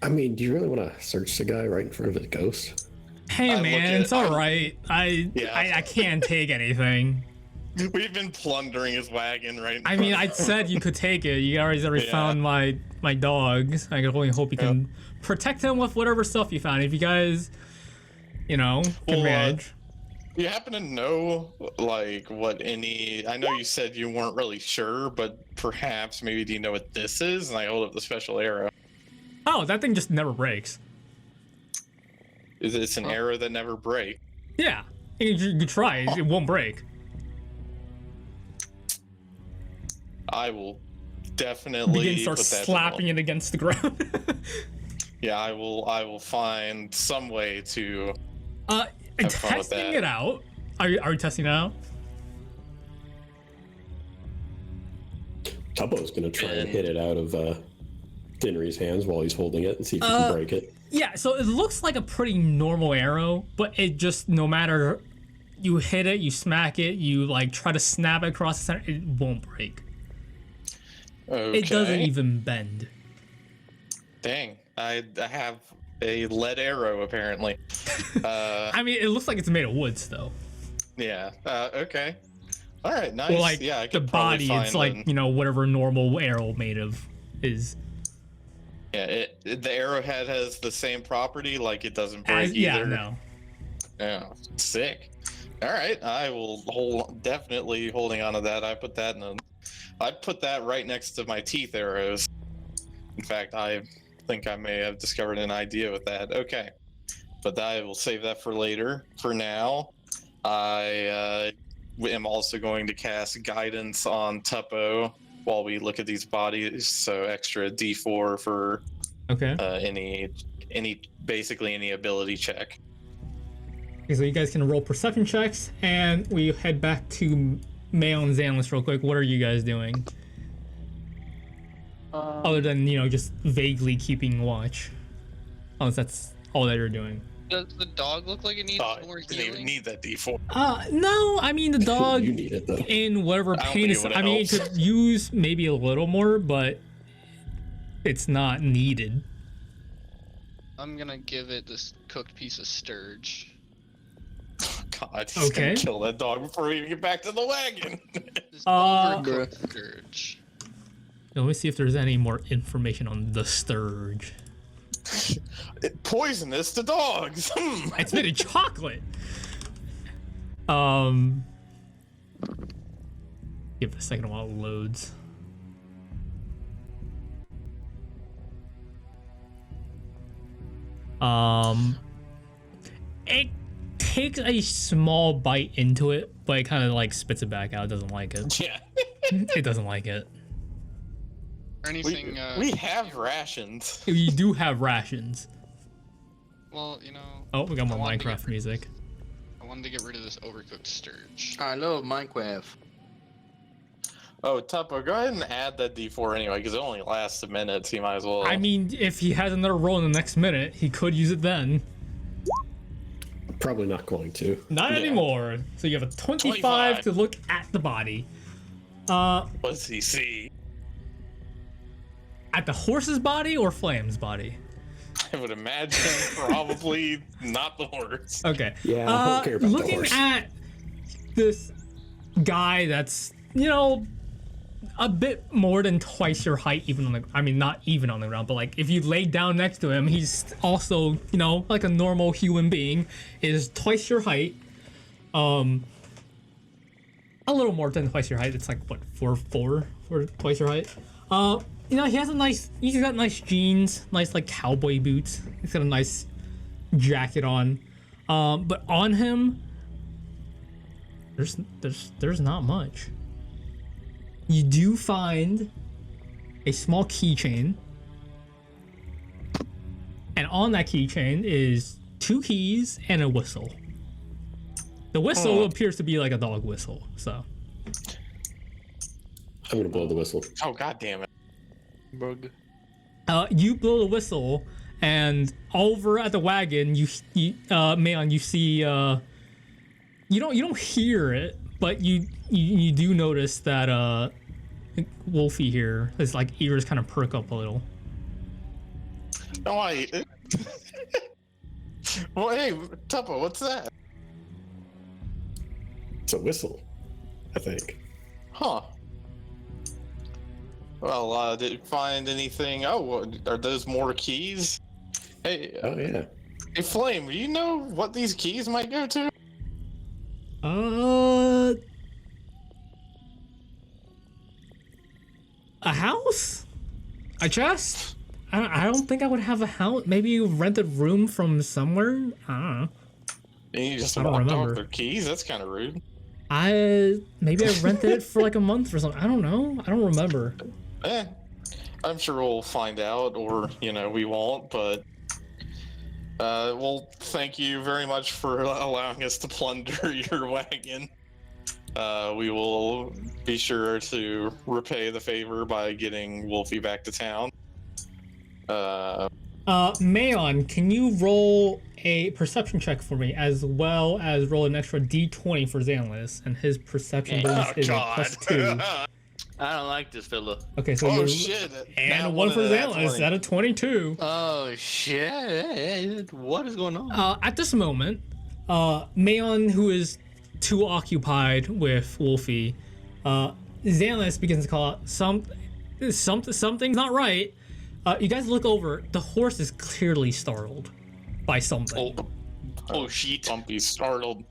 I mean, do you really want to search the guy right in front of his ghost? Hey I man, look at- it's all right. Yeah. I can't take anything. We've been plundering his wagon right now. I mean, I said you could take it. You guys already Yeah. found my dogs. I can only hope you can protect him with whatever stuff you found. If you guys, can Well, manage. You happen to know, like, what any... I know you said you weren't really sure, but perhaps, maybe do you know what this is? And I hold up the special arrow. Oh, that thing just never breaks. It's an arrow that never breaks. Yeah, you try. It won't break. I will definitely Begin start put that slapping it against the ground. Yeah, I will find some way to... Have fun with Testing that. it out. Are you testing it out? Tuppo's gonna try and And- hit it out of Dinry's hands while he's holding it and see if he can break it. Yeah, so it looks like a pretty normal arrow, but it just, no matter you hit it, you smack it, you like try to snap it across the center, it won't break. Okay. It doesn't even bend. Dang, I have a lead arrow apparently. I mean, it looks like it's made of wood still. Yeah. Okay. All right. Nice. Well, like yeah, I the could probably body, it's find like, whatever normal arrow made of is. Yeah. The arrowhead has the same property. Like it doesn't break Yeah, either. no. Yeah. Sick. All right. I will definitely holding on to that. I put that right next to my teeth arrows. In fact, I think I may have discovered an idea with that. Okay. But I will save that for later. For now, I am also going to cast guidance on Tuppo while we look at these bodies. So extra D4 for Okay. basically any ability check. Okay, so you guys can roll perception checks, and we head back to Mayo and Xanless real quick. What are you guys doing? Other than, just vaguely keeping watch. Unless that's all that you're doing. Does the dog look like it needs more Didn't even healing? need that D4. No, I mean, the dog You need it though. in whatever I don't pain think is. it would I mean, it help. could use maybe a little more, but it's not needed. I'm gonna give it this cooked piece of sturge. God, he's Okay. gonna kill that dog before we even get back to the wagon. This Uh, overcooked sturge. Let me see if there's any more information on the sturge. Poisonous to dogs. It's made of chocolate. Give it a second while it loads. It takes a small bite into it, but it kind of like spits it back out. It doesn't like it. Yeah. It doesn't like it. Or anything, We have rations. You do have rations. well, Oh, we got I more wanted to get Minecraft rid- music. I wanted to get rid of this overcooked sturge. I love Minecraft. Oh, Tuppo, go ahead and add that D4 anyway, because it only lasts a minute, so you might as well. I mean, if he has another roll in the next minute, he could use it then. Probably not going to. Not Yeah. anymore. So you have a 25 25. to look at the body. At What does he see? the horse's body or Flam's body? I would imagine probably not the horse. Okay. Yeah, I don't care about the looking horse. at this guy that's, a bit more than twice your height, even on the, I mean, not even on the ground, but like if you lay down next to him, he's also, like a normal human being, is twice your height. A little more than twice your height. It's like what, 4'4" for twice your height. He has he's got nice jeans, nice like cowboy boots. He's got a nice jacket on. But on him, there's not much. You do find a small keychain, and on that keychain is 2 keys and a whistle. The whistle appears to be like a dog whistle. So I'm gonna blow the whistle. Oh god damn it! Bug. you blow the whistle, and over at the wagon, Mayon, you see you don't hear it, but you do notice that Wolfie here, his like ears kind of perk up a little. Oh, well, hey, Tuppo, what's that? It's a whistle, I think. Huh. Well, did you find anything? Oh, are those more keys? Hey, Oh yeah. hey, Flame, do you know what these keys might go to? A house? A chest? I don't think I would have a house. Maybe you rented room from somewhere? I don't know. And you just I don't walked remember. off their keys? That's kind of rude. Maybe I rented it for like a month or something. I don't know. I don't remember. I'm sure we'll find out, or, we won't, but... well, thank you very much for allowing us to plunder your wagon. We will be sure to repay the favor by getting Wolfie back to town. Mayon, can you roll a perception check for me, as well as roll an extra d20 for Xanlis, and his perception bonus is a +2. I don't like this fella. Okay, so Oh you're... shit! And Now a 1 for of that Xanlis, 20. at a 22. Oh shit! What is going on? At this moment, Mayon, who is too occupied with Wolfie, Xanlis begins to call out, something's not right. You guys look over. The horse is clearly startled by something. Oh shit! Bumpy's startled.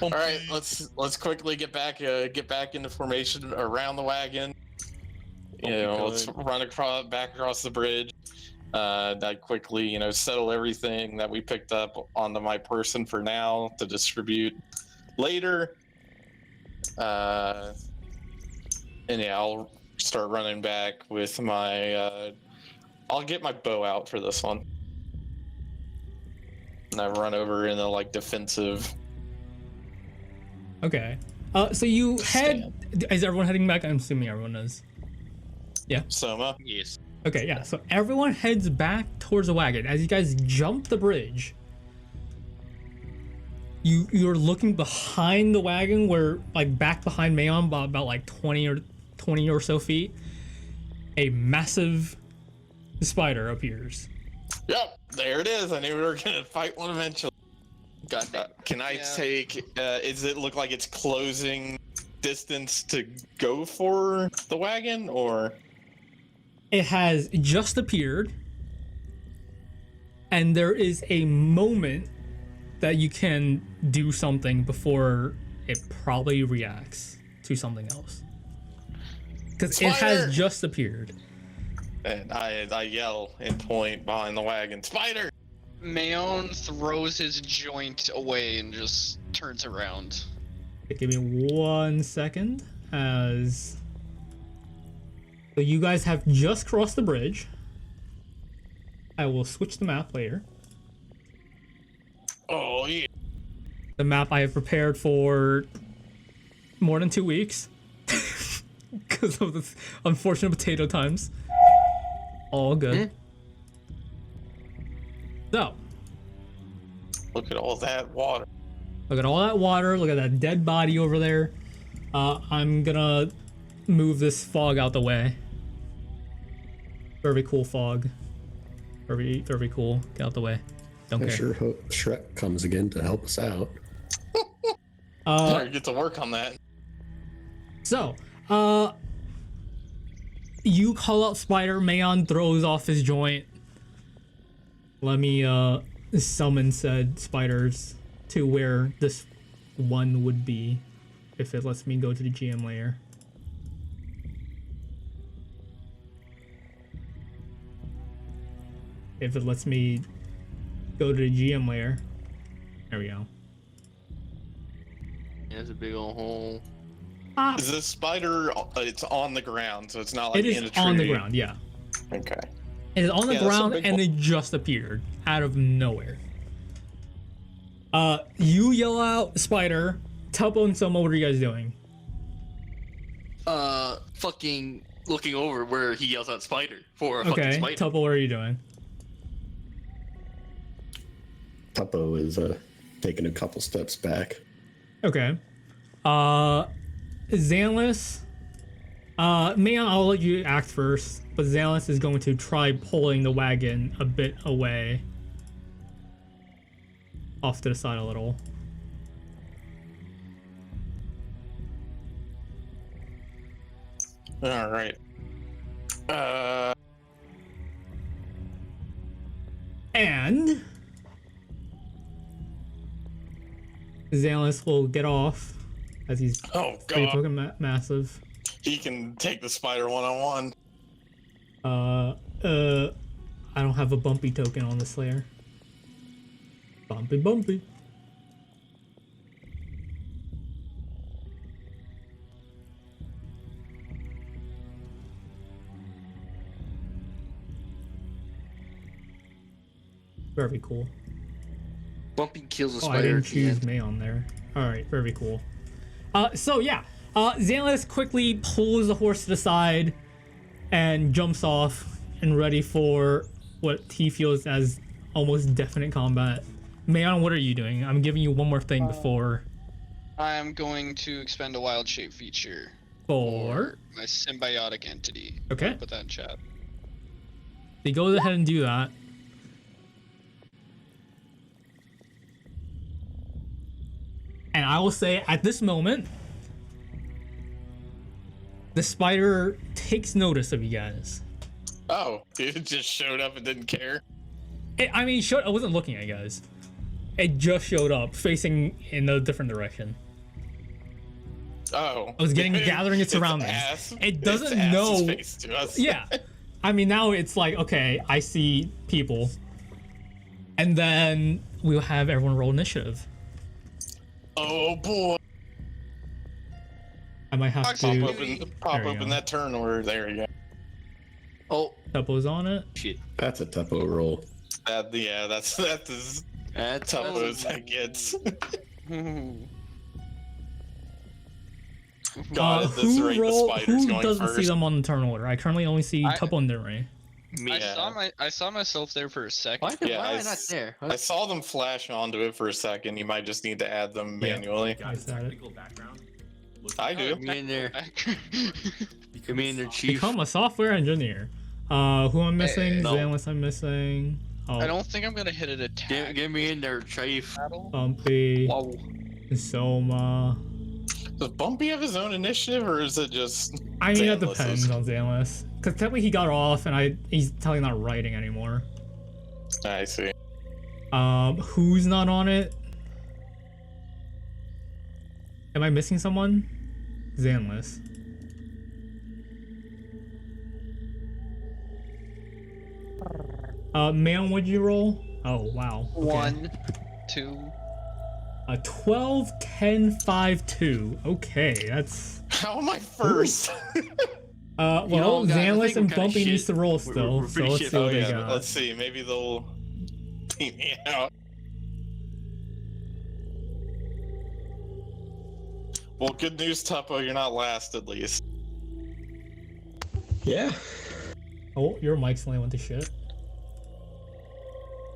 All right, let's quickly get back into formation around the wagon. Let's run back across the bridge. I quickly, settle everything that we picked up onto my person for now to distribute later. And yeah, I'll start running back with my. I'll get my bow out for this one, and I run over in a defensive. Okay. So you head. Is everyone heading back? I'm assuming everyone is. Yeah. Soma. Yes. Okay, yeah. So everyone heads back towards the wagon. As you guys jump the bridge, you're looking behind the wagon, where back behind Mayon by about 20 or so feet, a massive spider appears. Yep, there it is. I knew we were gonna fight one eventually. Can I take? Does it look like it's closing distance to go for the wagon, or? It has just appeared, and there is a moment that you can do something before it probably reacts to something else. Because it has just appeared. And I yell and point behind the wagon, "Spider!" Mayon throws his joint away and just turns around. Give me 1 second, as so you guys have just crossed the bridge. I will switch the map later. Oh yeah. The map I have prepared for more than 2 weeks because of the unfortunate potato times. All good. So, Look at all that water. look at all that water. Look at that dead body over there. I'm gonna move this fog out the way. Very cool fog. Very cool. Get out the way. Don't I care. sure hope Shrek comes again to help us out. I get to work on that. So, you call out Spider. Mayon throws off his joint. Let me summon said spiders to where this one would be, if it lets me go to the GM layer. If it lets me go to the GM layer. There we go. There's a big old hole. Is this spider? It's on the ground, so it's not like It is in a tree. on the ground, yeah. Okay. It is on the Yeah, that's a ground, big and one. it just appeared out of nowhere. You yell out spider. Tuppo and Soma, what are you guys doing? Fucking looking over where he yells out spider for a fucking Okay, spider. Tuppo, what are you doing? Tuppo is taking a couple steps back. Okay. Xanless. Man, I'll let you act first, but Xanless is going to try pulling the wagon a bit away. Off to the side a little. All right. And Xanless will get off as he's Oh pretty god, fucking massive. he can take the spider one-on-one. I don't have a bumpy token on the Slayer. Bumpy. Very cool. Bumpy kills a Oh, I spider didn't at the choose end. May on there. Alright, very cool. So yeah. Xanless quickly pulls the horse to the side and jumps off and ready for what he feels as almost definite combat. Mayon, what are you doing? I'm giving you one more thing before. I'm going to expend a wild shape feature For. my symbiotic entity. Okay. Put that in chat. He goes ahead and do that. And I will say at this moment, the spider takes notice of you guys. Oh, it just showed up and didn't care. I mean, I wasn't looking at you guys. It just showed up, facing in a different direction. Oh. I was gathering its surroundings. Ass. It doesn't Its ass know. is face to us. Yeah. I mean, now it's like, okay, I see people. And then we'll have everyone roll initiative. Oh boy. I might have Pop to. pop There you open go. that turn order. There you go. Oh Tuppo's on it. shit. That's a Tuppo roll. Yeah, that's as That's tough as that gets. God, at this rate, the spider's who going doesn't see first. them on the turn order? I currently only see Tuppo and Dinray. me. I saw myself there for a second. Why, Yeah, why am I I not s- there? I saw them flash onto it for a second. You might just need to add them Yeah. manually. I said it. I do. Come in there. Come in there, chief. Become a software engineer. Who I'm missing? no. Xanless I'm missing. I Oh, don't think I'm gonna hit an attack Get me in there, chief. battle. Bumpy. Wow. Soma. Does Bumpy have his own initiative, or is it just? I mean, that Xanless's? depends on Xanless. Because technically he got off and he's technically not writing anymore. I see. Who's not on it? Am I missing someone? Xanless. Man, what'd you roll? Oh, wow. Okay. 1, 2. A 12, 10, 5, 2. Okay, that's... How am I first? Well, know, guys, I Xanless think and we're kinda Bumpy needs shit. to roll We're still, so pretty let's shit. see Oh what they yeah, got. let's see. Maybe they'll beat me out. Well, good news, Tuppo. You're not last, at least. Yeah. Oh, your mic suddenly went to shit.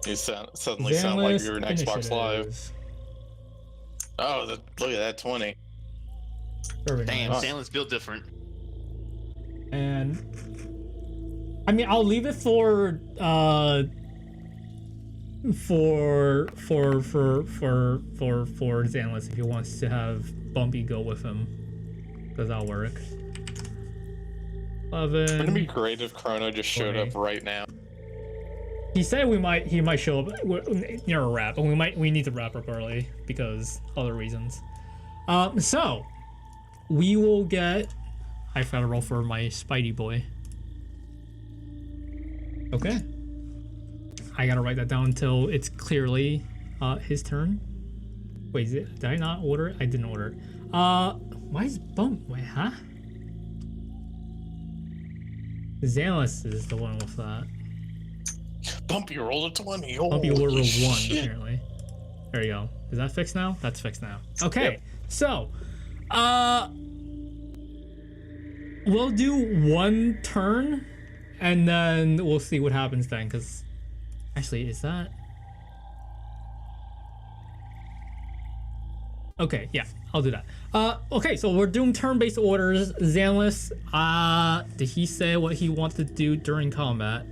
You suddenly sound like Xanless you're an Xbox Live. initiatives. Oh, look at that 20. Very Damn, nice. Stanley's built different. And I mean, I'll leave it for Xanless if he wants to have Bumpy go with him, because that'll work. Wouldn't it be 11. great if Chrono just showed up right now? He said he might show up near a wrap, but we need to wrap up early because other reasons. So we will get. I forgot to roll for my Spidey boy. Okay. I gotta write that down until it's clearly his turn. Wait, did I not order it? I didn't order it. Why is Wait, huh? Xanless is the one with that. Bumpy rolled a 20. Oh, Bumpy ordered 1, shit. apparently. There you go. Is that fixed now? That's fixed now. Okay, Yep. so, we'll do one turn, and then we'll see what happens then. Because, actually, is that? Okay, yeah, I'll do that. Okay, so we're doing turn-based orders. Xanless, did he say what he wants to do during combat?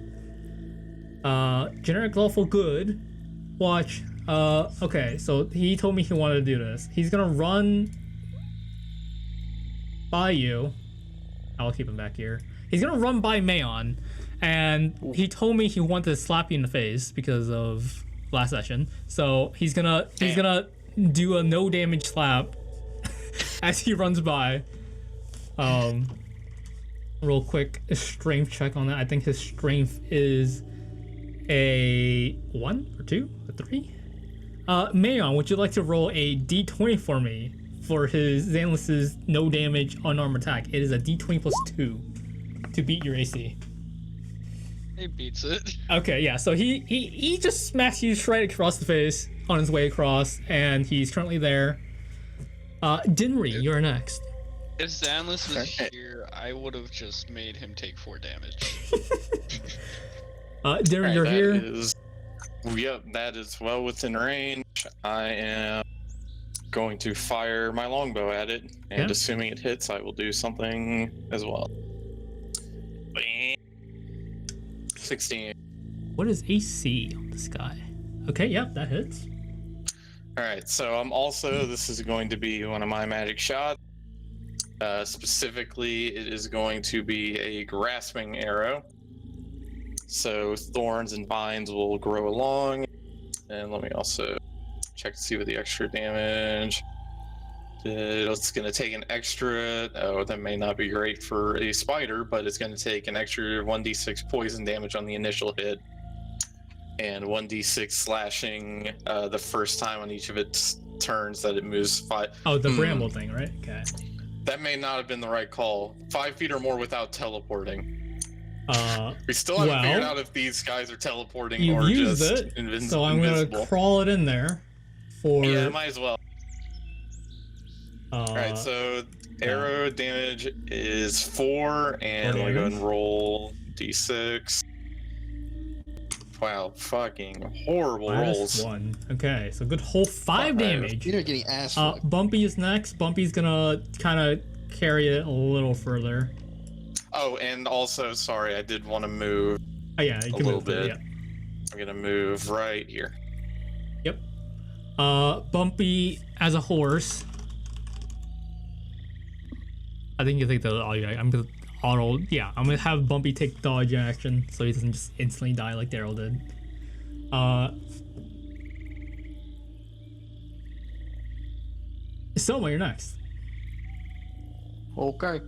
Generic lawful good. Watch. Okay, so he told me he wanted to do this. He's gonna run by you. I'll keep him back here. He's gonna run by Mayon, and he told me he wanted to slap you in the face because of last session. So he's gonna do a no damage slap as he runs by. Real quick strength check on that. I think his strength is a 1 or 2 or 3. Mayon, would you like to roll a d20 for me for his Xanless's no damage unarmed attack? It is a d20 plus 2 to beat your AC. He beats it. Okay, yeah, so he just smashed you straight across the face on his way across, and he's currently there. Dinri, you're next. If Xanless was Okay. here, I would have just made him take 4 damage. Dinri, you're That here. is- yep, that is well within range. I am going to fire my longbow at it, and Yeah. assuming it hits, I will do something as well. 16. What is AC on this guy? Okay, yep, that hits. Alright, so I'm also, this is going to be one of my magic shots. Specifically, it is going to be a grasping arrow. So thorns and vines will grow along. And let me also check to see what the extra damage. It's going to take an extra, oh, that may not be great for a spider, but it's going to take an extra 1d6 poison damage on the initial hit. And 1d6 slashing the first time on each of its turns that it moves 5. Oh, the bramble thing, right? Okay. That may not have been the right call. 5 feet or more without teleporting. Uh, We still haven't Well, figured out if these guys are teleporting you've or used just it, invisible. so I'm gonna crawl it in there for. Yeah, might as well. uh, Alright, so arrow damage is 4, and let me go ahead and roll d6. Wow, fucking horrible rolls. -1. Okay, so good whole 5 damage. You're getting ass fucked. Bumpy is next. Bumpy's gonna kind of carry it a little further. Oh, and also, sorry, I did want to move. Oh yeah, you A can little move it, bit. I'm gonna move right here. Yep. Bumpy as a horse. I think you take the. Oh yeah, I'm gonna auto. Yeah, I'm gonna have Bumpy take dodge action so he doesn't just instantly die like Daryl did. Soma, you're next. Okay.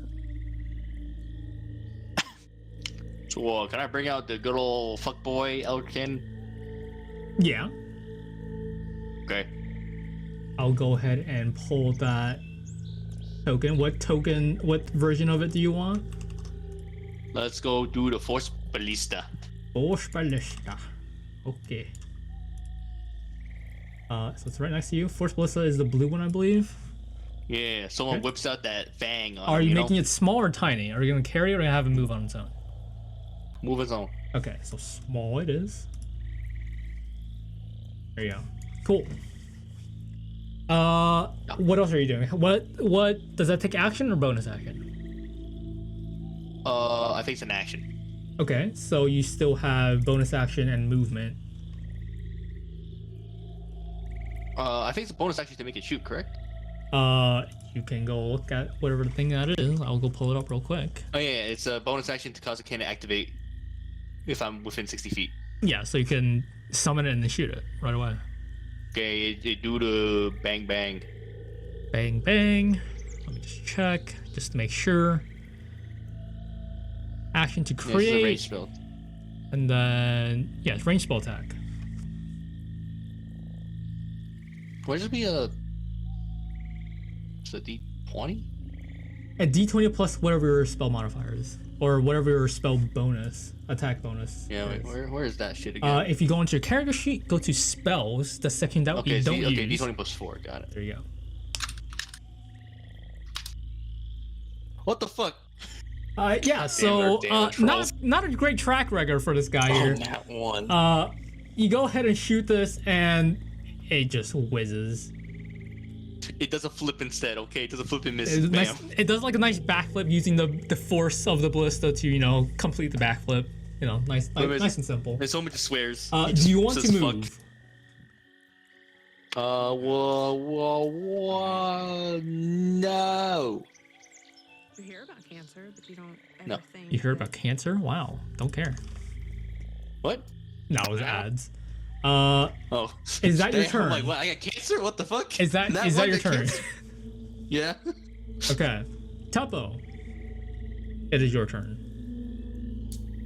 So, can I bring out the good old fuckboy Elkin? Yeah, Okay. I'll go ahead and pull that token. What version of it do you want? Let's go do the Force Ballista. Force Ballista. Okay. So it's right next to you. Force Ballista is the blue one, I believe. Yeah, someone Okay. whips out that fang on Are him, you know? making it small or tiny? Are you gonna carry it or have it move on its own? Move his own. Okay, so small it is. There you go. Cool. What else are you doing? What does that take action or bonus action? I think it's an action. Okay, so you still have bonus action and movement. I think it's a bonus action to make it shoot, correct? You can go look at whatever the thing that is. I'll go pull it up real quick. Oh yeah, it's a bonus action to cause a cannon to activate if I'm within 60 feet. Yeah, so you can summon it and then shoot it right away. Okay, it do the bang bang. Bang, bang. Let me just check, just to make sure. Action to Yeah, this is a create, range spell. and then, yeah, it's range spell attack. Would this be a... It's a D20? A d20 plus whatever your spell modifier is. or whatever your spell bonus, attack bonus. Yeah, wait, is. where is that shit again? If you go into your character sheet, go to spells, the section that okay, you don't okay, use. D20 plus 4, got it. There you go. What the fuck? Yeah, so damage rolls. not a great track record for this guy here. That one. You go ahead and shoot this, and it just whizzes. It does a flip instead, okay? It does a flip and miss. It's Bam. nice, it does like a nice backflip using the force of the ballista to complete the backflip. Nice and simple. And someone just swears. He Do just you want to says move? fuck. No. You hear about cancer, but you don't ever No. think. You heard about cancer? Wow, don't care. What? No, it was ads. Oh. Is that your Damn, turn? I'm like, what? I got cancer? What the fuck? Is that Not is that one your got turn? cancer? Yeah. Okay, Tuppo. It is your turn.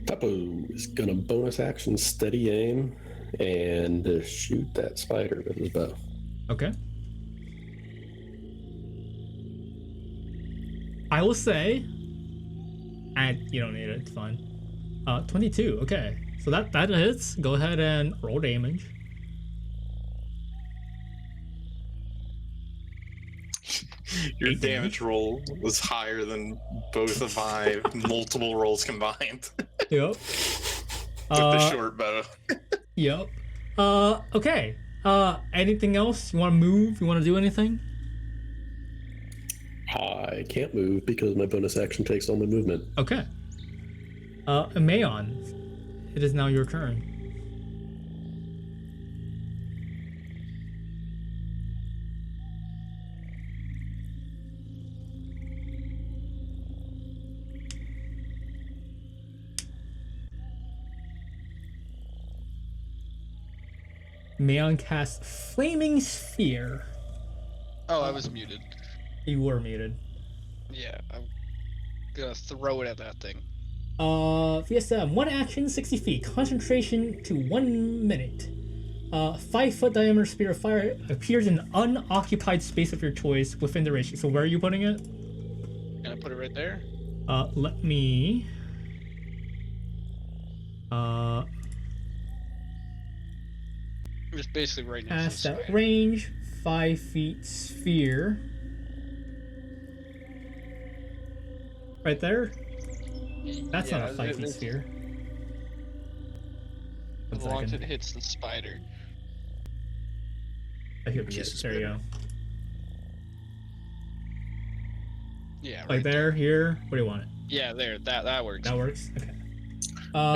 Tuppo is gonna bonus action steady aim and shoot that spider with his bow. Okay. I will say, and you don't need it. It's fine. 22. Okay, so that hits. Go ahead and roll damage. Your 8 damage roll was higher than both of my multiple rolls combined Yep. with the short bow. Yep. Okay. Anything else? You want to move? You want to do anything? I can't move because my bonus action takes all my movement. Okay. Mayon, it is now your turn. Mayon casts Flaming Sphere. Oh, I was muted. You were muted. Yeah, I'm gonna throw it at that thing. VSM, 1 action, 60 feet. Concentration to 1 minute. 5-foot diameter spear of fire appears in an unoccupied space of your choice within the range. So where are you putting it? Can I put it right there? Let me... Just basically right next Past to the that spider. range, 5 feet sphere. Right there? That's not a 5 feet sphere. As One long as it second. hits the spider. I hear it. Jesus, There you go. Yeah, right Like there, here. What do you want it? Yeah, there. That works. That works? Okay.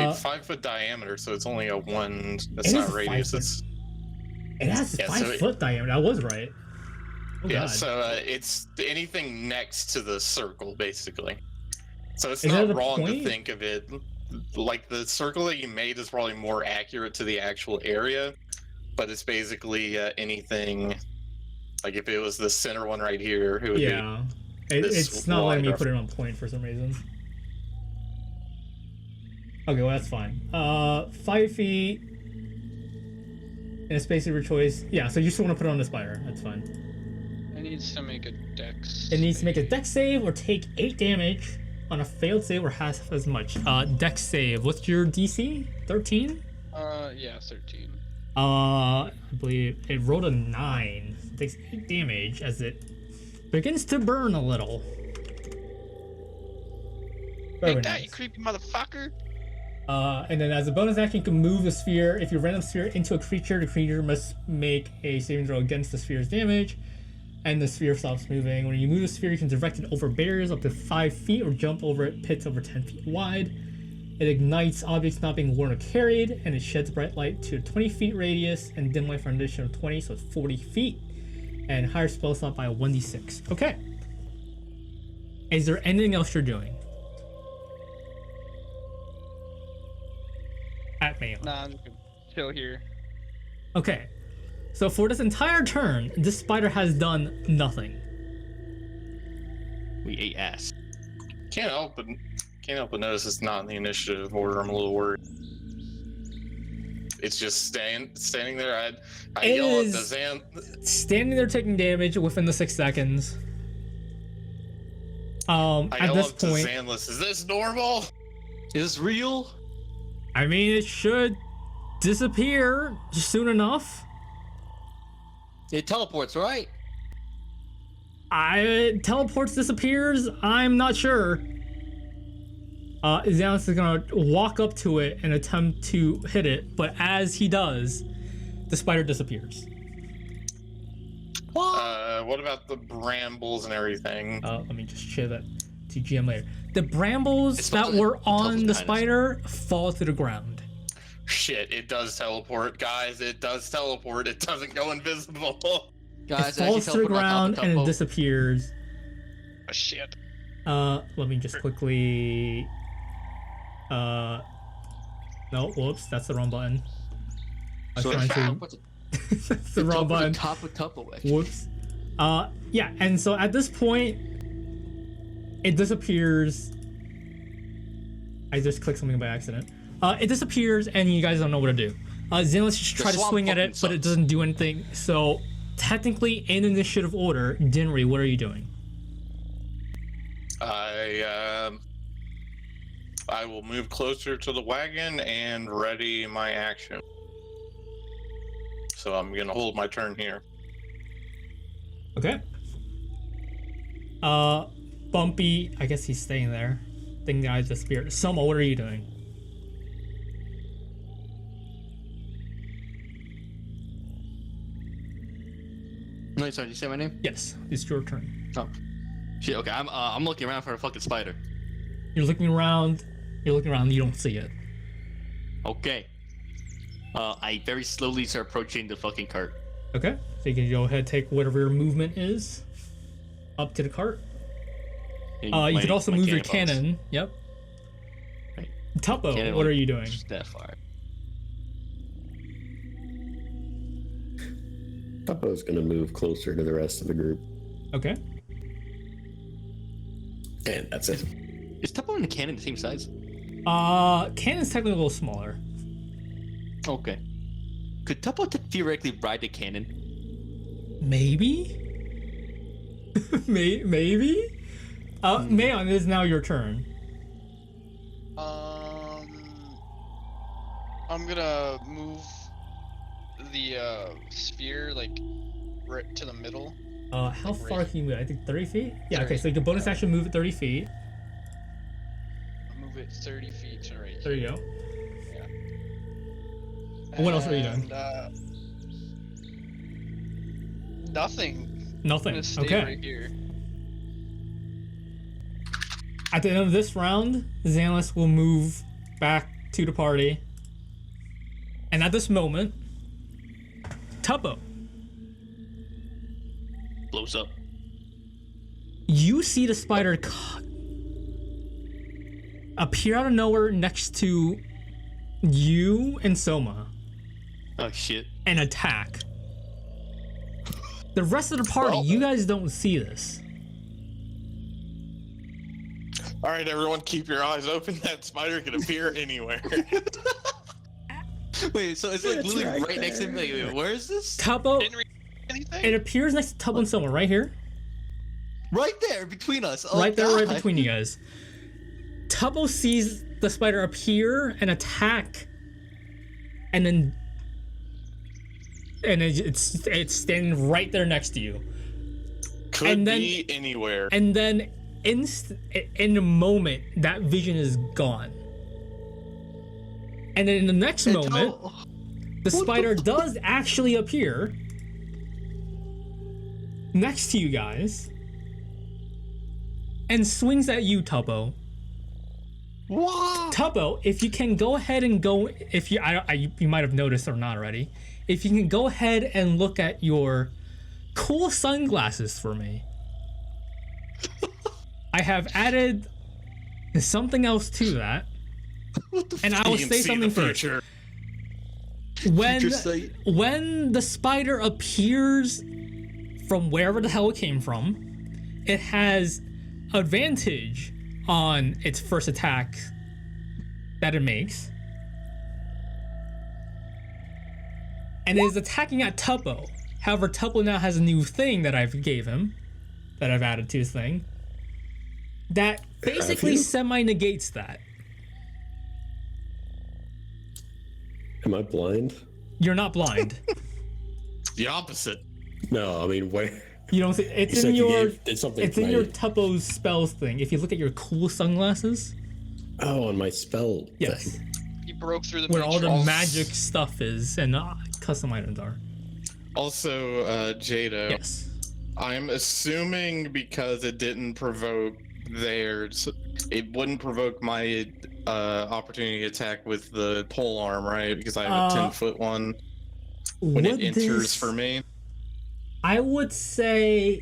It's 5-foot diameter, so it's only a one. That's It not is a radius. 5 It's It has Yeah, 5 so it- foot diameter. I was right. Oh, yeah. God. So it's anything next to the circle, basically. So it's Is that not the wrong point? to think of it like the circle that you made is probably more accurate to the actual area, but it's basically anything. Like if it was the center one right here, it would be Yeah. this It's not letting me wide put it on point for some reason. Okay, well that's fine. 5 feet in a space of your choice. Yeah, so you just want to put it on the spider. That's fine. It needs to make a dex. It needs to make a dex save or take 8 damage on a failed save or half as much. Dex save. What's your DC? 13? Yeah, 13. I believe it rolled a 9. It takes 8 damage as it begins to burn a little. Very Take that, nice. you creepy motherfucker! And then as a bonus action, you can move the sphere. If you random sphere into a creature, the creature must make a saving throw against the sphere's damage, and the sphere stops moving. When you move the sphere, you can direct it over barriers up to 5 feet or jump over it, pits over 10 feet wide. It ignites objects not being worn or carried, and it sheds bright light to a 20 feet radius and dim light for an additional 20, so it's 40 feet. And higher spell slot by a 1d6. Okay. Is there anything else you're doing? At me. Nah, I'm just gonna chill here. Okay. So for this entire turn, this spider has done nothing. We ate ass. can't help but notice it's not in the initiative order. I'm a little worried. It's just standing there. I It yell at is- the Zan. Standing there taking damage within the 6 seconds. I At this love to point, Zanless. Is this normal? Is this real? I mean, it should disappear soon enough. It teleports, right? Teleports disappears. I'm not sure. Xanos is gonna walk up to it and attempt to hit it, but as he does, the spider disappears. What about the brambles and everything? Let me just share that to GM later. The brambles It's that supposed to- were it on tells the kind of- spider fall to the ground. Shit, it does teleport, guys. It does teleport. It doesn't go invisible. Guys, It falls to the ground and it just. disappears. Oh, shit. Let me just quickly. No, whoops, that's the wrong button. I was So trying to. what's That's the wrong button. Top of Tuppo, actually. Whoops. Yeah, and so at this point, it disappears. I just clicked something by accident. It disappears, and you guys don't know what to do. Xanless just The try to swamp swing at fucking it, but it sucks. doesn't do anything. So, technically, in initiative order, Dinri, what are you doing? I will move closer to the wagon and ready my action. So I'm gonna hold my turn here. Okay. Bumpy, I guess he's staying there. Thing that I disappeared. Soma, what are you doing? No, sorry, did you say my name? Yes, it's your turn. Oh. Shit, okay, I'm looking around for a fucking spider. You're looking around, you don't see it. Okay. I very slowly start approaching the fucking cart. Okay, so you can go ahead and take whatever your movement is up to the cart. You could also move your cannon. Yep. Right. Tuppo, Cannon what won't are you doing? push that far. Tuppo's gonna move closer to the rest of the group. Okay. And that's it. Is Tuppo and the cannon the same size? Cannon's technically a little smaller. Okay. Could Tuppo theoretically ride the cannon? Maybe? Maybe? Mayon, it is now your turn. I'm gonna move the sphere like right to the middle. How Like far right- can you move? I think 30 feet? Yeah, okay, 30, so you can bonus action move it 30 feet. Move it 30 feet to right. There you go. Yeah. What else are you doing? Nothing. I'm Nothing. gonna stay Okay. right here. At the end of this round, Xanless will move back to the party. And at this moment, Tuppo, Blows up. you see the spider appear out of nowhere next to you and Soma Oh shit. and attack. The rest of the party, you guys don't see this. All right, everyone, keep your eyes open. That spider can appear anywhere. Wait, so it's like It's literally right right next to me. Wait, where is this? Tuppo, Didn't read anything? it appears next to Tuppo and Soma, right here. Right there, between us. Oh, Right there, right God. between you guys. Tuppo sees the spider appear and attack, and then it's standing right there next to you. Could And then- be anywhere. And then in a moment, that vision is gone. And then in the next moment, the spider does actually appear next to you guys and swings at you, Tuppo. What? Tuppo, if you can go ahead and go, if you, you might have noticed or not already, if you can go ahead and look at your cool sunglasses for me. I have added something else to that, and I will You can say see something the first. future. When the spider appears from wherever the hell it came from, it has advantage on its first attack that it makes. And it is attacking at Tuppo. However, Tuppo now has a new thing that I've gave him, that I've added to his thing. that basically you? semi-negates that. Am I blind? You're not blind. The opposite. No, I mean, where? You don't see it's You in said you your did something. it's in your Tuppo's spells thing. If you look at your cool sunglasses, Oh, on my spell yes, thing. He broke through the where all the matrix. magic stuff is and custom items are. Also, Jadow. Yes. I'm assuming because it didn't provoke theirs, it wouldn't provoke my opportunity attack with the pole arm, right? Because I have a 10-foot one when it Would enters this- for me. I would say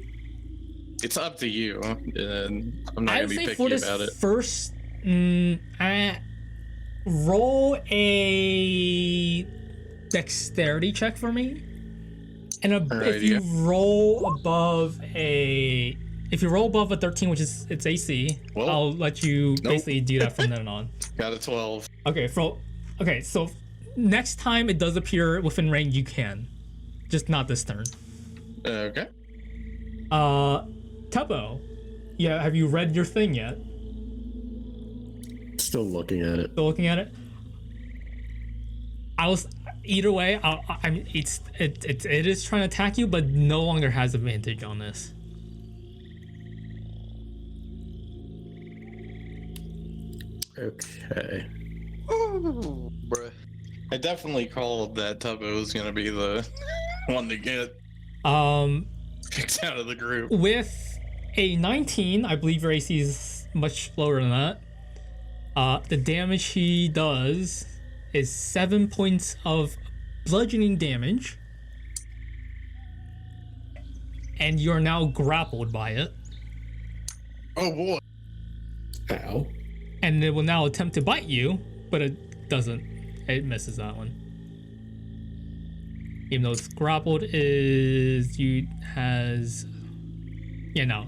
It's up to you. And I'm not I gonna would be say picky for this about it. first, roll a dexterity check for me, and if you roll above a 13, which is its AC, Well, I'll let you nope. basically do that from then on. Got a 12. Okay, so next time it does appear within range, you can, just not this turn. Okay. Tuppo, yeah, have you read your thing yet? Still looking at it. Still looking at it. Either way. I mean, it is trying to attack you, but no longer has advantage on this. Okay. Ooh, bruh. I definitely called that Tuppo was gonna be the one to get kicked out of the group. With a 19, I believe your AC is much lower than that. The damage he does is 7 points of bludgeoning damage, and you are now grappled by it. Oh boy. Ow. And it will now attempt to bite you, but it doesn't. It misses that one. Even though it's grappled, no.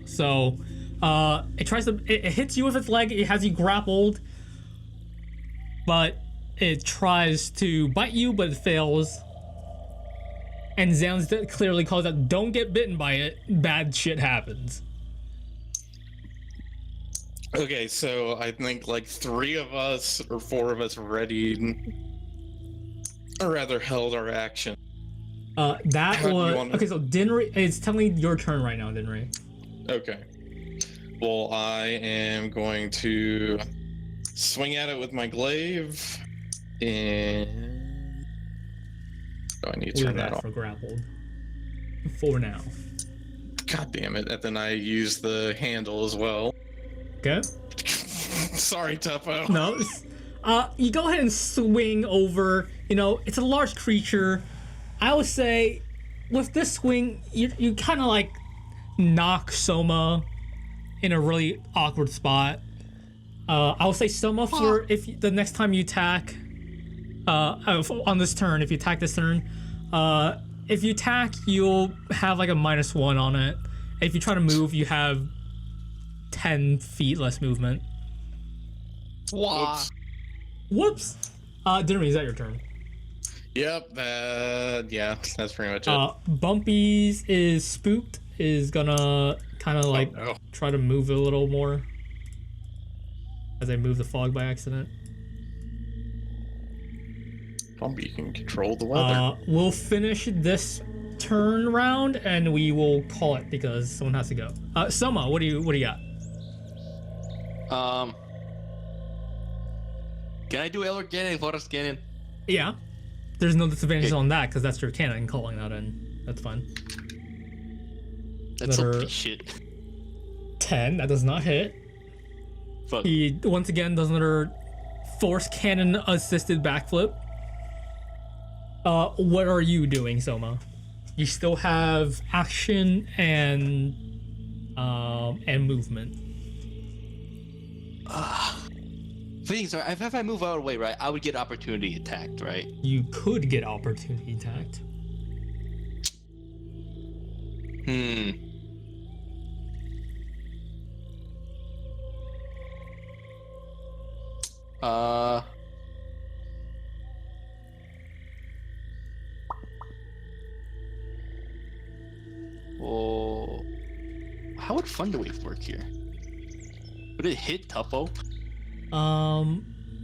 So it hits you with its leg. It has you grappled, but it tries to bite you, but it fails. And Zans clearly calls out, "Don't get bitten by it. Bad shit happens." Okay, so I think like 3 of us or 4 of us ready, or rather held our action. That How do you was wanna- okay. So Dinri, it's technically your turn right now, Dinri. Okay. Well, I am going to swing at it with my glaive, and I need to turn that off. For grappled. For now. God damn it! And then I use the handle as well. Okay. Sorry, Tuppo. No. You go ahead and swing over. You know, it's a large creature. I would say, with this swing, you kind of like knock Soma in a really awkward spot. I would say Soma for the next time you attack. On this turn, if you attack this turn, if you attack, you'll have like a -1 on it. If you try to move, you have 10 feet less movement. Wah. Whoops. Dinner, is that your turn? Yep. Yeah, that's pretty much it. Bumpy's is spooked. Is gonna kind of like no. try to move a little more. As I move the fog by accident. Bumpy can control the weather. We'll finish this turn round and we will call it because someone has to go. Soma, what do you got? Can I do Elder Cannon, Forest Cannon? Yeah. There's no disadvantage Okay. on that because that's your cannon calling that in. That's fine. That's some Another- pretty shit. 10, that does not hit. Fuck. He once again does another force cannon assisted backflip. What are you doing, Soma? You still have action and movement. Things are, if I move out of the way, right, I would get opportunity attacked, right? You could get opportunity attacked. Oh, how would Thunderwave work here? Would it hit Tuppo?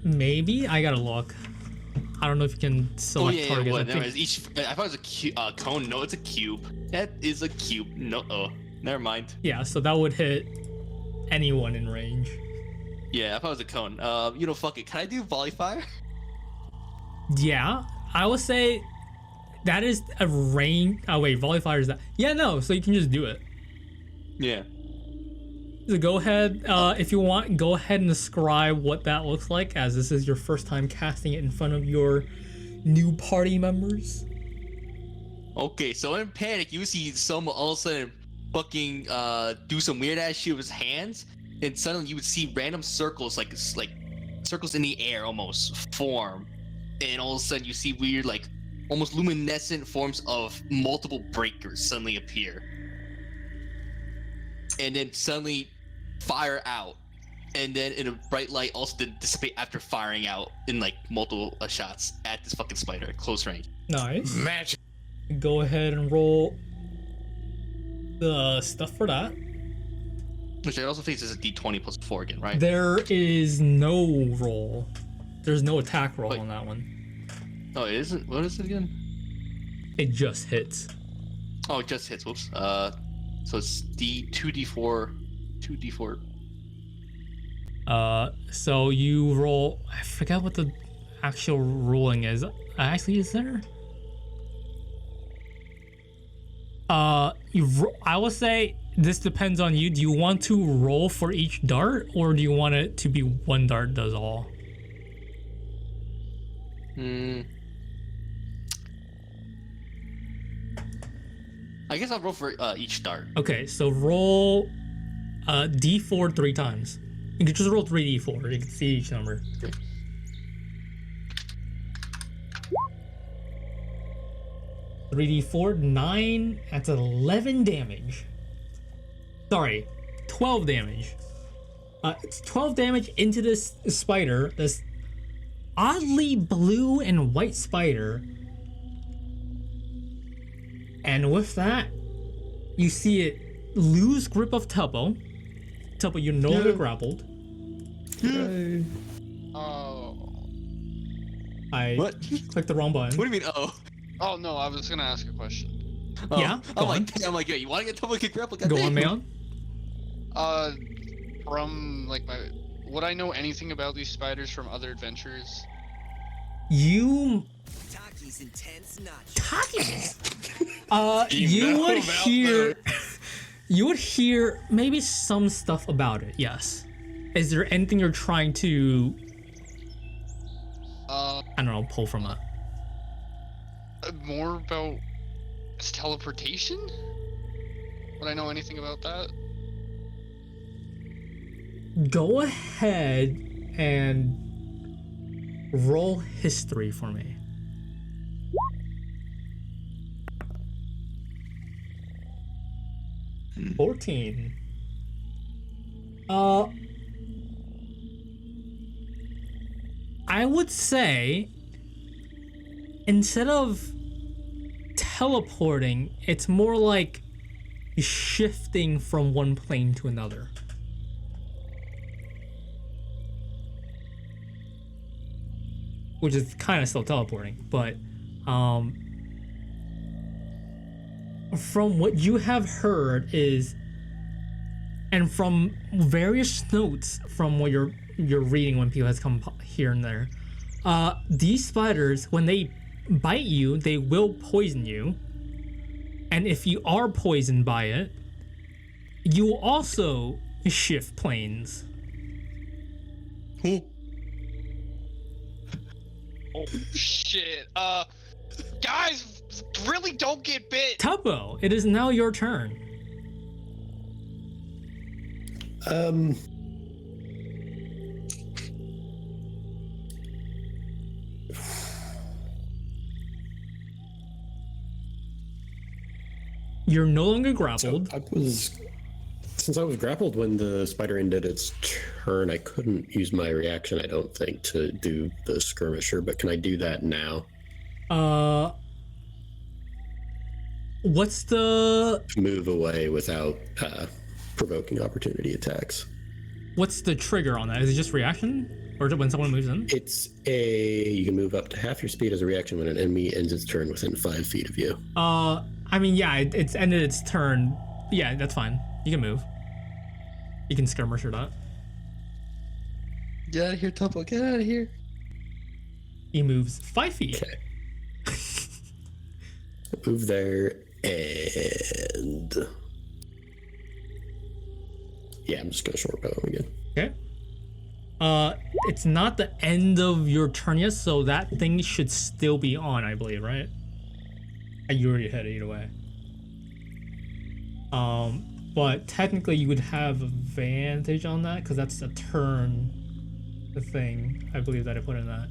Maybe I gotta look. I don't know if you can select It targets. would. I think- I thought it was a cone. No, it's a cube. That is a cube. No, never mind. yeah, so that would hit anyone in range. Yeah, I thought it was a cone. Fuck it. Can I do volley fire? Yeah, I would say that is a range. Oh wait, volley fire is that? Yeah, no. So you can just do it. Yeah. So go ahead, if you want, go ahead and describe what that looks like, as this is your first time casting it in front of your new party members. Okay, so in panic, you see someone all of a sudden fucking do some weird ass shit with his hands, and suddenly you would see random circles, like circles in the air almost form, and all of a sudden you see weird, like almost luminescent forms of multiple breakers suddenly appear, and then suddenly fire out, and then in a bright light also then dissipate after firing out in like multiple shots at this fucking spider at close range. Nice. Magic. Go ahead and roll the stuff for that. Which I also think is a d20 plus 4 again, right? There is no roll. There's no attack roll Wait. on that one. Oh, it isn't. What is it again? It just hits. Oh, it just hits. Whoops. So it's d2d4, 2d4. So you roll. I forgot what the actual ruling is. Actually, is there? I will say this depends on you. Do you want to roll for each dart, or do you want it to be one dart does all? I guess I'll roll for each dart. Okay, so roll d4 3 times. You can just roll 3d4. You can see each number. Okay. Three d4, 9. That's 11 damage. Sorry, 12 damage. It's 12 damage into this spider. This oddly blue and white spider. And with that, you see it lose grip of Tuppo. Tuppo, you're no longer grappled. Oh. I What? clicked the wrong button. What do you mean? Oh. Oh no, I was gonna ask a question. Oh. Yeah, go on. I'm like, yeah, you want to get Tuppo kick grapple? Go on, Mayon. From like would I know anything about these spiders from other adventures? You Taki's intense notch. Takis. You You know would about hear. You would hear maybe some stuff about it. Yes. Is there anything you're trying to? I don't know. Pull from it. More about its teleportation? Would I know anything about that? Go ahead and roll history for me. Hmm. 14. I would say instead of teleporting, it's more like shifting from one plane to another. Which is kind of still teleporting, but from what you have heard is, and from various notes from what you're reading when people has come here and there, these spiders, when they bite you, they will poison you, and if you are poisoned by it, you will also shift planes. Oh shit. Guys, really don't get bit. Tuppo, it is now your turn. You're no longer grappled. Since I was grappled when the spider ended its turn, I couldn't use my reaction, I don't think, to do the skirmisher, but can I do that now? What's the To move away without provoking opportunity attacks. what's the trigger on that? Is it just reaction, or is it when someone moves in? You can move up to half your speed as a reaction when an enemy ends its turn within 5 feet of you. I mean, yeah, it's ended its turn. Yeah, that's fine. You can move. You can skirmish or not. Get out of here, Tuppo. Get out of here. He moves 5 feet. Okay. Move there and yeah, I'm just gonna short bow him again. Okay. It's not the end of your turn yet, so that thing should still be on, I believe, right? You already hit it either way. But technically you would have advantage on that because that's a turn thing. I believe that I put in that.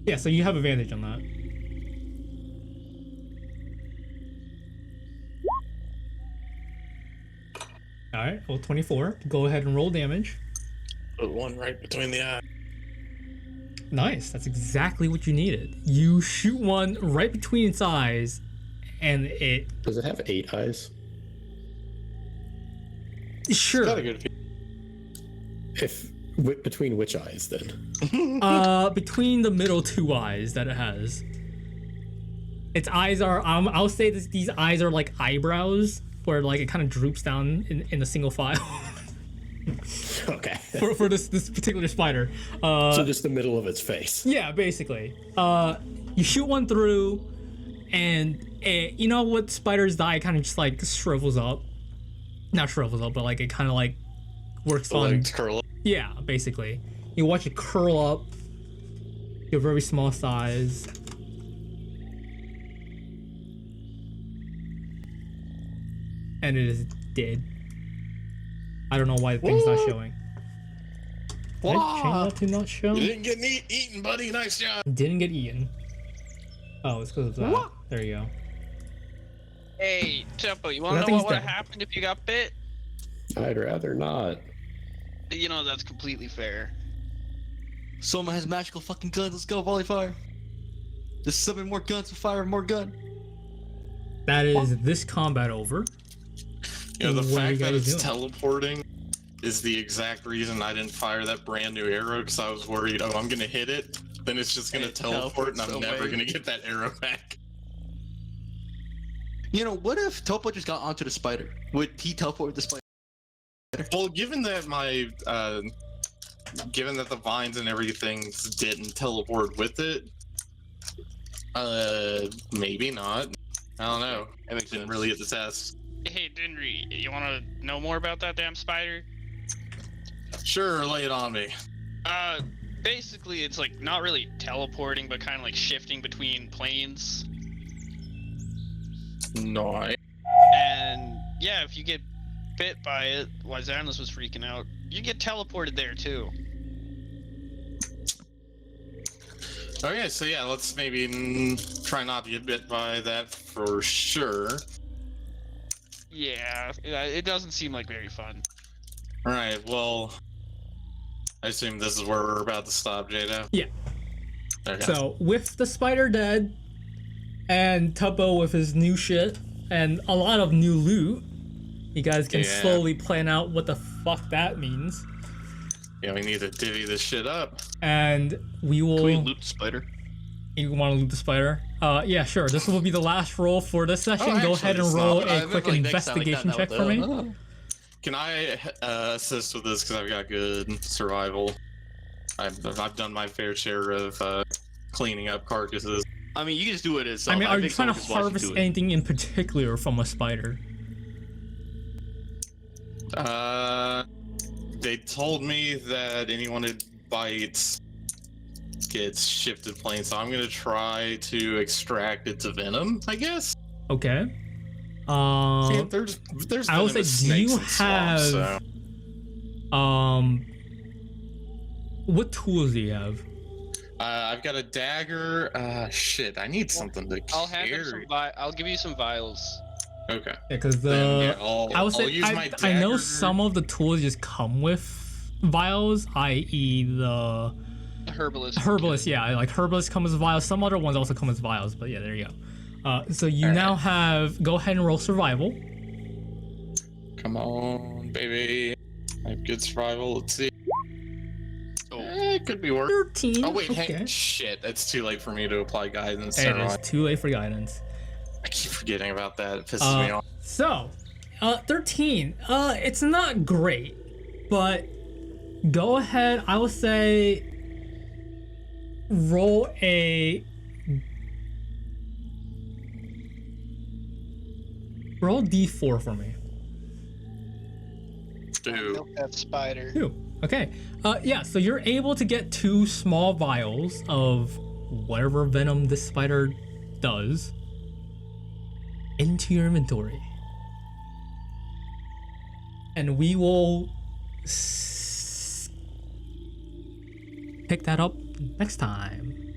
Yeah, so you have advantage on that. Alright, well 24. Go ahead and roll damage. Put one right between the eyes. Nice, that's exactly what you needed. You shoot one right between its eyes, and it... Does it have 8 eyes? Sure. Got a good Between which eyes then? Between the middle 2 eyes that it has. Its eyes are, I'll say this, these eyes are like eyebrows, where like it kind of droops down in a single file. Okay. for this particular spider. So just the middle of its face. Yeah, basically. You shoot one through, and you know what spiders die? It kind of just like shrivels up. Not shrivels up, but like it kind of like works on. legs curl up. Yeah, basically. You watch it curl up to a very small size. And it is dead. I don't know why the thing's not showing. Did I change that to not show? You didn't get eaten, buddy. Nice job. Didn't get eaten. Oh, it's because of that. There you go. Hey, Tuppo, you wanna That know what thing's would have dead. happened if you got bit? I'd rather not. You know, that's completely fair. Soma has magical fucking guns. Let's go, volley fire. Just summon more guns to fire more gun. That is this combat over. You know, the What are you fact that guys it's doing? teleporting is the exact reason I didn't fire that brand new arrow, because I was worried, oh, I'm gonna hit it, then it's just gonna It teleport, and teleports I'm never away. gonna get that arrow back. You know, what if Tuppo just got onto the spider? Would he teleport with the spider? Well, given that given that the vines and everything didn't teleport with it, maybe not. I don't know. That makes Didn't sense. really get the test. Hey, Dinry, you wanna know more about that damn spider? Sure, lay it on me. Basically, it's like not really teleporting, but kind of like shifting between planes. No. And yeah, if you get bit by it, while Xanus was freaking out, you get teleported there too. Okay, so yeah, let's maybe try not to get bit by that for sure. Yeah, it doesn't seem like very fun. Alright, well, I assume this is where we're about to stop, Jadow? Yeah. Okay. So with the spider dead, and Tuppo with his new shit, and a lot of new loot, you guys can Yeah. slowly plan out what the fuck that means. Yeah, we need to divvy this shit up. And we will. Can we loot the spider? You want to loot the spider? Yeah, sure. This will be the last roll for this session. Go actually, ahead and it's roll not. a quick investigation check for me. Can I assist with this, because I've got good survival? I've done my fair share of cleaning up carcasses. I mean, you can just do it as. I mean, are you think trying to someone just watched you harvest do it. anything in particular from a spider? They told me that anyone who bites gets shifted plane, so I'm gonna try to extract its venom, I guess. Okay. Yeah, there's I will say, venomous do you snakes and swamps, have- so. What tools do you have? I've got a dagger. Shit, I need something to I'll hand him carry. some I'll give you some vials. Okay. Yeah, because Then, yeah, I would I'll say use my I know dagger. some of the tools just come with vials, i.e. the Herbalist. Yeah, like herbalist comes with vials. Some other ones also come with vials, but yeah, there you go. So you now have. Go ahead and roll survival. Come on, baby. I have good survival. Let's see. Oh. It could be worse. 13. Oh wait, okay. shit! It's too late for me to apply guidance. It Never is mind. too late for guidance. I keep forgetting about that. It pisses me off. So, 13. It's not great, but go ahead. I would say roll D4 for me. Dude. Milk that spider. 2. Okay. Yeah. So you're able to get 2 small vials of whatever venom this spider does into your inventory. And we will pick that up next time.